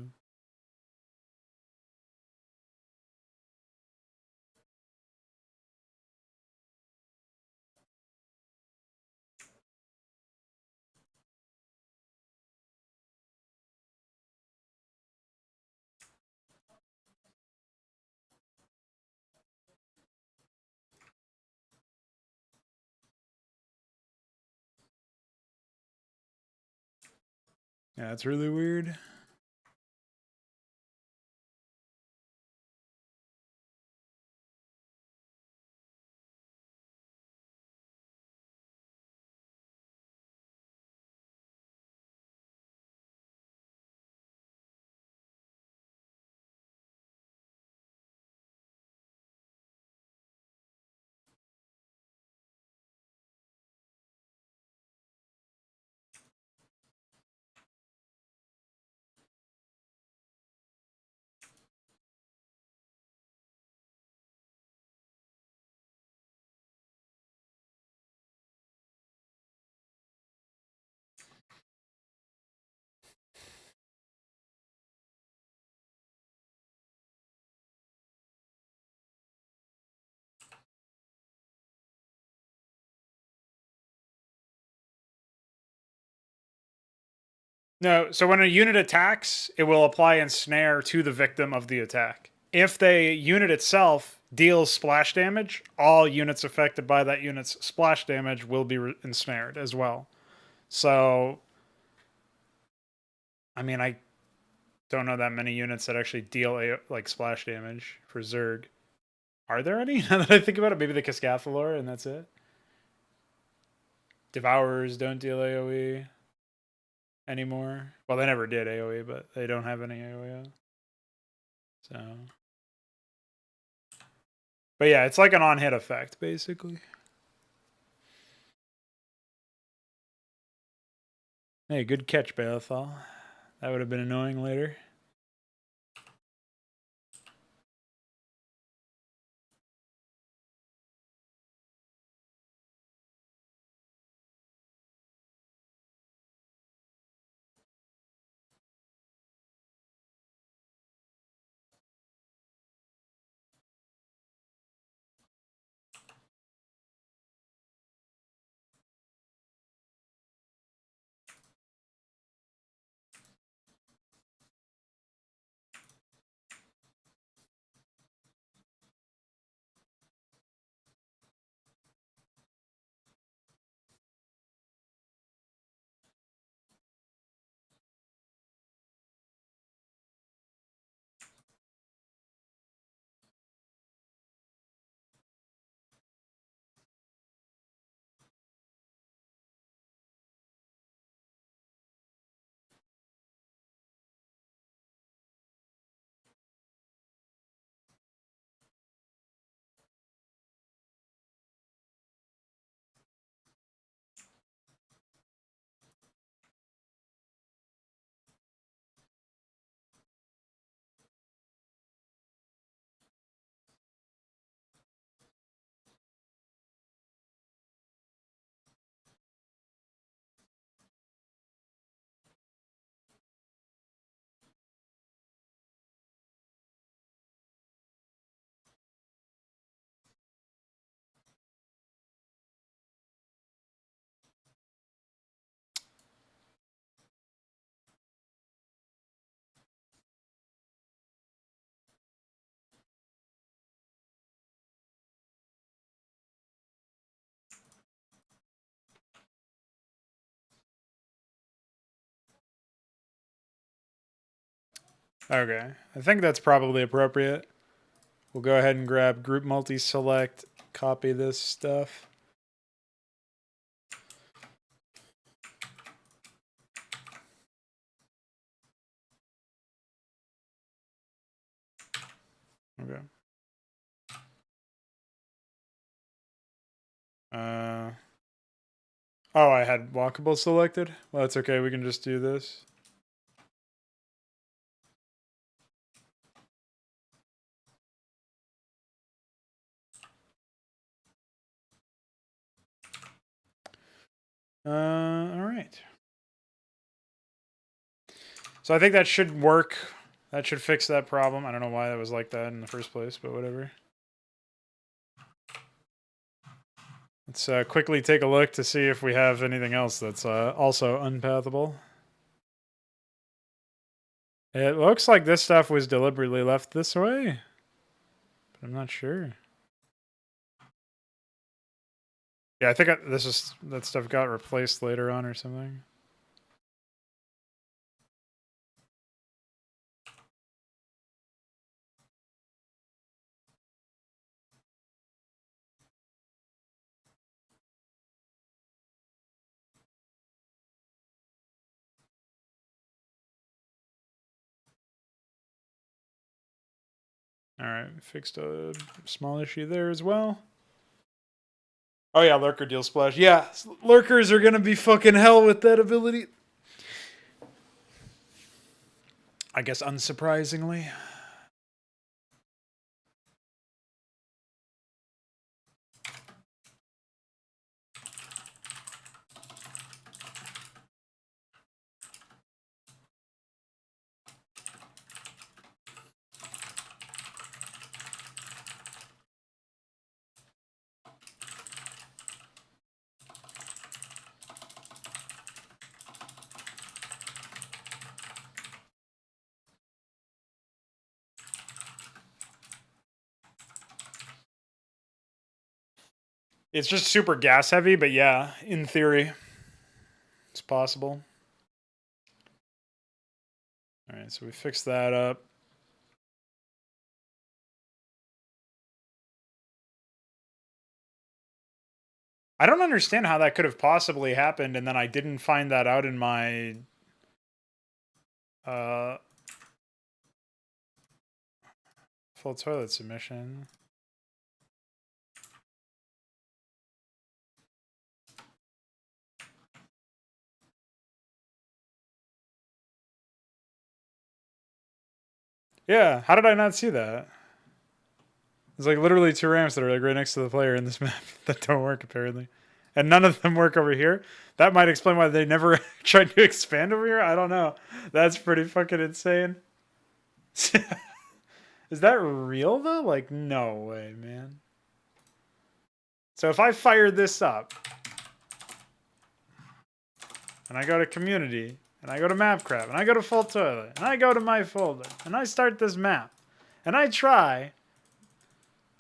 Speaker 1: Yeah, that's really weird. No, so when a unit attacks, it will apply ensnare to the victim of the attack. If the unit itself deals splash damage, all units affected by that unit's splash damage will be ensnared as well. So, I mean, I don't know that many units that actually deal like splash damage for Zerg. Are there any? Now that I think about it, maybe the Cascathalor and that's it. Devourers don't deal AoE anymore. Well, they never did AoE, but they don't have any AoE. So, but yeah, it's like an on-hit effect, basically. Hey, good catch, Balathal. That would have been annoying later. Okay, I think that's probably appropriate. We'll go ahead and grab group multi-select, copy this stuff. Okay. Oh, I had walkable selected? Well, that's okay. We can just do this. All right. So I think that should work. That should fix that problem. I don't know why that was like that in the first place, but whatever. Let's quickly take a look to see if we have anything else that's also unpathable. It looks like this stuff was deliberately left this way, but I'm not sure. Yeah, I think that stuff got replaced later on or something. All right, fixed a small issue there as well. Oh yeah, lurker deal splash. Yeah, lurkers are gonna be fucking hell with that ability. I guess unsurprisingly. It's just super gas heavy, but yeah, in theory, it's possible. All right, so we fixed that up. I don't understand how that could have possibly happened, and then I didn't find that out in my full toilet submission. Yeah, how did I not see that? There's like literally 2 ramps that are like right next to the player in this map that don't work apparently. And none of them work over here. That might explain why they never tried to expand over here. I don't know. That's pretty fucking insane. Is that real though? Like, no way, man. So if I fire this up, and I go to community, and I go to Mapcraft, and I go to full toilet, and I go to my folder, and I start this map, and I try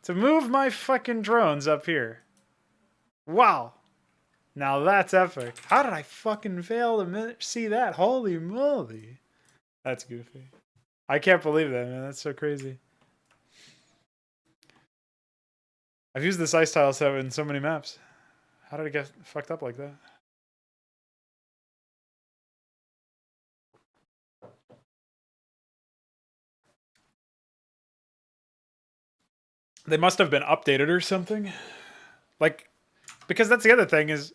Speaker 1: to move my fucking drones up here. Wow. Now that's epic. How did I fucking fail to see that? Holy moly. That's goofy. I can't believe that, man. That's so crazy. I've used this ice tile set in so many maps. How did it get fucked up like that? They must have been updated or something. Like, because that's the other thing is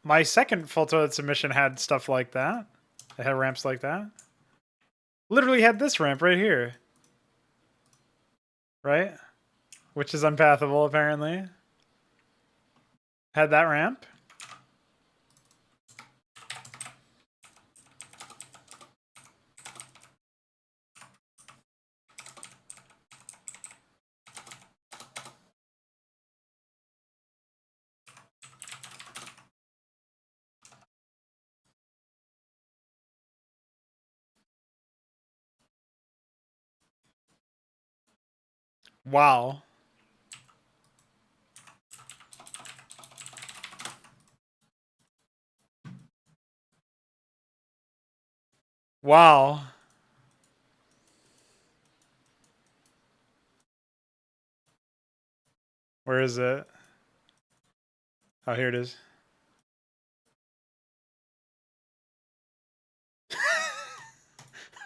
Speaker 1: my second full toilet submission had stuff like that. It had ramps like that. Literally had this ramp right here. Right? Which is unpathable, apparently. Had that ramp. Wow. Wow. Where is it? Oh, here it is.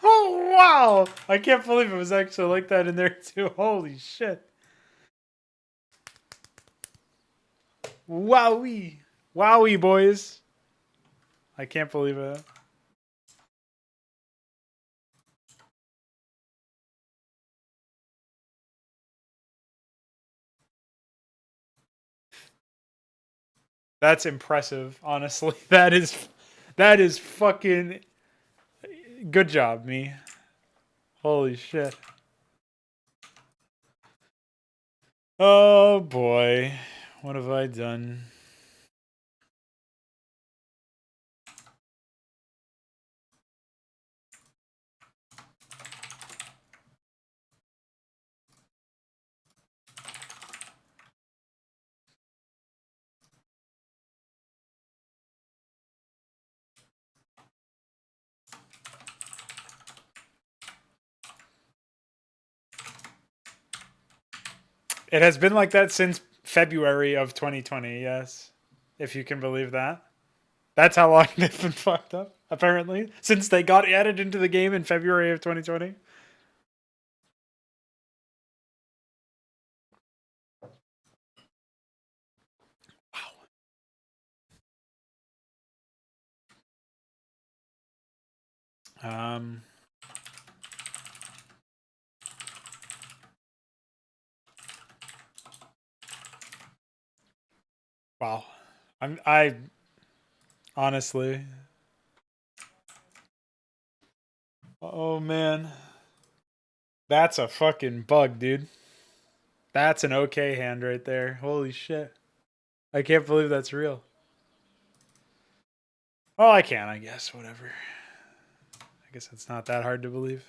Speaker 1: Oh, wow! I can't believe it was actually like that in there, too. Holy shit. Wowee. Wowee, boys. I can't believe it. That's impressive, honestly. That is fucking good job, me. Holy shit. Oh boy. What have I done? It has been like that since February of 2020, yes. If you can believe that. That's how long they've been fucked up, apparently. Since they got added into the game in February of 2020. Wow. Wow. I honestly. Oh man. That's a fucking bug, dude. That's an okay hand right there. Holy shit. I can't believe that's real. Oh, I can, I guess. Whatever. I guess it's not that hard to believe.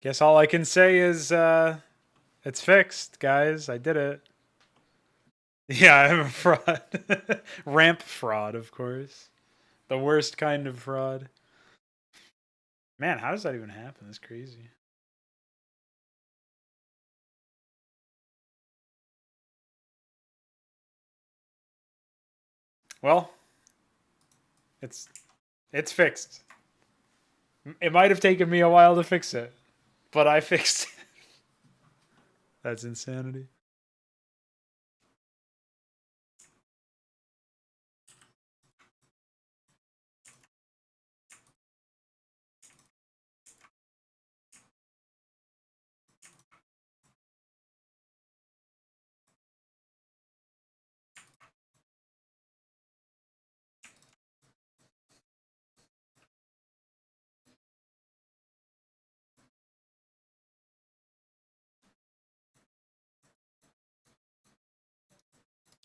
Speaker 1: Guess all I can say is it's fixed, guys. I did it. Yeah, I'm a fraud. Ramp fraud, of course. The worst kind of fraud. Man, how does that even happen? That's crazy. Well, it's fixed. It might have taken me a while to fix it, but I fixed it. That's insanity.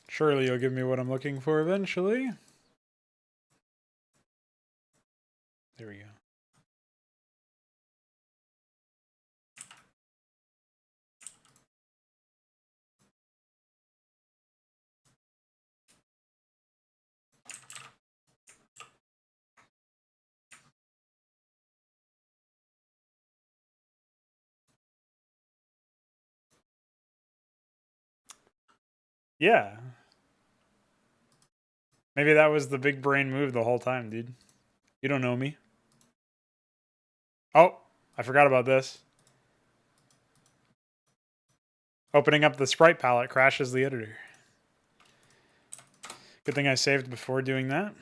Speaker 1: Surely you'll give me what I'm looking for eventually. There we go. Yeah. Maybe that was the big brain move the whole time, dude. You don't know me. Oh, I forgot about this. Opening up the sprite palette crashes the editor. Good thing I saved before doing that.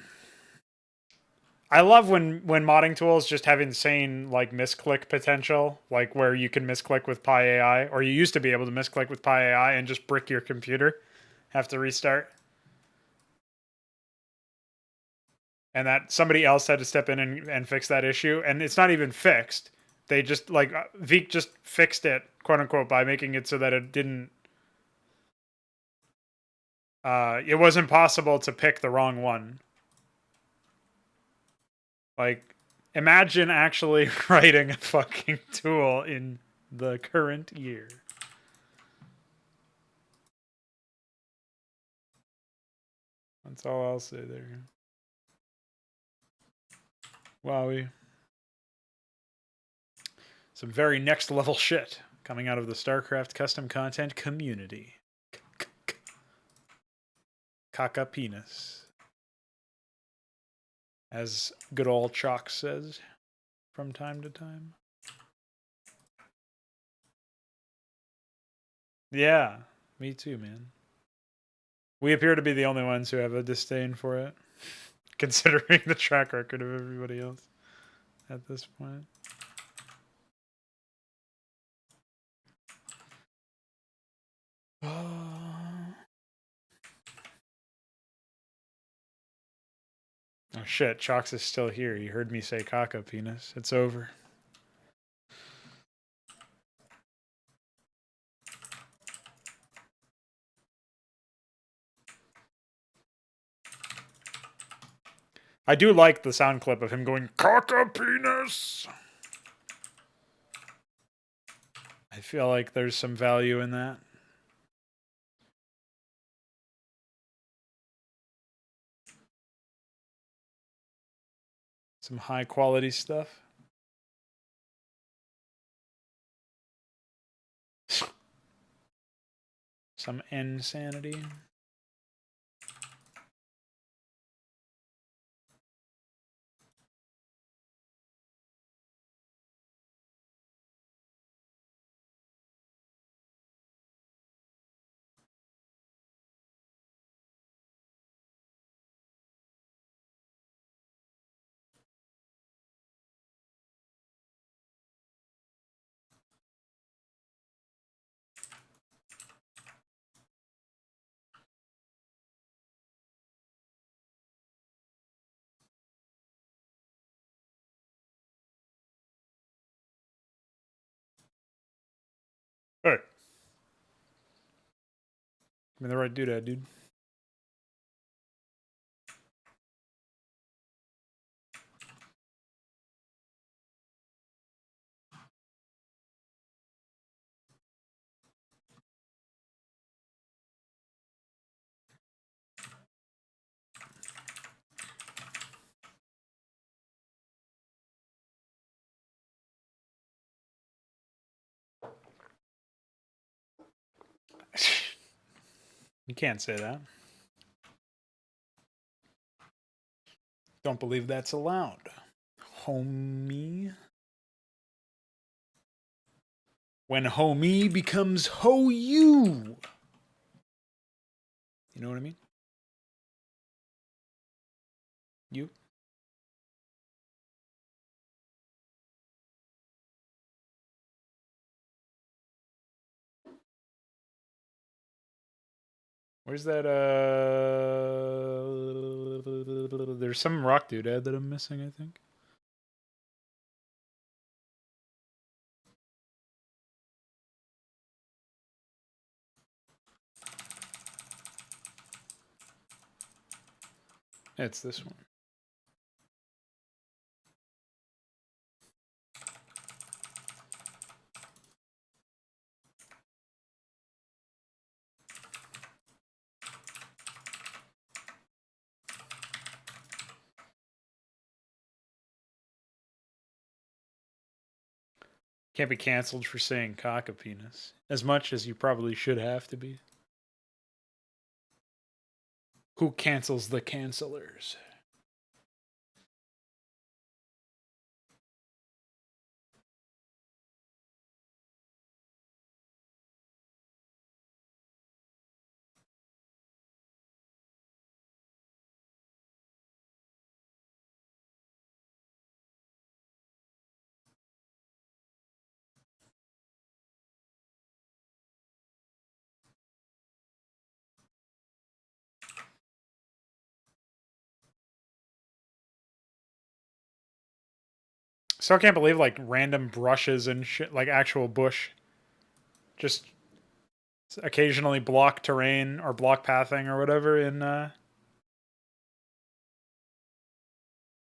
Speaker 1: I love when modding tools just have insane like misclick potential, like where you can misclick with Pi AI, or you used to be able to misclick with Pi AI and just brick your computer, have to restart, and that somebody else had to step in and fix that issue, and it's not even fixed. They just like Veek just fixed it, quote unquote, by making it so that it didn't. It wasn't possible to pick the wrong one. Like, imagine actually writing a fucking tool in the current year. That's all I'll say there. Wowie. Some very next level shit coming out of the Starcraft custom content community. Caca penis. As good old Chalk says from time to time. Yeah, me too, man. We appear to be the only ones who have a disdain for it, considering the track record of everybody else at this point. Oh shit, Chalks is still here. You heard me say caca penis. It's over. I do like the sound clip of him going, caca penis! I feel like there's some value in that. Some high quality stuff. Some insanity. Hey. Give me the right doodad, dude. You can't say that. Don't believe that's allowed. Homie. When homie becomes ho you. You know what I mean? You? Where's that, there's some rock doodad that I'm missing, I think. It's this one. Can't be canceled for saying cock a penis. As much as you probably should have to be. Who cancels the cancelers? So I can't believe like random brushes and shit, like actual bush, just occasionally block terrain or block pathing or whatever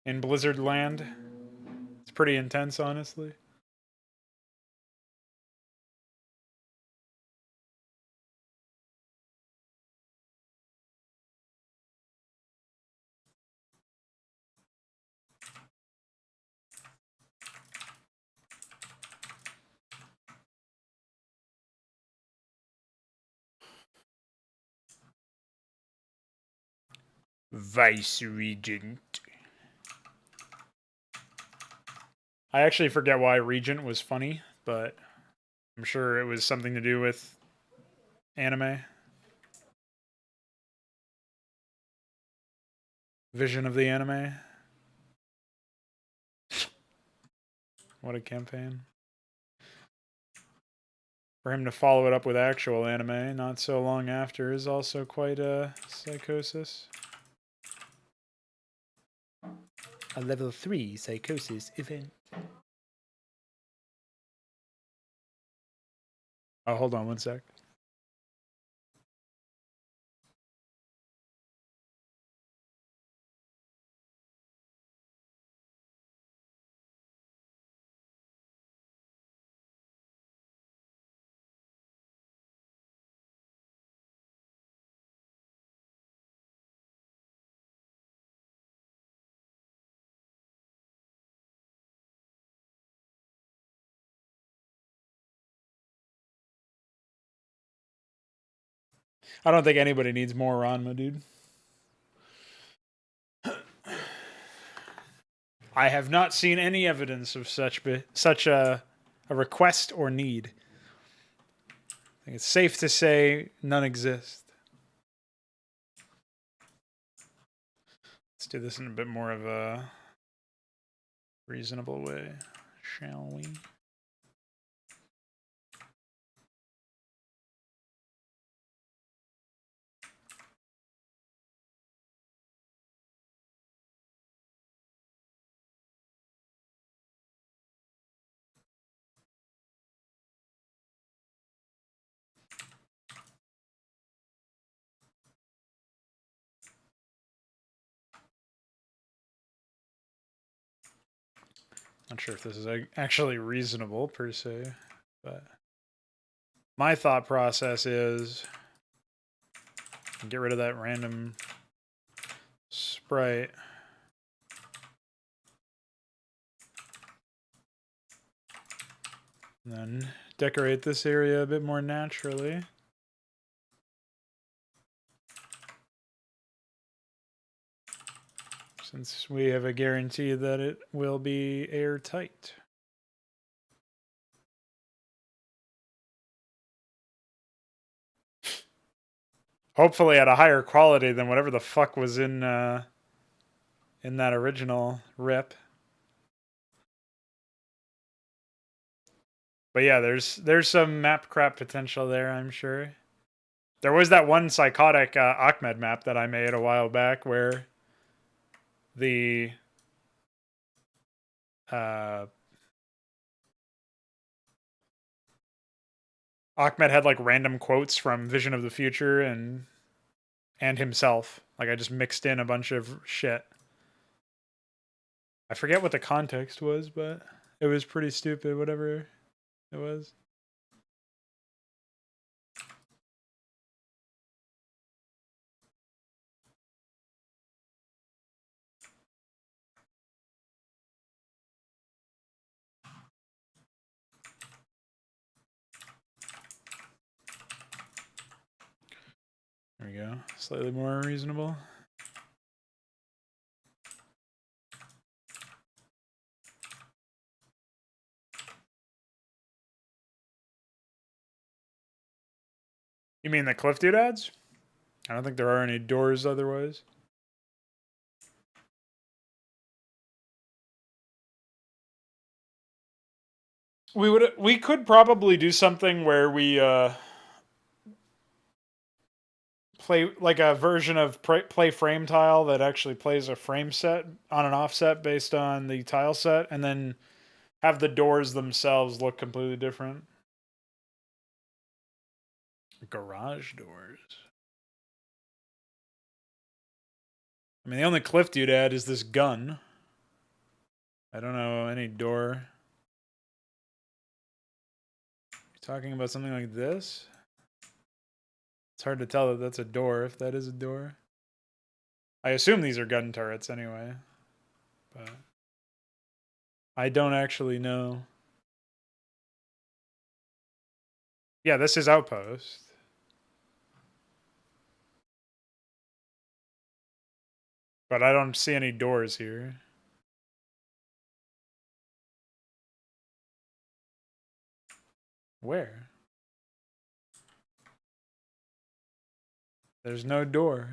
Speaker 1: in Blizzard land. It's pretty intense, honestly. Vice Regent. I actually forget why Regent was funny, but I'm sure it was something to do with anime. Vision of the anime. What a campaign. For him to follow it up with actual anime not so long after is also quite a psychosis. A level 3 psychosis event. Oh, hold on one sec. I don't think anybody needs more Ranma, dude. I have not seen any evidence of such a request or need. I think it's safe to say none exist. Let's do this in a bit more of a reasonable way, shall we? Not sure if this is actually reasonable per se, but my thought process is get rid of that random sprite. And then decorate this area a bit more naturally. Since we have a guarantee that it will be airtight. Hopefully at a higher quality than whatever the fuck was in that original rip. But yeah, there's some map crap potential there, I'm sure. There was that one psychotic Ahmed map that I made a while back where the Ahmed had like random quotes from Vision of the Future and himself. Like I just mixed in a bunch of shit. I forget what the context was, but it was pretty stupid, whatever it was. There we go. Slightly more reasonable. You mean the cliff doodads? I don't think there are any doors otherwise. We could probably do something where we play like a version of play frame tile that actually plays a frame set on an offset based on the tile set, and then have the doors themselves look completely different. Garage doors. I mean, the only cliff doodad is this gun. I don't know any door. You're talking about something like this? It's hard to tell that that's a door, if that is a door. I assume these are gun turrets anyway. But I don't actually know. Yeah, this is Outpost. But I don't see any doors here. Where? There's no door.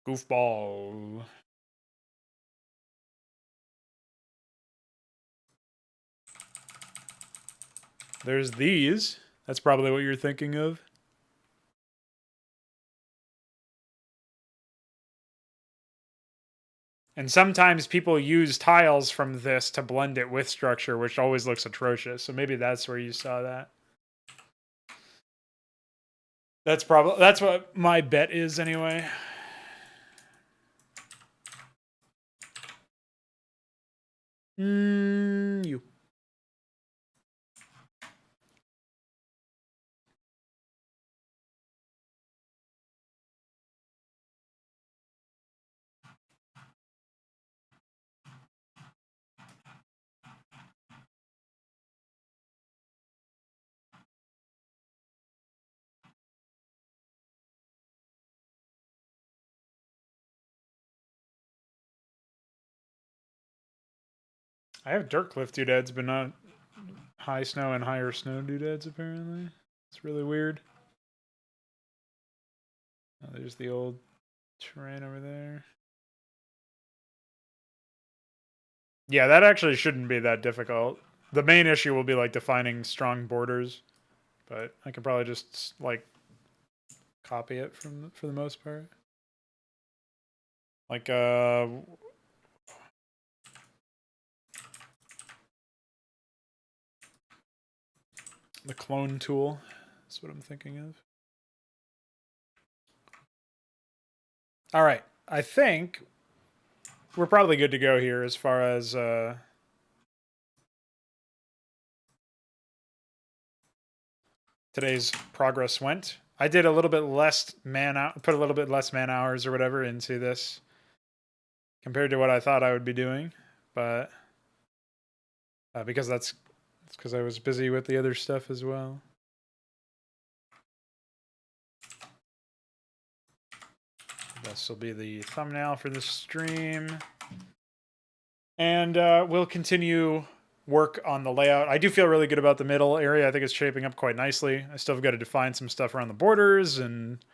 Speaker 1: Goofball. There's these. That's probably what you're thinking of. And sometimes people use tiles from this to blend it with structure, which always looks atrocious. So maybe that's where you saw that. That's what my bet is anyway. You. I have dirt cliff doodads, but not high snow and higher snow doodads, apparently. It's really weird. Oh, there's the old terrain over there. Yeah, that actually shouldn't be that difficult. The main issue will be like defining strong borders, but I can probably just like copy it for the most part. Like the clone tool. That's what I'm thinking of. All right. I think we're probably good to go here as far as today's progress went. I did a little bit less put a little bit less man hours or whatever into this compared to what I thought I would be doing, but because that's because I was busy with the other stuff as well. This will be the thumbnail for the stream. And we'll continue work on the layout. I do feel really good about the middle area. I think it's shaping up quite nicely. I still have got to define some stuff around the borders, and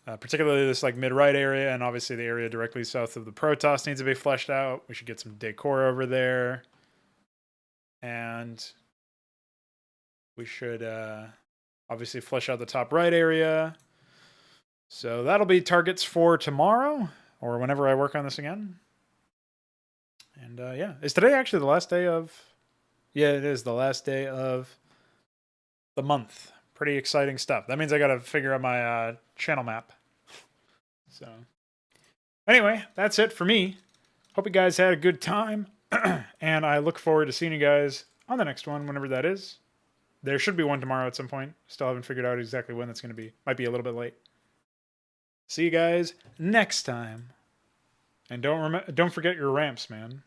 Speaker 1: particularly this like mid-right area, and obviously the area directly south of the Protoss needs to be fleshed out. We should get some decor over there. And we should obviously flesh out the top right area. So that'll be targets for tomorrow or whenever I work on this again. And yeah, is today actually the last day of... Yeah, it is the last day of the month. Pretty exciting stuff. That means I got to figure out my channel map. So anyway, that's it for me. Hope you guys had a good time. And I look forward to seeing you guys on the next one, whenever that is. There should be one tomorrow at some point. Still haven't figured out exactly when that's going to be. Might be a little bit late. See you guys next time. And don't forget your ramps, man.